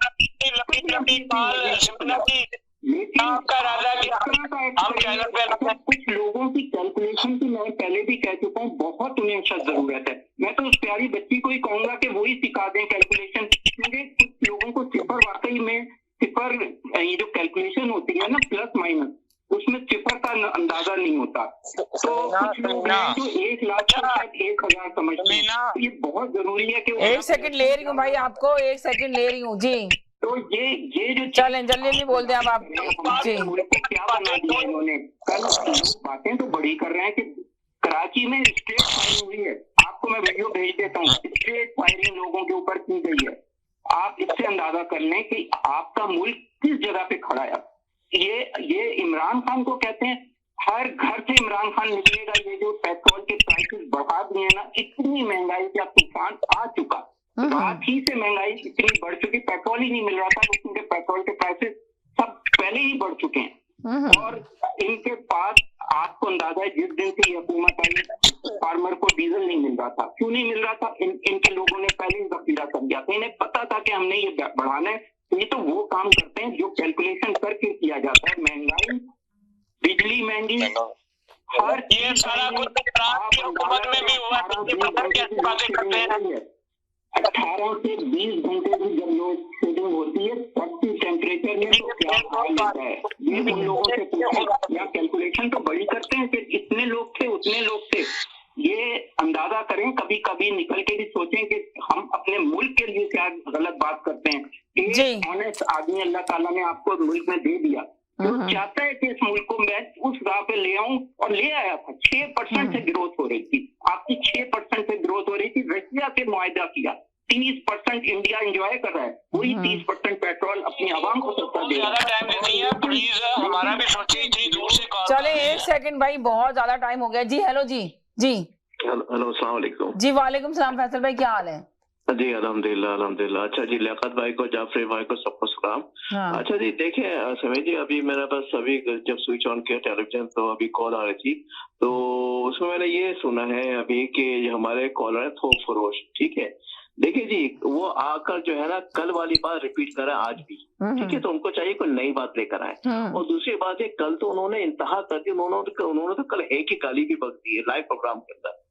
कुछ लोगों की कैलकुलेशन की मैं पहले भी कह चुका हूँ, बहुत उन्हें अच्छा जरूरत है। मैं तो उस प्यारी बच्ची को ही कहूंगा कि वो ही सिखा दें कैलकुलेशन, क्योंकि कुछ लोगों को सिफर, वाकई में सिफर, ये जो कैलकुलेशन होती है ना, प्लस माइनस, उसमें सिफर का अंदाजा नहीं होता। तो कुछ लोग हैं जो 1 लाख से 1,000 समझते हैं। ये बहुत जरूरी है कि 1 सेकंड ले रही हूँ भाई, आपको 1 सेकंड ले रही हूँ जी। तो ये जो चलें, जल्दी नहीं बोलते अब आप जी। क्या बना दिया इन्होंने? कल बातें तो बड़ी कर रहे हैं कि कराची में स्ट्रेट फायरिंग हुई है। आपको मैं वीडियो भेज देता हूँ, स्ट्रेट फायरिंग लोगों के ऊपर की गई है। आप इससे अंदाजा कर लें कि आपका मुल्क किस जगह पे खड़ा है। ये इमरान खान को कहते हैं, हर घर से इमरान खान निकलेगा। ये जो पेट्रोल के प्राइसेस बढ़ा दिए ना, इतनी महंगाई का तूफान आ चुका, रात ही से महंगाई इतनी बढ़ चुकी, पेट्रोल ही नहीं मिल रहा था, क्योंकि पेट्रोल के प्राइसेस सब पहले ही बढ़ चुके हैं। और इनके पास, आपको अंदाजा है, जिस दिन से ये हुकूमत आई, फार्मर को डीजल नहीं मिल रहा था। क्यों नहीं मिल रहा था? इनके लोगों ने पहले ही जखीरा कर दिया था। इन्हें पता था कि हमने ये बढ़ाना है। ये तो वो काम करते हैं जो कैलकुलेशन करके किया जाता है। महंगाई, बिजली महंगी, हर चीज सारा कुछ आपकी हुकूमत में भी हुआ। 18 से 20 घंटे की जब लोड शेडिंग होती है, तब की टेम्परेचर में तो क्या हाल होता है, ये उन लोगों से पूछें। या कैलकुलेशन तो बड़ी करते हैं कि इतने लोग थे, उतने लोग थे। ये अंदाजा करें, कभी कभी निकल के भी सोचें कि हम अपने मुल्क के लिए क्या गलत बात करते हैं। एक ऑनेस्ट आदमी अल्लाह ताला ने आपको मुल्क में दे दिया, जो चाहता है कि इस मुल्क को मैं उस राह पे ले आऊं, और ले आया था। 6% से ग्रोथ हो रही थी, आपकी 6% से ग्रोथ हो रही थी। रशिया से मुआहदा किया, 30% इंडिया एंजॉय कर रहा है, वही 30% पेट्रोल अपनी आवाम को सस्ता दे रहा है। प्लीज हमारा भी सोचिए, इतनी दूर से चले 1 सेकंड भाई, बहुत ज्यादा टाइम हो गया जी। हेलो जी। जी हेलो, अस्सलाम वालेकुम जी। वालेकुम सलाम। फैसल भाई क्या हाल है? जी अल्हम्दुलिल्लाह अल्हम्दुलिल्लाह। अच्छा जी, लियाकत भाई को, जाफरी भाई को, सबको सलाम। हाँ। अच्छा जी, देखिए समय जी, अभी मेरा बस अभी जब स्विच ऑन किया टेलीविजन तो अभी कॉल आ रही थी, तो उसमें मैंने ये सुना है अभी कि हमारे कॉलर है थोक फरोश, ठीक है। देखिए जी, वो आकर जो है ना कल वाली बात रिपीट करा आज भी, ठीक है, तो उनको चाहिए कोई नई बात लेकर आए। और दूसरी बात है, कल तो उन्होंने इंतहा कर दी, उन्होंने तो कल एक ही गाली भी बक दी है लाइव प्रोग्राम के अंदर।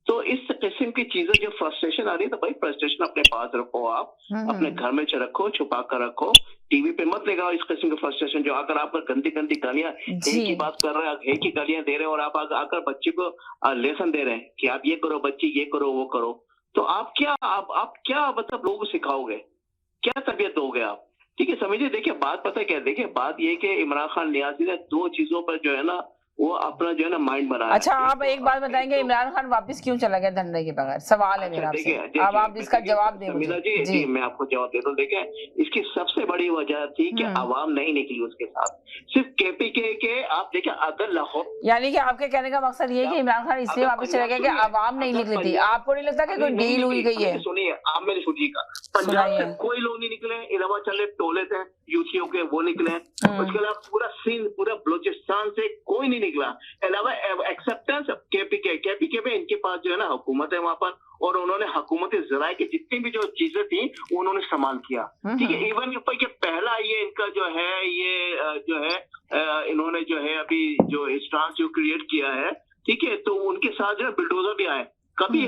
तो इस किस्म की चीजें जो फ्रस्ट्रेशन आ रही है, तो भाई फ्रस्ट्रेशन अपने पास रखो, आप अपने घर में रखो, छुपा कर रखो, टीवी पे मत लगाओ इस किस्म की फ्रस्ट्रेशन। जो आकर आप गंदी गंदी गालियां, एक ही बात कर रहे हैं, एक ही गालियां दे रहे हैं, और आप आकर बच्चे को लेसन दे रहे हैं कि आप ये करो बच्ची, ये करो वो करो। तो आप क्या मतलब लोगों को सिखाओगे, क्या तरबियत दोगे आप? ठीक है, समझिए। देखिए बात पता है क्या, देखिए बात ये कि इमरान खान नियाज़ी ने 2 चीजों पर जो है ना वो अपना जो है ना माइंड बना। अच्छा, आप एक बात बताएंगे, इमरान खान वापस क्यों चला गया धरने के बगैर? सवाल है मेरा आपसे, अब आप इसका जवाब दें मुझे। जी मैं आपको जवाब देता हूँ। देखिए, इसकी सबसे बड़ी वजह थी कि आवाम नहीं निकली उसके साथ, सिर्फ केपीके के। आप देखिए, अगर लाहौर, यानी कि आपके कहने का मकसद ये है कि इमरान खान इसलिए वापस चला गया कि आवाम नहीं निकली थी। आपको नहीं लगता कि कोई डील हुई गई है? सुनिए, आप मेरी सुनिएगा। पंजाब से कोई लोग नहीं निकले, इलावा चले टोले थे यूथियों के, वो निकले। उसके अलावा पूरा सिंध, पूरा बलूचिस्तान से कोई नहीं निकला। अलावा एक्सेप्टेंस केपीके में इनके पास जो है ना हुकूमत है वहां पर, और उन्होंने हुकूमत जराए की जितनी भी जो चीजें थी उन्होंने संभाल किया, ठीक है। इवन ये पहला ये इनका जो है इन्होंने जो है अभी जो स्टांस जो क्रिएट किया है, ठीक है, तो उनके साथ जो है बिल्डोजर भी आए। कभी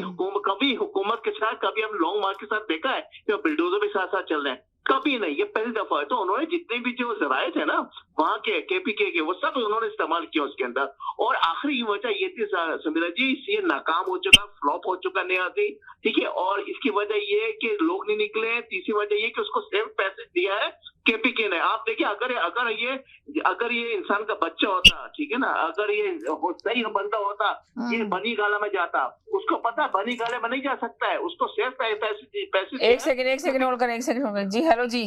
हुकूमत के साथ, कभी हम लॉन्ग मार्च के साथ देखा है कि बिल्डोजर भी साथ साथ चल रहे हैं? कभी नहीं, ये पहली दफा है। तो उन्होंने जितने भी जो जराए थे ना वहाँ के केपीके के, वो सब उन्होंने इस्तेमाल किया उसके अंदर। और आखिरी वजह ये थी समीरा जी, ये नाकाम हो चुका, फ्लॉप हो चुका नियाज़ी, ठीक है। और इसकी वजह ये है कि लोग नहीं निकले। तीसरी वजह ये कि उसको सिर्फ पैसे दिया है केपीके ने। आप देखिए, अगर ये इंसान का बच्चा होता, ठीक है ना, अगर ये सही बंदा होता, ये बनी गाला में जाता, उसको पता बनी गाले में नहीं जा सकता है, उसको सिर्फ पैसे। एक सेकंड होल्ड करें जी। हेलो जी।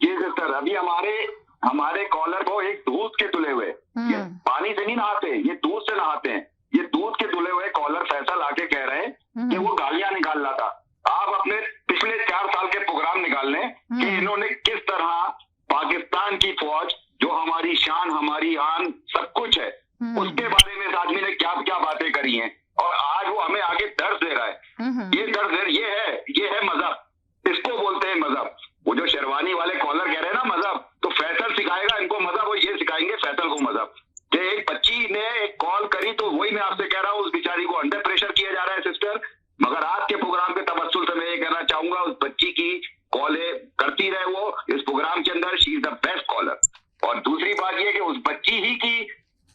जी सिस्टर, अभी हमारे कॉलर को एक दूध के धुले हुए, ये पानी से नहीं नहाते, ये दूध से नहाते हैं। ये दूध के धुले हुए कॉलर फैसल आके कह रहे हैं कि वो गालियां निकाल रहा था। आप अपने पिछले 4 साल के प्रोग्राम निकाल लें कि इन्होंने किस तरह पाकिस्तान की फौज, जो हमारी शान, हमारी आन, सब कुछ है, उसके बारे में इस आदमी ने क्या क्या बातें करी हैं, और आज वो हमें आगे दर्द दे रहा है। ये दर्द ये है मजहब, इसको बोलते हैं मजहब। वो जो शेरवानी वाले कॉलर कह रहे हैं ना मजहब, तो फैसल सिखाएगा इनको मजहब, वो ये सिखाएंगे फैसल को मजहब। कि एक बच्ची ने एक कॉल करी, तो वही मैं आपसे कह रहा हूँ, उस बेचारी को अंडर प्रेशर किया जा रहा है सिस्टर। मगर आज के प्रोग्राम के तवज्जुल से मैं ये कहना चाहूंगा, उस बच्ची की कॉलें करती रहे वो इस प्रोग्राम के अंदर, she is the best caller. और दूसरी बात ये कि उस बच्ची ही की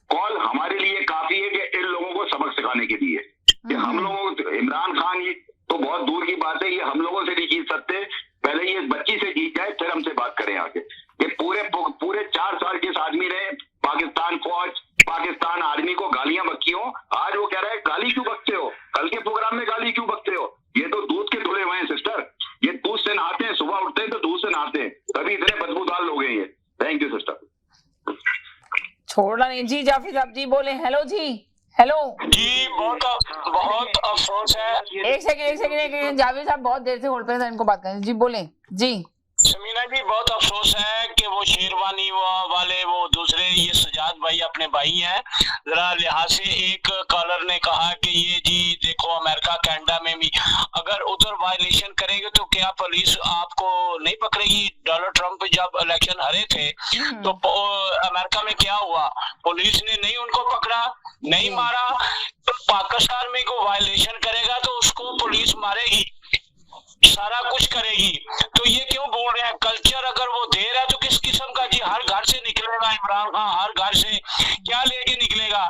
कॉल हमारे लिए काफी है कि इन लोगों को सबक सिखाने के लिए कि हम लोगों, इमरान खान ये तो बहुत दूर की बात है, ये हम लोगों से नहीं जीत सकते। पहले ये बच्ची से जीत जाए, फिर हमसे बात करें आगे। ये पूरे 4 साल के इस आदमी ने पाकिस्तान फौज, पाकिस्तान आर्मी को गालियां बकी हो। आज वो कह रहा है गाली क्यों बकते हो, कल के प्रोग्राम में गाली क्यों बकते हो? ये तो दूध के धुले हुए हैं सिस्टर, ये दूध से नहाते हैं, सुबह उठते हैं तो दूध से नहाते हैं, तभी इतने बदबूदार लोग हैं ये। Thank you sister. छोड़ना नहीं जी। जाफरी साहब जी बोले। हेलो जी। हेलो जी, बहुत अफसोस है। एक सेकंड जावेद साहब बहुत देर से होल्ड पे हैं, इनको बात करें जी। बोले जी। समीना जी, बहुत अफसोस है कि वो शेरवानी वाले, वो दूसरे, ये सजाद भाई अपने भाई हैं। जरा लिहाज से एक कॉलर ने कहा कि ये जी देखो अमेरिका कनाडा में भी अगर उधर वायलेशन करेंगे तो क्या पुलिस आपको नहीं पकड़ेगी? डोनाल्ड ट्रंप जब इलेक्शन हारे थे तो अमेरिका में क्या हुआ? पुलिस ने नहीं उनको पकड़ा, नहीं मारा। तो पाकिस्तान में को वायलेशन करेगा तो उसको पुलिस मारेगी, सारा कुछ करेगी। तो ये क्यों बोल रहे हैं? कल्चर अगर वो दे रहा है तो किस किस्म का जी? हर घर से निकलेगा इमरान खान, हर घर से क्या लेके निकलेगा?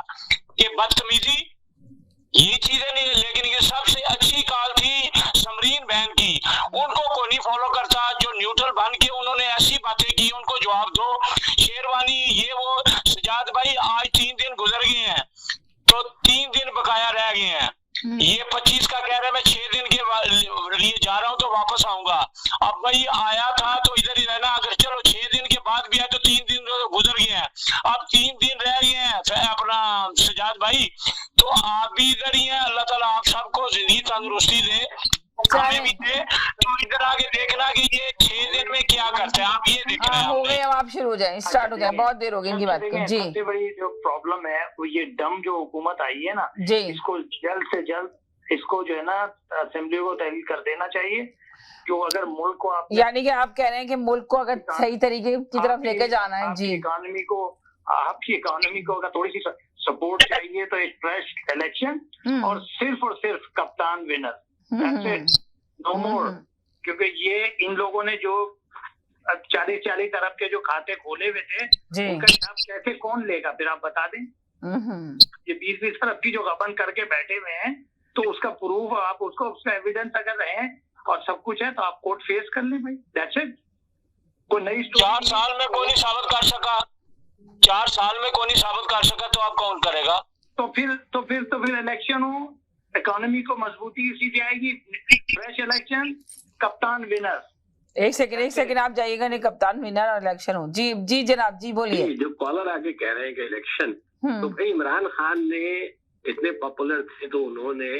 कि बदतमीजी, ये चीजें नहीं। लेकिन ये सबसे अच्छी कॉल थी समरीन बहन की, उनको कोई नहीं फॉलो करता। जो न्यूट्रल बन के उन्होंने ऐसी बातें की, उनको जवाब दो। शेरवानी ये वो। सजाद भाई आज 3 दिन गुजर गए हैं, तो 3 दिन बकाया रह गए हैं। ये 25 का कह रहा है, मैं 6 दिन के लिए जा रहा हूँ तो वापस आऊंगा। अब भाई आया था तो इधर ही रहना, अगर चलो 6 दिन के बाद भी आए तो 3 दिन गुजर गए हैं, अब 3 दिन रह गए हैं अपना सजाद भाई, तो आप भी इधर ही हैं। अल्लाह ताला आप सबको जिंदगी तंदुरुस्ती दे, हमें भी दे। तो इधर आगे देखना कि ये 6 दिन में क्या करते हैं, आप ये देखना है। हो गए, अब आप शुरू हो जाए, स्टार्ट हो जाए, बहुत देर हो गई इनकी बात को। जी, सबसे बड़ी जो प्रॉब्लम है वो ये डम जो हुकूमत आई है ना जी, इसको जल्द से जल्द इसको जो है ना असेंबली को तहलील कर देना चाहिए। जो अगर मुल्क को आप, यानी कि आप कह रहे हैं कि मुल्क को अगर सही तरीके की तरफ लेके जाना है, जी, आपकी इकोनॉमी को अगर थोड़ी सी सपोर्ट चाहिए तो एक फ्रेश इलेक्शन और सिर्फ कप्तान विनर, नो मोर। क्योंकि ये इन लोगों ने जो 40 अरब के जो खाते खोले हुए थे उनका हिसाब कैसे कौन लेगा, फिर आप बता दें। ये 20 अरब की जो गबन करके बैठे हुए हैं तो उसका प्रूफ आप उसको, उसका एविडेंस अगर है और सब कुछ है तो आप कोर्ट फेस कर लें भाई, दैट्स इट। कोई नई 4 साल में कोई नहीं साबित कर सका, 4 साल में कोई नहीं साबित कर सका तो आप कौन करेगा? तो फिर इलेक्शन हो, इकोनॉमी को मजबूती इसी से आएगी, फ्रेश इलेक्शन, कप्तान विनर। एक सेकंड आप जाइएगा, नहीं कप्तान विनर और इलेक्शन हो। जी जी जनाब, जी बोलिए। जो कॉलर आगे कह रहे हैं कि इलेक्शन, तो भाई इमरान खान ने इतने पॉपुलर थे तो उन्होंने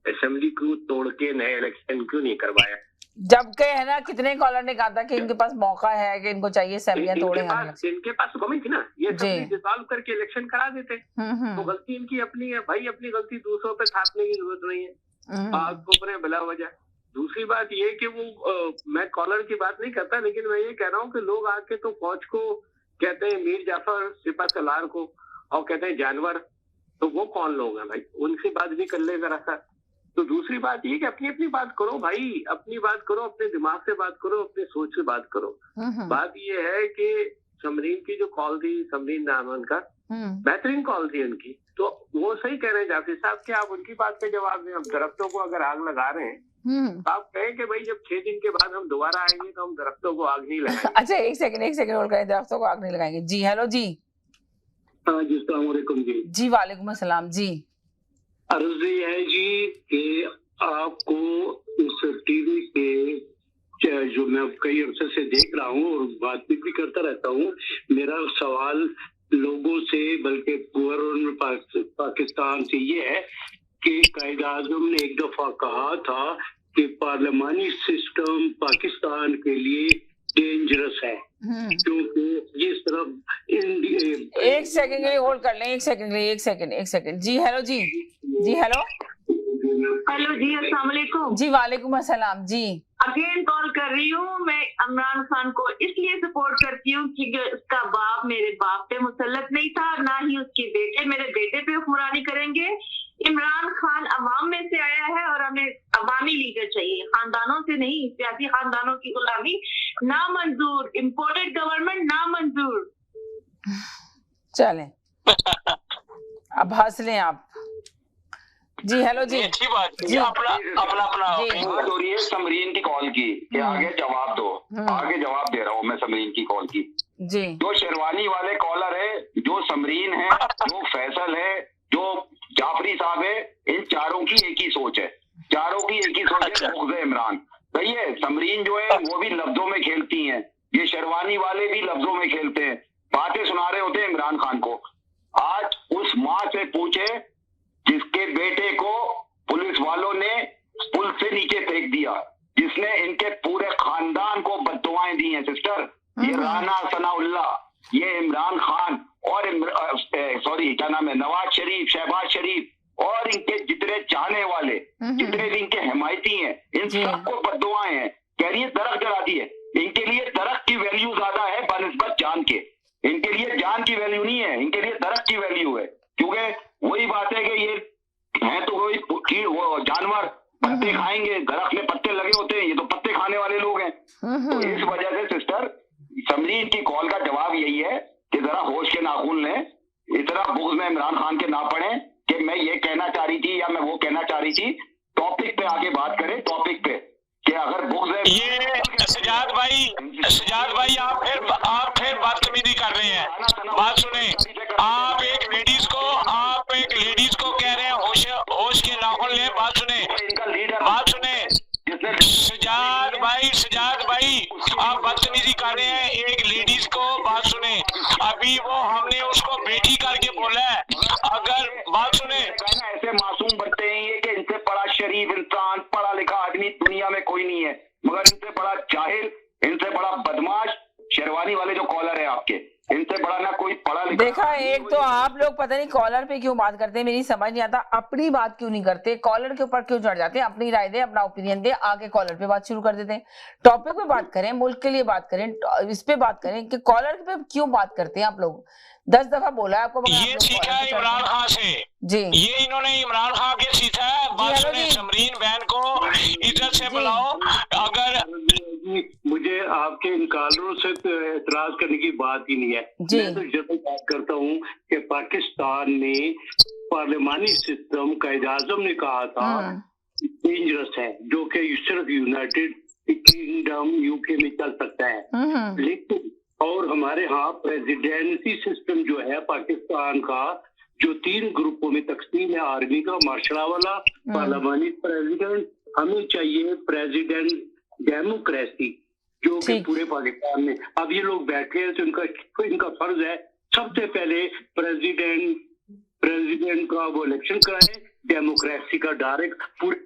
असेंबली को तोड़ के नए इलेक्शन क्यों नहीं करवाया? जबकि है ना, कितने कॉलर ने कहा था कि इनके पास मौका है कि इनको चाहिए असेंबलियां तोड़े। इनके पास गवर्नमेंट थी ना, ये डिसॉल्व करके इलेक्शन करा देते। तो गलती इनकी अपनी है भाई, अपनी गलती दूसरों पे थापने की जरूरत नहीं है, आपको अपने बिला वजह। दूसरी बात ये कि वो मैं कॉलर की बात नहीं करता, लेकिन मैं ये कह रहा हूँ कि लोग आके तो फौज को कहते हैं मीर जाफर सिपा सलार को, और कहते हैं जानवर, तो वो कौन लोग हैं भाई? उनसे बात भी कर ले जरा सा। तो दूसरी बात ये कि अपनी अपनी बात करो भाई, अपनी बात करो, अपने दिमाग से बात करो, अपनी सोच से बात करो। बात ये है कि समरीन की जो कॉल थी, समरीन नाम है उनका, बेहतरीन कॉल थी उनकी, तो वो सही कह रहे हैं जाफरी साहब कि आप उनकी बात का जवाब दें। अब दरख्तों को अगर आग लगा रहे हैं तो आप कहें कि भाई जब 6 दिन के बाद हम दोबारा आएंगे तो हम दरख्तों को आग नहीं लगाएंगे। अच्छा एक सेकंड और करें, दरख्तों को आग नहीं लगाएंगे। जी हेलो जी। हाँ जी, अस्सलाम वालेकुम जी। जी वालेकुम अस्सलाम जी। अर्ज ये है जी कि आपको उस टीवी पे जो मैं कई अरसे से देख रहा हूँ और बातचीत भी करता रहता हूँ, मेरा सवाल लोगों से बल्कि पूरे पाकिस्तान से ये है कि कायद आज़म ने एक दफा कहा था कि पार्लियामानी सिस्टम पाकिस्तान के लिए डेंजरस है, क्योंकि जिस तरफ एक सेकंड के लिए होल्ड कर लें, एक सेकंड। जी हेलो जी। जी हेलो जी, अस्सलाम वालेकुम। जी वालेकुम अस्सलाम जी। अगेन कॉल कर रही हूँ। मैं इमरान खान को इसलिए सपोर्ट करती हूँ कि उसका बाप मेरे बाप पे मुसल्लत नहीं था, ना ही उसके बेटे मेरे बेटे पे हुक्मरानी करेंगे। इमरान खान अवाम में से आया है और हमें अवामी लीडर चाहिए, खानदानों से नहीं, सियासी खानदानों की गुलामी ना मंजूर, इम्पोर्टेड गवर्नमेंट ना मंजूर। चलें अब हंस लें आप। जी हेलो जी। अच्छी बात जी, अपना बात हो रही है समरीन की कॉल की कि आगे जवाब दो, आगे जवाब दे रहा हूँ मैं समरीन की कॉल की। जी जो शेरवानी वाले कॉलर है, जो समरीन है, जो फैसल है, जो जाफरी साहब है, इन चारों की एक ही सोच है, चारों की एक ही सोच है, बुग़्ज़ इमरान। सही है, समरीन जो है वो भी लफ्जों में खेलती हैं, ये शेरवानी वाले भी लफ्जों में खेलते हैं, बातें सुना रहे होते हैं इमरान खान को। आज उस माँ से पूछे जिसके बेटे को पुलिस वालों ने पुल से नीचे फेंक दिया, जिसने इनके पूरे खानदान को बद्दुआएं दी हैं सिस्टर, ये राना सनाउल्लाह, ये इमरान खान और क्या नाम है, नवाज शरीफ, शहबाज शरीफ और इनके जितने चाहने वाले, जितने भी इनके हिमायती हैं, इन सबको बद्दुआएं हैं। कह रही है दरख्त जला दिए, इनके लिए दरख्त की वैल्यू ज्यादा है बनिस्बत जान के, इनके लिए जान की वैल्यू नहीं है, इनके लिए दरख्त की वैल्यू है। क्योंकि वही बात है कि ये हैं तो कोई वो जानवर पत्ते खाएंगे, दरख्त में पत्ते लगे होते हैं, ये तो पत्ते खाने वाले लोग हैं। तो इस वजह से सिस्टर समरीन की कॉल का जवाब यही है कि जरा होश के नाखून लें, इतना बुग़्ज़ में इमरान खान के ना पड़े कि मैं ये कहना चाह रही थी या मैं वो कहना चाह रही थी। टॉपिक पे आगे बात करें, टॉपिक पे कि अगर बुग़्ज़ है ये सजाद भाई आप फिर बदतमीजी कर कर रहे हैं। बात सुने, आप एक लेडीज को कह रहे हैं होश के नाखून ले। बात सुने सजाद भाई आप बदतमीजी कर रहे हैं एक लेडीज को। बात सुने, अभी वो हमने उसको बेटी करके बोला है। अगर बात सुने, ऐसे मासूम बच्चे हैं ये कि इनसे बड़ा शरीफ इंसान, पढ़ा लिखा आदमी दुनिया में कोई नहीं है, मगर इनसे बड़ा जाहिल, इनसे बड़ा बदमाश शेरवानी वाले जो कॉलर है आपके, इनसे बड़ा ना कोई पढ़ा लिखा। देखा, एक तो आप लोग पता नहीं कॉलर पे क्यों बात करते हैं, मेरी समझ नहीं आता। अपनी बात क्यों नहीं करते, कॉलर के ऊपर क्यों चढ़ जाते हैं? अपनी राय दे, अपना ओपिनियन दे, आगे कॉलर पे बात शुरू कर देते हैं। टॉपिक पे बात करें, मुल्क के लिए बात करें, इस पे बात करें कि कॉलर पे क्यों बात करते हैं आप लोग। 10 दफा बोला है आपको। ये सीखा है इमरान खान से जी, ये इन्होंने इमरान खान के सीखा है। बात सुने, समरीन बहन को इज्जत से बुलाओ। अगर मुझे आपके इन कॉलरों से एतराज करने की बात ही नहीं है। मैं तो जब बात करता हूँ कि पाकिस्तान में पार्लियामानी सिस्टम कायद आज़म ने कहा था डेंजरस है, जो कि सिर्फ यूनाइटेड किंगडम यूके में चल सकता है। लेकिन और हमारे यहाँ प्रेसिडेंसी सिस्टम जो है पाकिस्तान का, जो 3 ग्रुपों में तकसीम है, आर्मी का, मार्शल वाला, पार्लियामानी प्रेसिडेंट। हमें चाहिए प्रेसिडेंट डेमोक्रेसी जो कि पूरे पाकिस्तान में। अब ये लोग बैठे हैं तो इनका फर्ज है सबसे पहले प्रेसिडेंट का वो इलेक्शन कराए, डेमोक्रेसी का डायरेक्ट पूरे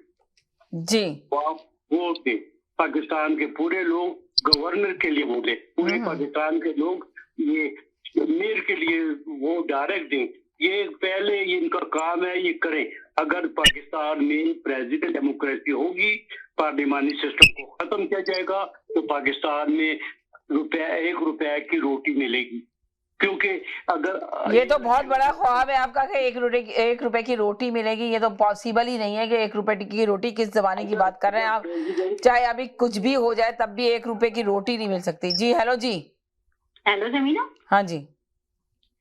जी वोट दे। पाकिस्तान के पूरे लोग गवर्नर के लिए वोट दे, पूरे पाकिस्तान के लोग ये मेयर के लिए वो डायरेक्ट दें। ये पहले इनका काम है, ये करें। अगर पाकिस्तान में प्रेसिडेंट डेमोक्रेसी होगी, पार्लियामानी सिस्टम को खत्म किया जाएगा, तो पाकिस्तान में ₹1 रुपए की रोटी मिलेगी। क्योंकि अगर ये तो बहुत बड़ा ख्वाब है आपका कि 1 रुपए की रोटी मिलेगी, ये तो पॉसिबल ही नहीं है कि 1 रुपए की रोटी। किस जमाने की बात कर रहे हैं आप? चाहे अभी कुछ भी हो जाए तब भी 1 रुपए की रोटी नहीं मिल सकती। जी हेलो जी। हेलो जमीना। हाँ जी।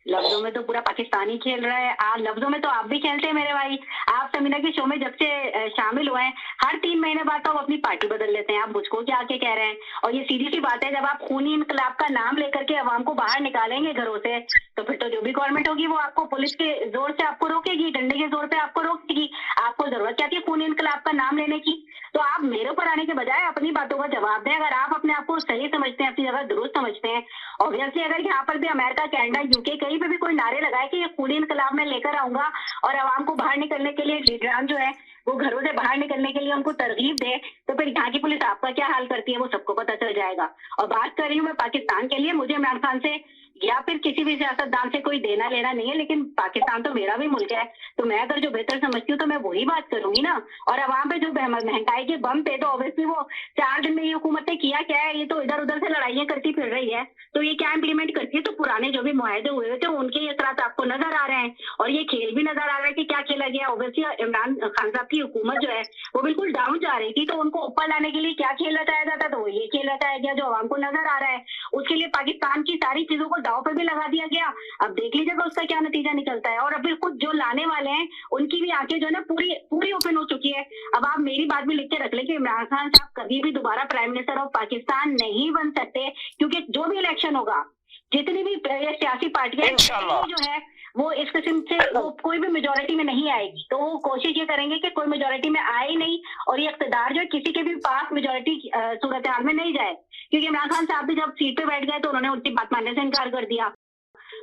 लफ्जों में तो पूरा पाकिस्तान ही खेल रहा है, लफ्जों में तो आप भी खेलते हैं मेरे भाई। आप समीना के शो में जब से शामिल हुए हैं, हर 3 महीने बाद तो आप अपनी पार्टी बदल लेते हैं। आप मुझको क्या आके कह रहे हैं? और ये सीधी सी बात है, जब आप खूनी इनकलाब का नाम लेकर के अवाम को बाहर निकालेंगे घरों से, तो फिर तो जो भी गवर्नमेंट होगी वो आपको पुलिस के जोर से आपको रोकेगी, डंडे के जोर पे आपको रोकेगी। आपको जरूरत क्या थी खूनी इनकलाब का नाम लेने की? तो आप मेरे ऊपर आने के बजाय अपनी बातों का जवाब दें। अगर आप अपने आप को सही समझते हैं, अपनी जगह दुरुस्त समझते हैं, ऑब्वियसली अगर यहाँ पर भी अमेरिका, कनाडा, यूके कहीं पे भी कोई नारे लगाए कि ये खूनी इनकलाब में लेकर आऊंगा और अवाम को बाहर निकलने के लिए, लीडरान जो है वो घरों से बाहर निकलने के लिए उनको तरगीब दे, तो फिर यहाँ की पुलिस आपका क्या हाल करती है वो सबको पता चल जाएगा। और बात कर रही हूँ मैं पाकिस्तान के लिए, मुझे इमरान खान से या फिर किसी भी सियासतदान से कोई देना लेना नहीं है, लेकिन पाकिस्तान तो मेरा भी मुल्क है, तो मैं अगर जो बेहतर समझती हूँ तो मैं वही बात करूंगी ना। और अवाम पे जो महंगाई के बम पे, तो ऑब्वियसली वो 4 दिन में ये हुकूमत ने किया क्या है? ये तो इधर उधर से लड़ाइयां करती फिर रही है, तो ये क्या इम्प्लीमेंट करती है? तो पुराने जो भी मुआहदे हुए थे उनके ये असरात आपको नजर आ रहे हैं, और ये खेल भी नजर आ रहा है कि क्या खेला गया। ऑब्वियसली इमरान खान साहब की हुकूमत जो है वो बिल्कुल डाउन जा रही थी, तो उनको ऊपर लाने के लिए क्या खेल रचाया जाता, तो वो ये खेल रचाया गया जो अवाम को नजर आ रहा है। उसके लिए पाकिस्तान की सारी चीजों को दाव पे भी लगा दिया गया। अब देख लीजिएगा उसका क्या नतीजा निकलता है। और अभी खुद जो लाने वाले हैं उनकी भी आंखें जो है ना पूरी ओपन हो चुकी है। अब आप मेरी बात भी लिख के रख ले कि इमरान खान साहब कभी भी दोबारा प्राइम मिनिस्टर ऑफ पाकिस्तान नहीं बन सकते, क्योंकि जो भी इलेक्शन होगा, जितनी भी सियासी पार्टियां जो है वो इस किस्म से वो कोई भी मेजोरिटी में नहीं आएगी, तो वो कोशिश ये करेंगे कि कोई मेजोरिटी में आए ही नहीं, और ये इख्तिदार जो है किसी के भी पास मेजोरिटी सूरत हाल में नहीं जाए। क्योंकि इमरान खान साहब भी जब सीट पे बैठ गए तो उन्होंने उनकी बात मानने से इनकार कर दिया,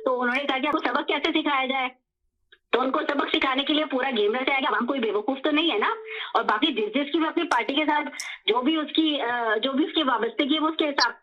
तो उन्होंने कहा कि आपको सबक कैसे सिखाया जाए, तो उनको सबक सिखाने के लिए पूरा गेम रचा जाएगा। हम कोई बेवकूफ तो नहीं है ना। और बाकी जिसकी भी अपनी पार्टी के साथ जो भी उसकी वाबस्तगी है वो उसके हिसाब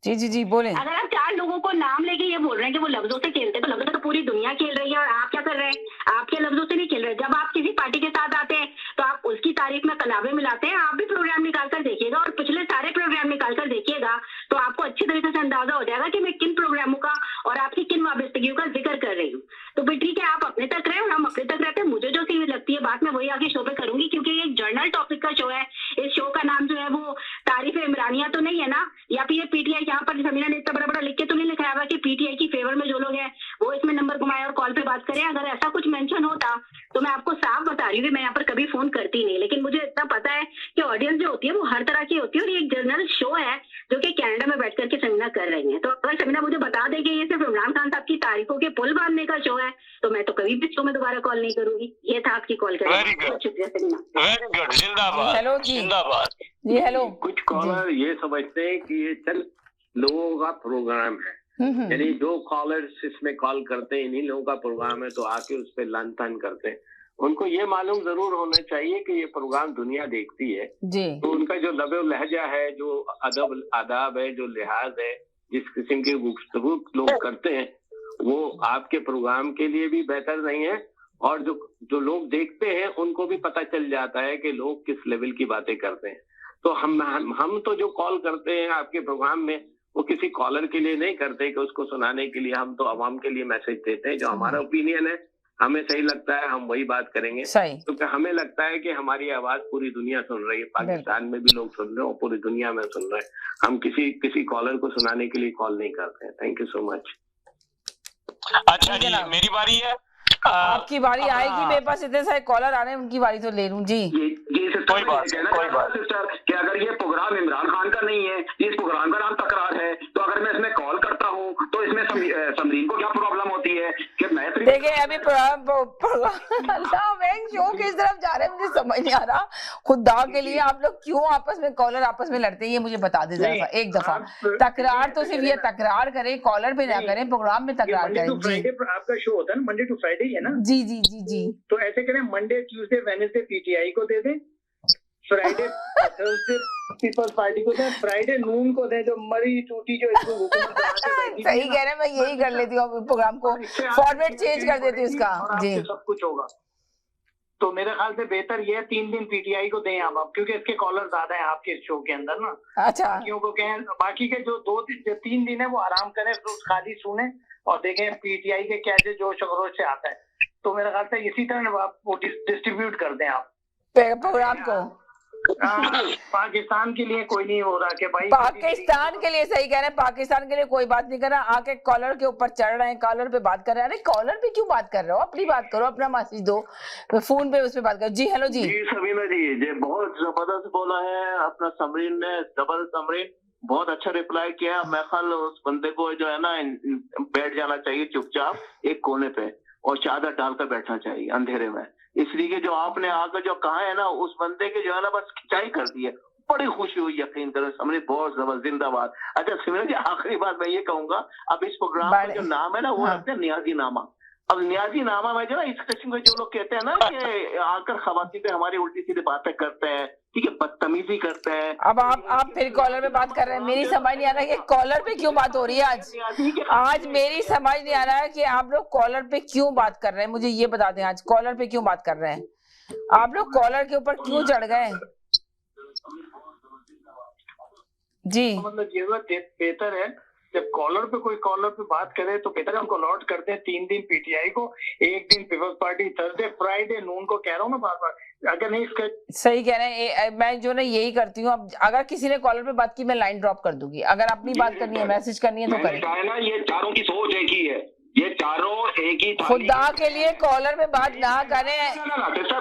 जी बोले। अगर आप 4 लोगों को नाम लेके ये बोल रहे हैं कि वो लफ्जों से खेलते हैं, तो लफ्जों से तो पूरी दुनिया खेल रही है, और आप क्या कर रहे हैं? आपके लफ्जों से नहीं खेल रहे। जब आप किसी पार्टी के साथ आते हैं तो आप उसकी तारीफ में कलावे मिलाते हैं। आप भी प्रोग्राम निकाल कर देखिएगा और पिछले सारे प्रोग्राम निकाल कर देखिएगा, तो आपको अच्छी तरीके से अंदाजा हो जाएगा कि मैं किन प्रोग्रामों का और आपकी किन वाबस्तगियों का जिक्र कर रही हूँ। तो फिर ठीक है, आप अपने तक रहे और हम अपने तक रहते हैं। मुझे जो सही लगती है बात मैं वही आगे शो पे करूंगी, क्योंकि ये एक जर्नल टॉपिक का शो है। इस शो का नाम जो है वो तारीफ इमरानिया तो नहीं है ना, या फिर ये पीटीआई, यहाँ पर समीना ने इतना बड़ा लिख के तो नहीं लिखाया हुआ कि पीटीआई की फेवर में जो लोग हैं वो इसमें नंबर घुमाए और कॉल पे बात करें। अगर ऐसा कुछ मेंशन होता तो मैं आपको साफ बता वाली हूँ, मैं यहाँ पर कभी फोन करती नहीं, लेकिन मुझे इतना पता है कि ऑडियंस जो होती है वो हर तरह की होती है और ये एक जनरल शो है जो कि कनाडा में बैठ करके समीना कर रही है। तो अगर समीना मुझे बता दे कि ये सिर्फ इमरान खान साहब की तारीखों के पुल बांधने का शो है तो मैं तो कभी भी शो में दोबारा कॉल नहीं करूंगी। ये था आपकी कॉल करने। वेरी गुड, शुक्रिया समीना। वेरी गुड, जिंदाबाद। हेलो जी, जिंदाबाद जी हेलो। कुछ कॉलर ये समझते हैं कि ये चल लोगों का प्रोग्राम है, यानी जो कॉलर्स इसमें कॉल करते हैं इन्हीं लोगों का प्रोग्राम है तो आके उस पर लन तन करते हैं। उनको ये मालूम जरूर होना चाहिए कि ये प्रोग्राम दुनिया देखती है जी। तो उनका जो लबे लहजा है, जो अदब आदाब है, जो लिहाज है, जिस किस्म की गुफ्तगू लोग करते हैं वो आपके प्रोग्राम के लिए भी बेहतर नहीं है और जो लोग देखते हैं उनको भी पता चल जाता है कि लोग किस लेवल की बातें करते हैं। तो हम तो जो कॉल करते हैं आपके प्रोग्राम में वो किसी कॉलर के लिए नहीं करते कि उसको सुनाने के लिए, हम तो आवाम के लिए मैसेज देते हैं। जो हमारा ओपिनियन है, हमें सही लगता है, हम वही बात करेंगे क्योंकि हमें लगता है कि हमारी आवाज पूरी दुनिया सुन रही है, पाकिस्तान में भी लोग सुन रहे हैं और पूरी दुनिया में सुन रहे हैं। हम किसी कॉलर को सुनाने के लिए कॉल नहीं करते हैं। Thank you so much. अच्छा जी, मेरी बारी है। आपकी बारी आएगी, मेरे पास इतने सारे कॉलर आ रहे हैं, उनकी बारी तो ले लूं जी। कोई बात सिस्टर कि अगर ये प्रोग्राम इमरान खान का नहीं है, इस प्रोग्राम का नाम तकरार है, तो अगर मैं इसमें कॉल करता हूँ तो इसमें समरीन को क्या प्रॉब्लम होती है कि मैं देखिए अभी शो किस तरफ जा रहे हैं मुझे समझ नहीं आ रहा। खुदा के लिए आप लोग क्यों आपस में कॉलर आपस में लड़ते हैं ये मुझे बता दे जरा एक दफा। तकरार तो सिर्फ ये तकरार करें, कॉलर पे ना करें, प्रोग्राम में तकरार करें जी। आपका शो होता है ना मंडे टू फ्राइडे है ना? जी जी जी जी। तो ऐसे करें, मंडे ट्यूसडे वेडनेसडे पीटीआई को दे दें, फ्राइडे थर्सडे पीपल्स पार्टी को दें, फ्राइडे नून को दें जो मरी टूटी जो इसको हुकूमत सही कह रहे हैं, मैं यही कर लेती हूँ, प्रोग्राम को फॉर्मेट चेंज कर देती हूँ उसका जी। सब कुछ होगा तो मेरे ख्याल से बेहतर ये है 3 दिन पीटीआई को दें आप, क्योंकि इसके कॉलर ज्यादा है आपके शो के अंदर ना। अच्छा, बाकियों को कहें, बाकी के जो 3 दिन है वो आराम करें, खाली सुने और देखें पीटीआई के कैसे जोश खरोश से आता है। तो मेरे ख्याल से इसी तरह आप वो डिस्ट्रीब्यूट कर दें आप प्रोग्राम को। पाकिस्तान के लिए कोई नहीं हो रहा कि भाई पाकिस्तान के लिए सही कह रहे हैं, पाकिस्तान के लिए कोई बात नहीं कर रहा। आके कॉलर के ऊपर चढ़ रहे हैं, कॉलर पे बात कर रहे हैं। अरे कॉलर पे क्यों बात कर रहे हो, अपनी बात करो, अपना मैसेज दो, फोन पे उस पे बात करो जी। हेलो जी। जी समीना जी, ये बहुत जबरदस्त बोला है अपना समरीन ने, डबल समरीन, बहुत अच्छा रिप्लाई किया। मैं ख्याल उस बंदे को जो है ना बैठ जाना चाहिए चुपचाप एक कोने पे और चादर डालकर बैठना चाहिए अंधेरे में, इसलिए कि जो आपने आकर जो कहा है ना उस बंदे के जो है ना बस खिंचाई कर दी है। बड़ी खुशी हुई, यकीन करें समझे, बहुत जबरदस्त, जिंदाबाद। अच्छा सिमरन जी, आखिरी बात मैं ये कहूंगा, अब इस प्रोग्राम का जो नाम है ना वो रखते हैं नियाजी नामा। अब नियाजी नामा में जो ना इस किस्म के जो लोग कहते हैं ना कि आकर खवातीन पे हमारी उल्टी सीधी बातें करते हैं, ठीक है, बदतमीजी करते हैं। अब आप फिर कॉलर पे बात कर रहे हैं, मेरी समझ नहीं आ रहा है कि कॉलर पे क्यों बात हो रही है आज मेरी समझ नहीं आ रहा है कि आप लोग कॉलर पे क्यों बात कर रहे हैं। मुझे ये बता दें आज कॉलर पे क्यों बात कर रहे हैं, आप लोग कॉलर के ऊपर क्यों चढ़ गए जी। मतलब ये बेहतर है जब कॉलर पे बात करे तो बेहतर हम अलॉट करते हैं 3 दिन पीटीआई को, 1 दिन peoples party, Thursday Friday noon को। कह रहा हूँ मैं बार-बार, अगर नहीं इसका सही कह रहे हैं, मैं जो ना यही करती हूँ। अब अगर किसी ने कॉलर पे बात की मैं लाइन ड्रॉप कर दूंगी, अगर अपनी बात करनी है मैसेज करनी है तो करें। ये चारों की सोच एक ही है, ये चारों एक ही। खुदा के लिए कॉलर में बात ना करें,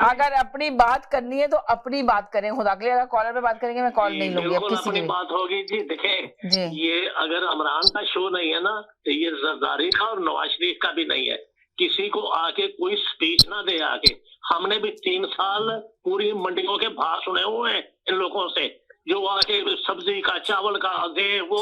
अगर अपनी बात करनी है तो अपनी बात करें। खुदा के लिए अगर कॉलर पे बात करेंगे मैं कॉल नहीं लूंगी अब किसी की बात होगी जी। देखें ये अगर इमरान का शो नहीं है ना तो ये जरदारी का और नवाज शरीफ का भी नहीं है। किसी को आके कोई स्पीच ना दे आके। हमने भी 3 साल पूरी मंडियों के भाव सुने हुए हैं इन लोगों से, जो आके सब्जी का चावल का दे, वो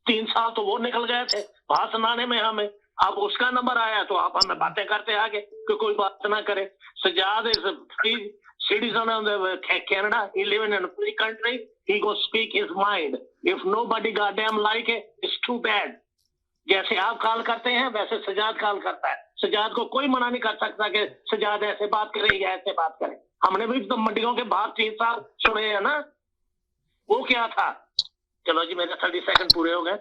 3 साल तो वो निकल गए थे भाव सुनाने में हमें। अब उसका नंबर आया तो आप हमें बातें करते आगे कि कोई बात ना करे। Sajjad is free citizen of the Canada, he live in a free country, he go speak his mind. If nobody goddamn like it, it's too bad. जैसे आप कॉल करते हैं वैसे सजाद कॉल करता है। सजाद को कोई मना नहीं कर सकता कि सजाद ऐसे बात करे या ऐसे बात करे। हमने भी तो मंडियों के बाहर 3 साल सुने हैं ना, वो क्या था। चलो जी मेरे 30 सेकंड पूरे हो गए।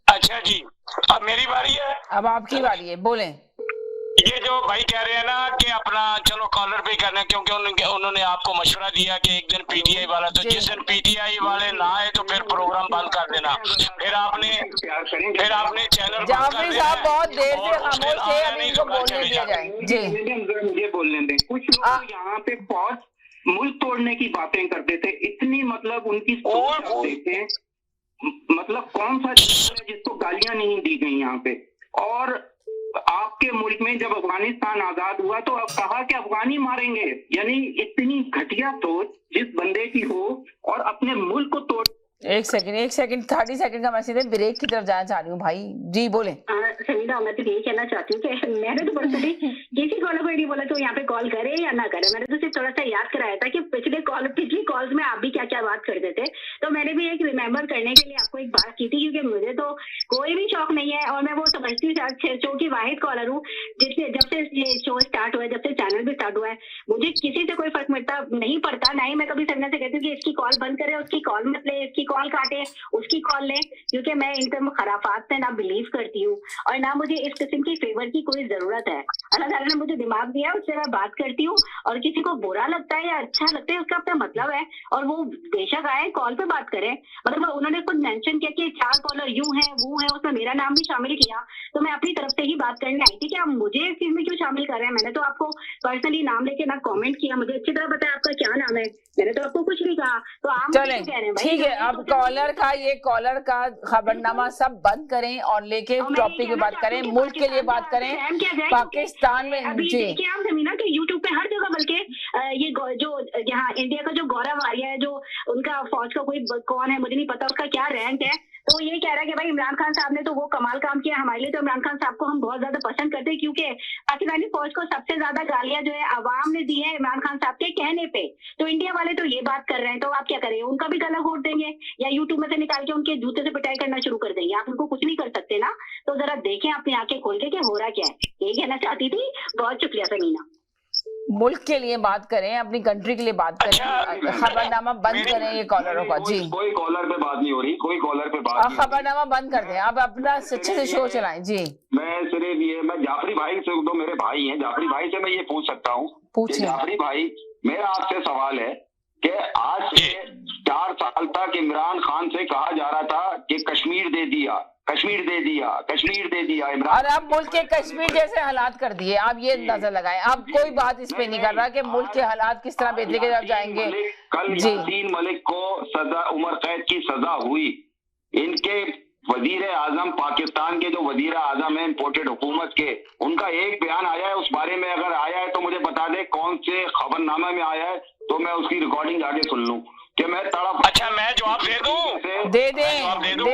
अच्छा जी अब मेरी बारी है, अब आपकी बारी है, बोलें। ये जो भाई कह रहे हैं ना कि अपना चलो कॉलर पे करना है, क्योंकि उन्होंने आपको मशवरा दिया कि एक दिन पीटीआई वाला, तो जिस दिन पीटीआई वाले ना आए तो फिर प्रोग्राम बंद कर देना। फिर आपने चैनल जाफरी साहब बहुत देर से खामोश थे, अभी इनको बोलने दिया जाए। जी मुझे बोलने दें। कुछ लोग यहाँ पे फौज मुल्क तोड़ने की बातें करते थे, इतनी मतलब उनकी सोच थे, मतलब कौन सा है जिसको गालियां नहीं दी गई यहाँ पे। और आपके मुल्क में जब अफगानिस्तान आजाद हुआ तो अब कहा कि अफगानी मारेंगे, यानी इतनी घटिया सोच जिस बंदे की हो और अपने मुल्क को तोड़। एक सेकंड 30 सेकंड का मैसेज है, ब्रेक की तरफ जाना चाह रही हूँ भाई। जी बोले। समीना, मैं तो यही कहना चाहती हूँ कि मैंने तो पर्सनली किसी कॉलर को नहीं बोला तो यहाँ पे कॉल करे या ना करे, मैंने तो सिर्फ थोड़ा सा याद कराया था कि पिछली कॉल्स में आप भी क्या क्या बात करते थे। तो मैंने भी एक रिमेम्बर करने के लिए आपको एक बात की थी, क्योंकि मुझे तो कोई भी शौक नहीं है और मैं वो समझती हूँ शो की वाहिद कॉलर हूँ जिससे जब से ये शो स्टार्ट हुआ है, जब से चैनल भी स्टार्ट हुआ है, मुझे किसी से कोई फर्क नहीं पड़ता। ना ही मैं कभी समीना से कहती हूँ कि इसकी कॉल बंद करे, उसकी कॉल मत ले, इसकी कॉल काटे, उसकी कॉल ले, क्योंकि मैं इन पर खराफात में ना बिलीव करती हूँ और ना मुझे इस किस्म की फेवर की कोई जरूरत है। अल्लाह ताला ने मुझे दिमाग दिया, उससे मैं बात करती हूँ और किसी को बुरा लगता है या अच्छा लगता है उसका अपना मतलब है, और वो बेशक आए कॉल पे बात करें। मतलब उन्होंने खुद मेंशन किया कि 4 कॉलर यूं है वो है, उसमें मेरा नाम भी शामिल किया, तो मैं अपनी तरफ से ही बात करने आई थी कि आप मुझे इस चीज में क्यों शामिल कर रहे हैं। मैंने तो आपको पर्सनली नाम लेके ना कॉमेंट किया, मुझे अच्छी तरह बताया आपका क्या नाम है, मैंने तो आपको कुछ नहीं कहा, तो आप चलें ठीक है। अब कॉलर का खबरनामा सब बंद करें और लेके टॉपिक पे बात करें, मुल्क के लिए बात करें, पाकिस्तान में। अभी देखिए आप जमीना के यूट्यूब पे हर जगह, बल्कि ये जो यहाँ इंडिया का जो गौरव आर्या है, जो उनका फौज का कोई कौन है मुझे नहीं पता उसका क्या रैंक है, तो ये कह रहा है कि भाई इमरान खान साहब ने तो वो कमाल काम किया। हमारे लिए तो इमरान खान साहब को हम बहुत ज्यादा पसंद करते हैं, क्योंकि पाकिस्तानी फौज को सबसे ज्यादा गालियां जो है अवाम ने दी है इमरान खान साहब के कहने पे। तो इंडिया वाले तो ये बात कर रहे हैं, तो आप क्या करें, उनका भी गला घोट देंगे या यूट्यूब में से निकाल के उनके जूते से पिटाई करना शुरू कर देंगे? आप उनको कुछ नहीं कर सकते ना। तो जरा देखें अपनी आंखें खोल के कि हो रहा क्या है। यही कहना चाहती थी। बहुत शुक्रिया समीना। मुल्क के लिए बात करें, अपनी कंट्री के लिए बात करें, खबरनामा बंद करें ये कॉलरों का। जी कोई कॉलर पे बात नहीं हो रही, कोई कॉलर पे बात नहीं। खबरनामा बंद कर दें, आप अपना अच्छे से शो चलाएं। जी मैं सिर्फ ये, मैं जाफरी भाई से, तो मेरे भाई हैं, जाफरी भाई से मैं ये पूछ सकता हूँ, जाफरी भाई मेरा आपसे सवाल है कि आज से 4 साल तक इमरान खान से कहा जा रहा था कि कश्मीर दे दिया, कश्मीर दे दिया, कश्मीर दे दिया इमरान, और अब मुल्क के कश्मीर जैसे हालात कर दिए। आप ये अंदाजा लगाएं, अब कोई बात इस पे नहीं कर रहा कि मुल्क के हालात किस तरह बेहतरी के तरफ जाएंगे। कल यासीन मलिक को सजा, उम्र कैद की सजा हुई। इनके वजीर आजम, पाकिस्तान के जो वजीर आजम है इम्पोर्टेड हुकूमत के, उनका एक बयान आया है, उस बारे में अगर आया है तो मुझे बता दे कौन से खबरनामा में आया है, तो मैं उसकी रिकॉर्डिंग आगे सुन लूं कि मैं तड़प। अच्छा मैं जवाब दे दूं? दे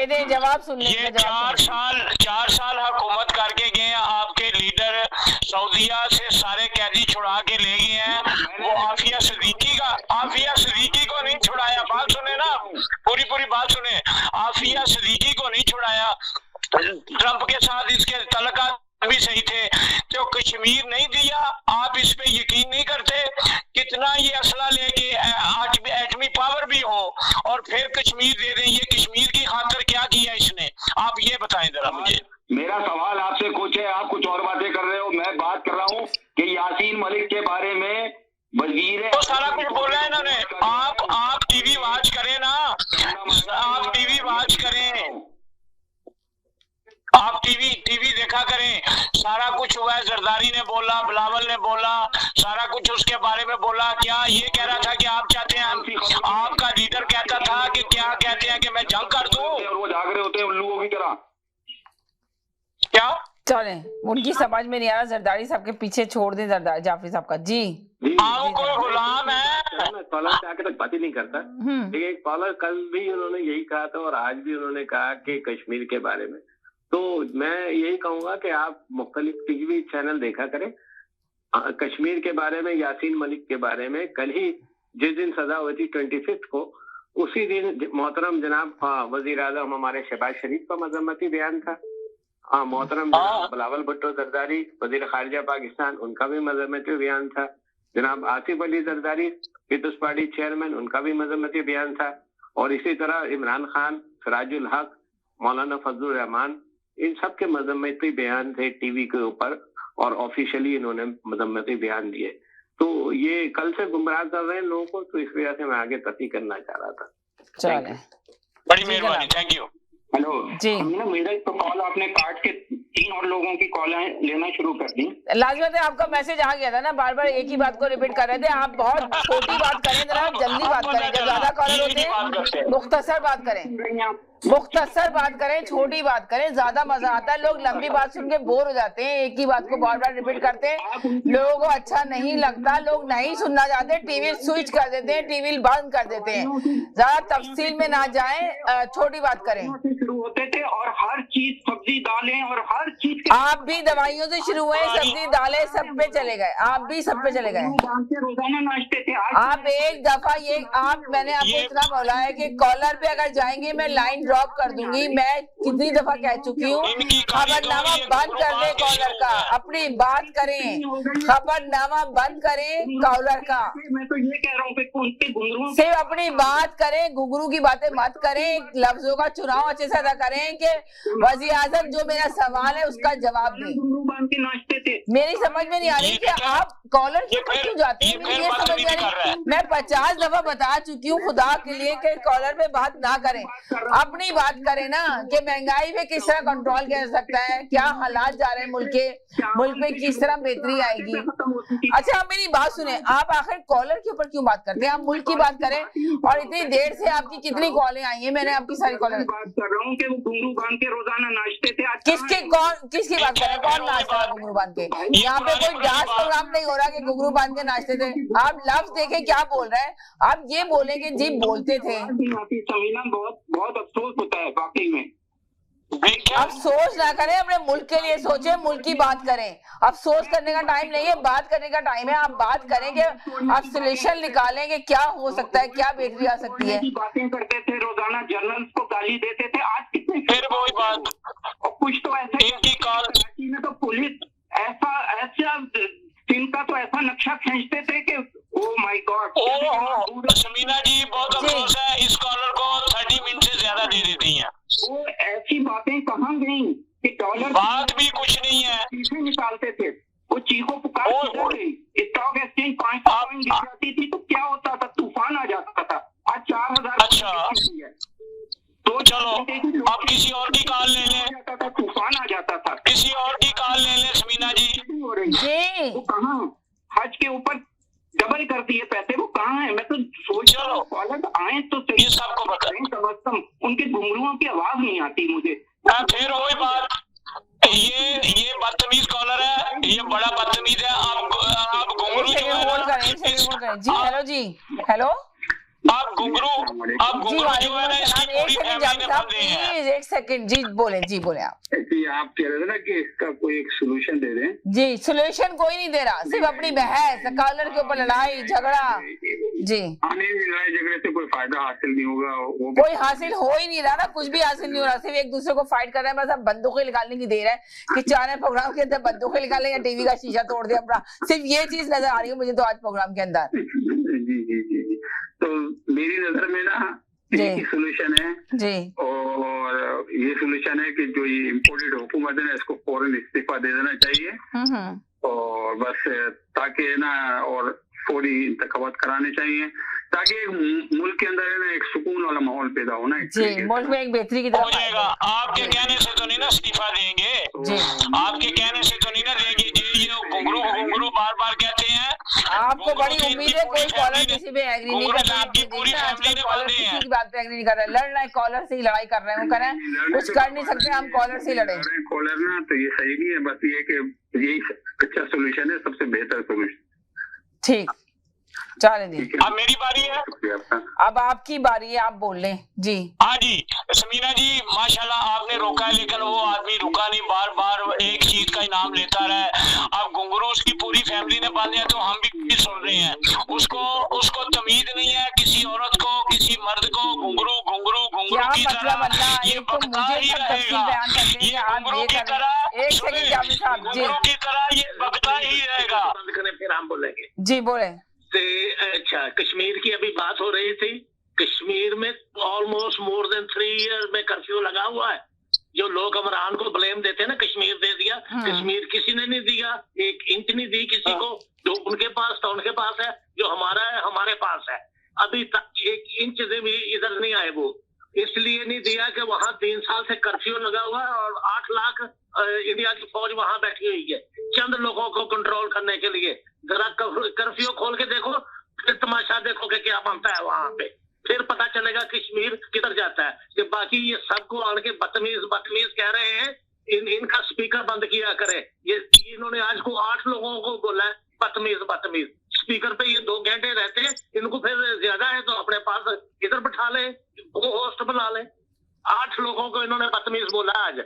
दे जवाब सुन। ये 4 साल हुकूमत करके गए हैं, आपके लीडर सऊदीया से सारे कैदी छुड़ा के ले गए हैं। वो आफिया सिद्दीकी को नहीं छुड़ाया। बात सुने ना, पूरी बात सुने। आफिया सिद्दीकी को नहीं छुड़ाया। ट्रंप के साथ इसके तल्लुकात भी सही थे, तो कश्मीर नहीं दिया। आप इस पे यकीन नहीं करते? कितना ये असला लेके एटमी पावर भी हो और फिर कश्मीर दे दें। ये कश्मीर की खातिर क्या किया इसने, आप ये बताएं जरा मुझे। मेरा सवाल आपसे कुछ है, आप कुछ और बातें कर रहे हो। मैं बात कर रहा हूँ कि यासीन मलिक के बारे में वजीर, तो सारा कुछ बोला है इन्होंने। आप टीवी वॉच करें ना, आप टीवी वॉच करें, आप टीवी देखा करें। सारा कुछ हुआ है, जरदारी ने बोला, बिलावल ने बोला, सारा कुछ उसके बारे में बोला। क्या ये कह रहा था कि आप चाहते हैं, आपका लीडर कहता था कि क्या कहते हैं कि मैं जंग कर दूं, और वो जाग रहे होते हैं उल्लुओं की तरह। क्या चले, उनकी समझ में नहीं आ रहा। जरदारी साहब के पीछे छोड़ दें जरदारी जाफरी साहब का। जी कोई गुलाम है, कॉलर से आके तक बात ही नहीं करता। लेकिन कॉलर कल भी उन्होंने यही कहा था और आज भी उन्होंने कहा कि कश्मीर के बारे में। तो मैं यही कहूंगा कि आप मुख्तलिफ टीवी चैनल देखा करें। कश्मीर के बारे में, यासीन मलिक के बारे में कल ही जिस दिन सजा हुई थी 25 को, उसी दिन मोहतरम जनाब वजीर आजम हमारे शहबाज शरीफ का मजम्मती बयान था। मोहतरम बिलावल भुट्टो जरदारी वजीर खारजा पाकिस्तान, उनका भी मजम्मती बयान था। जनाब Asif Ali Zardari peoples party chairman, उनका भी मजम्मती बयान था। और इसी तरह इमरान खान, सिराजुल हक, मौलाना फजलुर रहमान, इन सब के मजम्मती बयान थे टीवी के ऊपर। और ऑफिशियली इन्होंने मजम्मती बयान दिए। तो ये कल से गुमराह कर रहे हैं लोगों को, तो इस वजह से मैं आगे तस्दीक करना चाह रहा था। चले, बड़ी मेहरबानी, थैंक यू। हेलो जी, मेरा तो कॉल आपने काट के 3 और लोगों की कॉल लेना शुरू कर दी। लाजमत है, आपका मैसेज आ गया था ना, बार बार एक ही बात को रिपीट कर रहे थे। आप बहुत छोटी बात करें, जरा जल्दी बात करें, जब ज्यादा कॉलर होते हैं मुख्तसर बात करें, मुख्तसर बात करें, छोटी बात करें, ज्यादा मजा आता है। लोग लंबी बात सुन के बोर हो जाते हैं, एक ही बात को बार बार रिपीट करते हैं, लोगों को अच्छा नहीं लगता, लोग नहीं सुनना चाहते, टीवी स्विच कर देते हैं, टीवी बंद कर देते हैं। ज्यादा तफसील में ना जाएं, छोटी बात करें। शुरू होते थे और हर चीज सब्जी दालें और हर चीज आप भी दवाइयों से शुरू हुए, सब्जी दालें सब पे चले गए, आप भी सब पे चले गए। रोजाना नाश्ते थे। आप एक दफा ये मैंने आपको इतना बोला है कि कॉलर पे अगर जाएंगे मैं लाइन ड्रॉप कर दूंगी। मैं कितनी दफा कह चुकी हूँ, खबरनामा बंद कर दे कॉलर का, अपनी बात करें, खबरनामा बंद करें कॉलर का। मैं तो ये कह रहा हूँ कि सिर्फ अपनी बात करें, घुंघरू की बातें मत करें, लफ्जों का चुनाव अच्छे से अदा करें कि वज़ीर आज़म जो मेरा सवाल है उसका जवाब दें। मेरी समझ में नहीं आ रही कि आप कॉलर के ऊपर क्यों जाते हैं, मुझे ये समझ में आ रही। मैं 50 दफा बता चुकी हूँ खुदा के लिए कि कॉलर पे बात ना करें, अपनी बात करें ना कि महंगाई पे किस तरह कंट्रोल किया जा सकता है, क्या हालात जा रहे हैं मुल्क पे किस तरह बेहतरी आएगी। अच्छा आप मेरी बात सुने, आप आखिर कॉलर के ऊपर क्यों बात करते हैं, आप मुल्क की बात करें। और इतनी देर से आपकी कितनी कॉलें आई हैं, मैंने आपकी सारी कॉलें बात कर रहा हूँ कि वो घुंघरू बांध के रोजाना नाचते थे। किसकी बात कर रहे हैं, कौन नाचता है घुंघरू बांध के? यहाँ पे कोई डांस प्रोग्राम नहीं हो रहा कि घुंघरू बांध के नाचते थे। आप लफ्ज देखें क्या बोल रहे हैं, आप ये बोले कि जी बोलते थे। बहुत अफसोस होता है वाकई में। अफसोस ना करें, अपने मुल्क के लिए सोचें, मुल्क की बात करें। अफसोस करने का टाइम नहीं है, बात करने का टाइम है। आप बात करेंगे, आप सोल्यूशन निकालें कि क्या हो सकता है, क्या बेहतरी आ सकती है। बातें करते थे, रोजाना जर्नल्स को गाली देते थे। आज कितने फिर वही बात, और कुछ तो ऐसा इनकी कॉल में तो पुलिस ऐसा इनका तो ऐसा नक्शा खींचते थे कि ओ माय गॉड। समीना जी बहुत अफसोस है, इस कॉलर को 30 मिनट से ज्यादा दे देती हैं। वो ऐसी बातें कहाँ गई कि डॉलर बात भी कुछ नहीं है, चीखें निकालते थे, वो चीखों पुकार स्टॉक एक्सचेंज 5 पॉइंट गिर जाती थी तो क्या होता था, तूफान आ जाता था। आज 4000। अच्छा तो चलो आप किसी और की कॉल ले लें, तूफान आ जाता था। किसी और की कॉल ले लें समीना जी। वो कहाँ हज के ऊपर डबल कर दिए पैसे, वो कहाँ है? मैं तो सोच रहा हूँ कॉलर आए तो ये सबको बताएं, समझता हूँ उनके घुंघरुओं की आवाज नहीं आती मुझे। फिर वही बात, ये बदतमीज कॉलर है, ये बड़ा बदतमीज है। आप घुंघरू जी हेलो जी हेलो आप घुंघरू जो है ना, इसकी पूरी फैमिली ने बंदे हैं। एक सेकंड जी बोले आप आप कह रहे थे ना कि इसका कोई एक सोल्यूशन दे दें। जी सोल्यूशन कोई नहीं दे रहा, सिर्फ अपनी बहस, कॉलर के ऊपर लड़ाई झगड़ा। जी लड़ाई झगड़े से कोई फायदा हासिल नहीं होगा, कोई हासिल हो ही नहीं रहा ना, कुछ भी हासिल नहीं हो रहा, सिर्फ एक दूसरे को फाइट कर रहे हैं। बस अब बंदूकें निकालने की देर है कि चाहे प्रोग्राम के अंदर बंदूकें निकालें या टीवी का शीशा तोड़ दे अपना, सिर्फ ये चीज नजर आ रही है मुझे तो आज प्रोग्राम के अंदर। जी तो मेरी नजर में ना एक सोल्यूशन है जी, और ये सोल्यूशन है कि जो ये इम्पोर्टेड हुकूमत है ना, इसको फौरन इस्तीफा दे देना चाहिए और बस ताकि ना और फौरी इंतखाबात कराने चाहिए ताकि मुल्क के अंदर है ना एक सुकून वाला माहौल पैदा हो ना। जी मुल्क में एक बेहतरी की तरफ हो जाएगा। आपके कहने से तो नहीं ना इस्तीफा देंगे, आपके कहने से तो नहीं ना देंगे जी। ये घुंघरू बार बार कहते हैं, आपको बड़ी उम्मीद है कोई कॉलर किसी पे एग्री नहीं कर रहा, आपकी पूरी फैमिली ने बंदे हैं, किसी की बात पे एग्री नहीं कर रहा, लड़ रहा है कॉलर से ही लड़ाई कर रहे हैं, वो कह रहे हैं कुछ कर नहीं सकते हम कॉलर से लड़े। कॉलर ना तो ये सही नहीं है, बस ये कि यही अच्छा सोल्यूशन है, सबसे बेहतर सोल्यूशन। ठीक चले जी, अब मेरी बारी है, अब आपकी बारी है, आप बोल लें जी। हाँ जी समीना जी माशाल्लाह आपने रोका है, लेकिन वो आदमी रुका नहीं, बार बार एक चीज का इनाम लेता रहा। अब घुंघरू उसकी पूरी फैमिली ने बांधे हैं तो हम भी सुन रहे हैं, उसको तमीज नहीं है किसी औरत को, किसी मर्द को। घुंघरू की तरह ये बकता ही रहेगा, ये घुंघरू की तरह ये बकता ही रहेगा। फिर हम बोलेंगे जी बोले। अच्छा कश्मीर की अभी बात हो रही थी, कश्मीर में ऑलमोस्ट मोर देन 3 ईयर में कर्फ्यू लगा हुआ है। जो लोग इमरान को ब्लेम देते हैं ना, कश्मीर दे दिया, कश्मीर किसी ने नहीं दिया, 1 इंच नहीं दी किसी को। जो उनके पास था उनके पास है, जो हमारा है हमारे पास है। अभी तक 1 इंच से भी इधर नहीं आए वो, इसलिए नहीं दिया कि वहाँ 3 साल से कर्फ्यू लगा हुआ है और 8 लाख इंडिया की फौज वहाँ बैठी हुई है चंद लोगों को कंट्रोल करने के लिए। जरा कर्फ्यू खोल के देखो, फिर तमाशा देखो कि क्या बनता है वहाँ पे, फिर पता चलेगा कश्मीर किधर जाता है। कि बाकी ये सबको आड़ के बदतमीज कह रहे हैं, इनका स्पीकर बंद किया करे। ये इन्होंने आज को 8 लोगों को बोला है बदतमीज। स्पीकर पे ये 2 घंटे रहते हैं, इनको फिर ज्यादा है तो अपने पास इधर बिठा ले, वो होस्ट बना ले। 8 लोगों को इन्होंने बदतमीज बोला आज।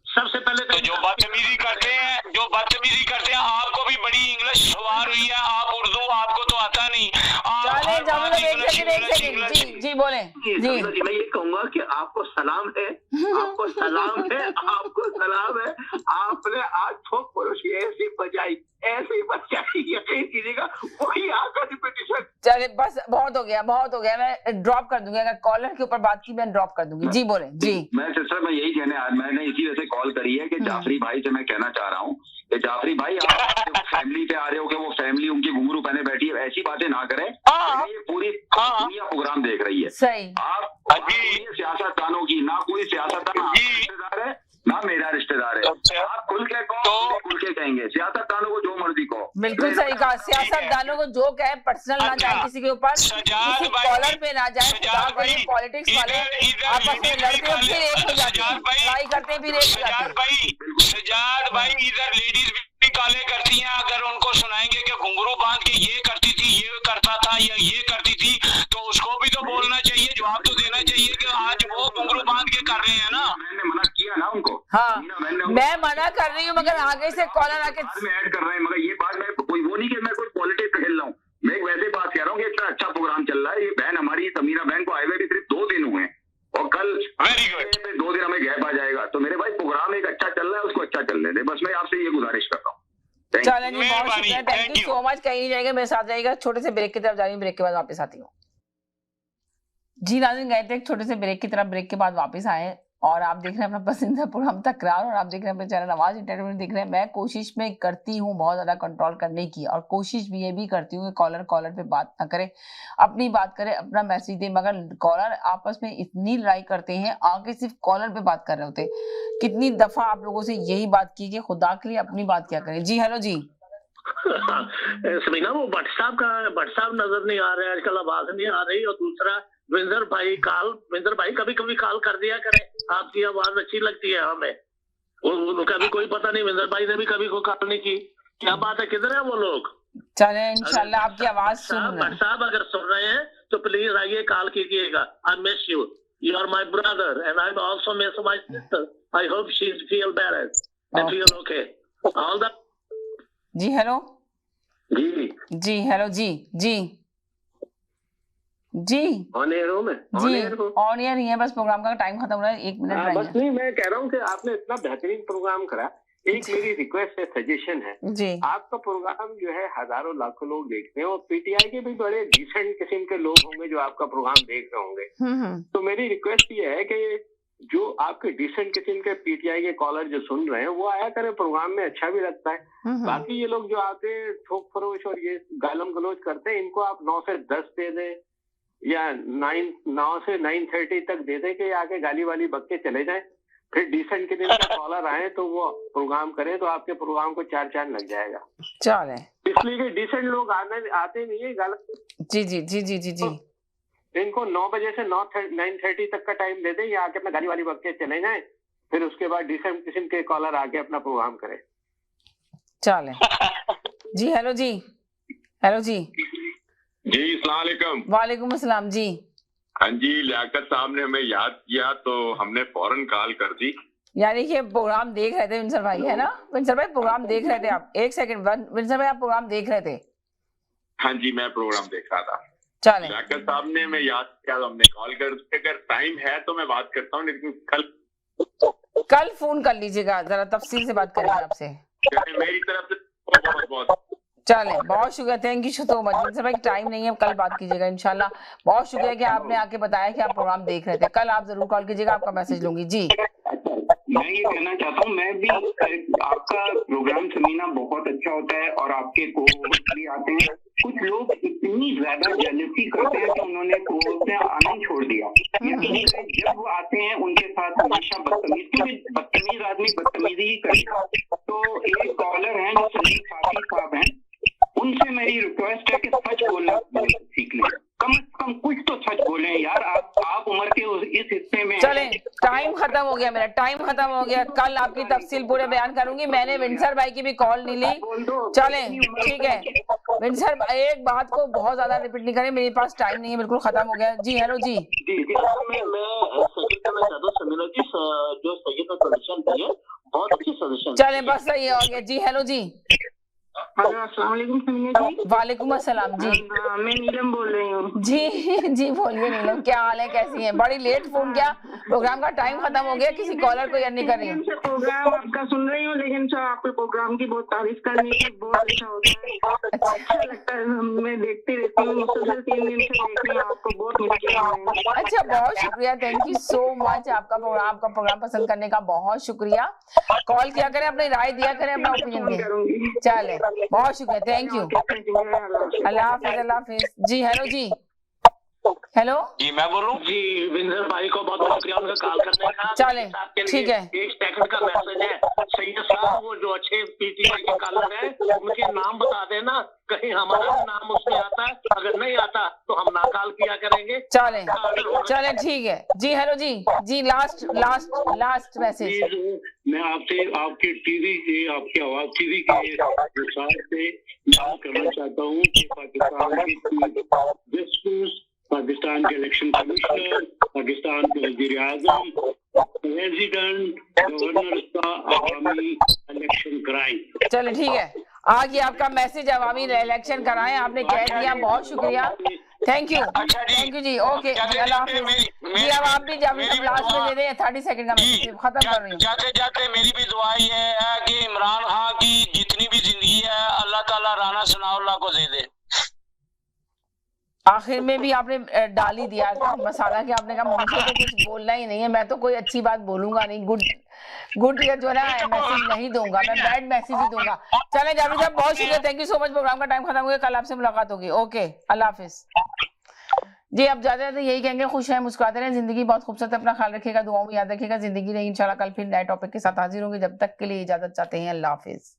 सबसे पहले तो जो बदतमीजी करते हैं आपको भी बड़ी इंग्लिश सवार हुई है, आप उर्दू आपको तो आता नहीं। जी बोले जी। मैं ये कहूंगा कि आपको सलाम है, आपको सलाम है, आपको सलाम है। आपने आज ठोक पुरुष की ऐसी बजाई यकीन कीजिएगा वही आकर रिपीटिशन। चले बस बहुत हो गया, मैं ड्रॉप कर दूंगी। अगर कॉलर के ऊपर बात की मैं ड्रॉप कर दूंगी। जी बोले जी। मैं सिस्टर मैं यही मैंने इसी वजह से कॉल करी है कि जाफरी भाई से मैं कहना चाह रहा हूँ कि जाफरी भाई आप फैमिली पे आ रहे हो कि वो फैमिली उनकी घुंघरू पहने बैठी है, ऐसी बातें ना करें। ये पूरी दुनिया प्रोग्राम देख रही है। सही। आप सियासतदानों की ना कोई सियासतदान रिश्तेदार है ना मेरा रिश्तेदार है। आप खुल के कहो, खुल के कहेंगे। सियासतदानों को जो मर्जी कहो। बिल्कुल सही कहा। सियासतदानों को जो कहे, पर्सनल ना जाए किसी के ऊपर, किसी कॉलर पे ना जाए। पॉलिटिक्स वाले आपस में लड़ते हैं फिर एक हो जाते हैं, लड़ाई करते हैं फिर एक हो जाते हैं। सजाद भाई इधर लेडीज भी काले करती हैं, अगर उनको सुनाएंगे कि घुंघरू बांध के ये करती थी, ये करता था या ये करती थी, तो उसको भी तो बोलना चाहिए, जवाब तो देना चाहिए कि आज वो घुंघरू बांध के कर रहे हैं ना। मैंने मना किया ना उनको। हाँ मैं मना कर रही हूँ, मगर आगे से कॉलर आके ऐड कर रहे हैं। मगर ये बात मैं कोई वो नहीं कि मैं कोई पॉलिटिक्स खेल रहा हूँ, मैं एक वैसे बात कह रहा हूँ कि इतना अच्छा प्रोग्राम चल रहा है। ये बहन हमारी समीरा बहन को आए हुए भी सिर्फ 2 दिन हुए हैं और कल 2 दिन हमें गैप आ जाएगा। तो मेरे भाई प्रोग्राम एक अच्छा चल रहा है, उसको अच्छा चलने दे। बस मैं आपसे ये गुजारिश करता हूँ। चलें जी, बहुत शुक्रिया, थैंक यू सो मच। कहीं नहीं जाएगा, मेरे साथ जाएगा। छोटे से ब्रेक की तरफ जा रही हूँ, ब्रेक के बाद वापस आती हूँ। जी नाज़रीन, गए थे एक छोटे से ब्रेक की तरफ, ब्रेक के बाद वापस आए और आप देख रहे हैं अपना पसंदीदा प्रोग्राम तकरार और आप देख रहे हैं अपने चैनल आवाज एंटरटेनमेंट देख रहे हैं। मैं कोशिश में करती हूँ बहुत ज्यादा कंट्रोल करने की और कोशिश भी ये भी करती हूँ कि कॉलर पे बात ना करे, अपनी बात करे, अपना मैसेज दे। मगर कॉलर आपस में इतनी लड़ाई करते हैं, आगे सिर्फ कॉलर पे बात कर रहे होते। कितनी दफा आप लोगों से यही बात की कि खुदा के लिए अपनी बात क्या करें। जी हेलो जी। समीना वो व्हाट्सएप नजर नहीं आ रहा है आजकल, आवाज नहीं आ रही। और दूसरा विंदर भाई कभी कभी कॉल कर दिया करें, आपकी आवाज अच्छी लगती है हमें। उनका भी कोई पता नहीं, विंदर भाई ने भी कभी को कॉल नहीं की। क्या बात है, किधर है वो लोग? चले इंशाल्लाह आपकी आवाज सुन रहे हैं। साहब अगर सुन रहे हैं तो प्लीज आइए, कॉल कीजिएगा। I miss you, you are my brother and I also miss my sister. I hope she feel better and feel okay. All the जी हेलो जी हेलो जी ऑन एयर हो मैं ऑन एयर ही है, बस programme का time खत्म हो रहा है, 1 मिनट बस नहीं। मैं कह रहा हूँ कि आपने इतना बेहतरीन प्रोग्राम करा। एक मेरी रिक्वेस्ट है, सजेशन है जी। आपका प्रोग्राम जो है हजारों लाखों लोग देखते हैं और पीटीआई के भी बड़े डिसेंट किस्म के लोग होंगे जो आपका प्रोग्राम देख रहे होंगे। तो मेरी रिक्वेस्ट ये है कि जो आपके डिसेंट किस्म के पीटीआई के कॉलर जो सुन रहे हैं वो आया करें प्रोग्राम में, अच्छा भी लगता है। बाकी ये लोग जो आते हैं ठोक फरोश और ये गालम गलोच करते हैं, इनको आप 9 से 10 दे दें या 9 से 9:30 तक दे दें कि आके गाली वाली बक के चले जाएं। फिर डिसेंट के दिन का कॉलर आए तो वो प्रोग्राम करें, तो आपके प्रोग्राम को 4 चांद लग जाएगा। चले इसलिए कि डिसेंट लोग आते नहीं है गलत। जी इनको 9 बजे से 9:30 तक का टाइम दे दें या आके अपना गाली वाली बक के चले जाएं। फिर उसके बाद डिसेंट किस्म के कॉलर आके अपना प्रोग्राम करें। चले जी हेलो जी जी अस्सलाम वालेकुम। वालेकुम अस्सलाम जी। हाँ जी, लियाकत साहब ने हमें याद किया तो हमने फौरन कॉल कर दी। यानी कि प्रोग्राम देख रहे थे विंसर भाई, है ना? विंसर भाई प्रोग्राम देख रहे थे आप? 1 सेकंड विंसर भाई, आप प्रोग्राम देख रहे थे? हाँ जी, मैं प्रोग्राम देख रहा था। चले लियाकत साहब ने हमें याद किया तो हमने कॉल कर दी। अगर टाइम है तो मैं बात करता हूँ, लेकिन कल फोन कर लीजिएगा, जरा तफसील से बात करेंगे आपसे। मेरी तरफ से बहुत चले, बहुत शुक्रिया, thank you so much. Windsor भाई टाइम नहीं है, कल बात कीजिएगा इंशाल्लाह। बहुत शुक्रिया कि आपने आके बताया कि आप प्रोग्राम देख रहे थे। कल आप जरूर कॉल कीजिएगा, आपका मैसेज लूंगी। जी मैं ये कहना चाहता हूँ, मैं भी आपका प्रोग्राम समीना बहुत अच्छा होता है और आपके कोर्स भी आते हैं। कुछ लोग इतनी ज्यादा जेलसी करते हैं कि उन्होंने कोर्स में आना ही छोड़ दिया। जब वो आते हैं उनके साथ हमेशा बदतमीज, क्योंकि बदतमीज आदमी बदतमीजी ही करेगा। तो एक कॉलर हैं जो सलीम फाती साहब हैं, उनसे मेरी रिक्वेस्ट है कि सच बोलना सीख लें, कम से कम कुछ तो सच बोलें यार। आप उम्र के इस हिस्से में। चले, टाइम खत्म हो गया, मेरा टाइम खत्म हो गया। कल आपकी तफसील पूरे बयान करूंगी। मैंने विंसर भाई की भी कॉल नहीं ली। चले ठीक है विंसर, एक बात को बहुत ज्यादा रिपीट नहीं करें, मेरे पास टाइम नहीं है, बिल्कुल खत्म हो गया। जी हेलो जी। मैं सही करना चाहता हूँ समीना जी, जो सही का सजेशन दिए बहुत अच्छे सजेशन। चले बस सही हो गया। जी हेलो जी। हेलो अस्सलाम वालेकुम समीना जी। वालेकुम अस्सलाम जी। मैं नीलम बोल रही हूँ। जी जी बोलिए नीलम, क्या हाल है, कैसी हैं? बड़ी लेट फोन किया, प्रोग्राम का टाइम खत्म हो गया, किसी कॉलर को याद नहीं कर रही हूँ। प्रोग्राम आपका सुन रही हूँ, लेकिन सर आपके प्रोग्राम की बहुत तारीफ करनी है, बहुत अच्छा होता है, अच्छा लगता है। मैं देखती रहती हूँ, मुसलसल 3 दिन से देख रही हूँ आपको, बहुत मिस किया है। अच्छा बहुत शुक्रिया, थैंक यू सो मच। आपका प्रोग्राम पसंद करने का बहुत शुक्रिया। कॉल किया करें, अपनी राय दिया करें, अपना ओपिनियन। चले बहुत शुक्रिया, थैंक यू। अल्लाह हाफिज, अल्लाह हाफिज। जी हेलो जी। हेलो जी मैं बोलूं जी, विंदर भाई को बहुत बहुत शुक्रिया उनका कॉल करने का। चले ठीक है, 1 सेकंड का मैसेज है। सैयद साहब वो जो अच्छे पीटीआई के कॉलर है उनके नाम बता देना, कहीं हमारा नाम उसमें आता है, अगर नहीं आता तो हम ना कॉल किया करेंगे। चले चले ठीक है। जी हेलो जी। जी लास्ट मैसेज। मैं आपसे आपके टीवी से, आपकी आवाज टीवी के साथ से बात करना चाहता हूँ कि पाकिस्तान के जस्टिस, पाकिस्तान के इलेक्शन कमिश्नर, पाकिस्तान के वज़ीर आज़म, प्रेसिडेंट, गवर्नर का अवामी इलेक्शन कराएं। चलो ठीक है, आ गया आपका मैसेज, अवामी इलेक्शन कराएं, आपने कह दिया, बहुत शुक्रिया, थैंक यू जी। ओके जी, अल्लाह हाफिज जी। अब आप भी जब लास्ट में दे दें 30 सेकंड का मैसेज खत्म कर रही हूँ। जाते जाते मेरी भी दुआ ये है कि इमरान खान की जितनी भी जिंदगी है अल्लाह ताला राना सनाउल्लाह को दे दे। आखिर में भी आपने डाल ही दिया था मसाला कि आपने कहा मुझे तो कुछ बोलना ही नहीं है, मैं तो कोई अच्छी बात बोलूंगा नहीं, गुड या जो है ना मैसेज नहीं दूंगा, मैं बैड मैसेज ही दूंगा। चलें जावेद साहब, बहुत शुक्रिया, thank you so much. Programme का टाइम खत्म हो गया, कल आपसे मुलाकात होगी। ओके अल्लाह हाफिज जी। अब ज्यादा तो यही कहेंगे, खुश रहें, मुस्कुराते रहें, जिंदगी बहुत खूबसूरत है, अपना ख्याल रखिएगा, दुआओं में याद रखिएगा। जिंदगी नहीं, इंशाल्लाह कल फिर नए टॉपिक के साथ हाजिर होंगे, जब तक के लिए इजाजत चाहते हैं, अल्लाह हाफिज।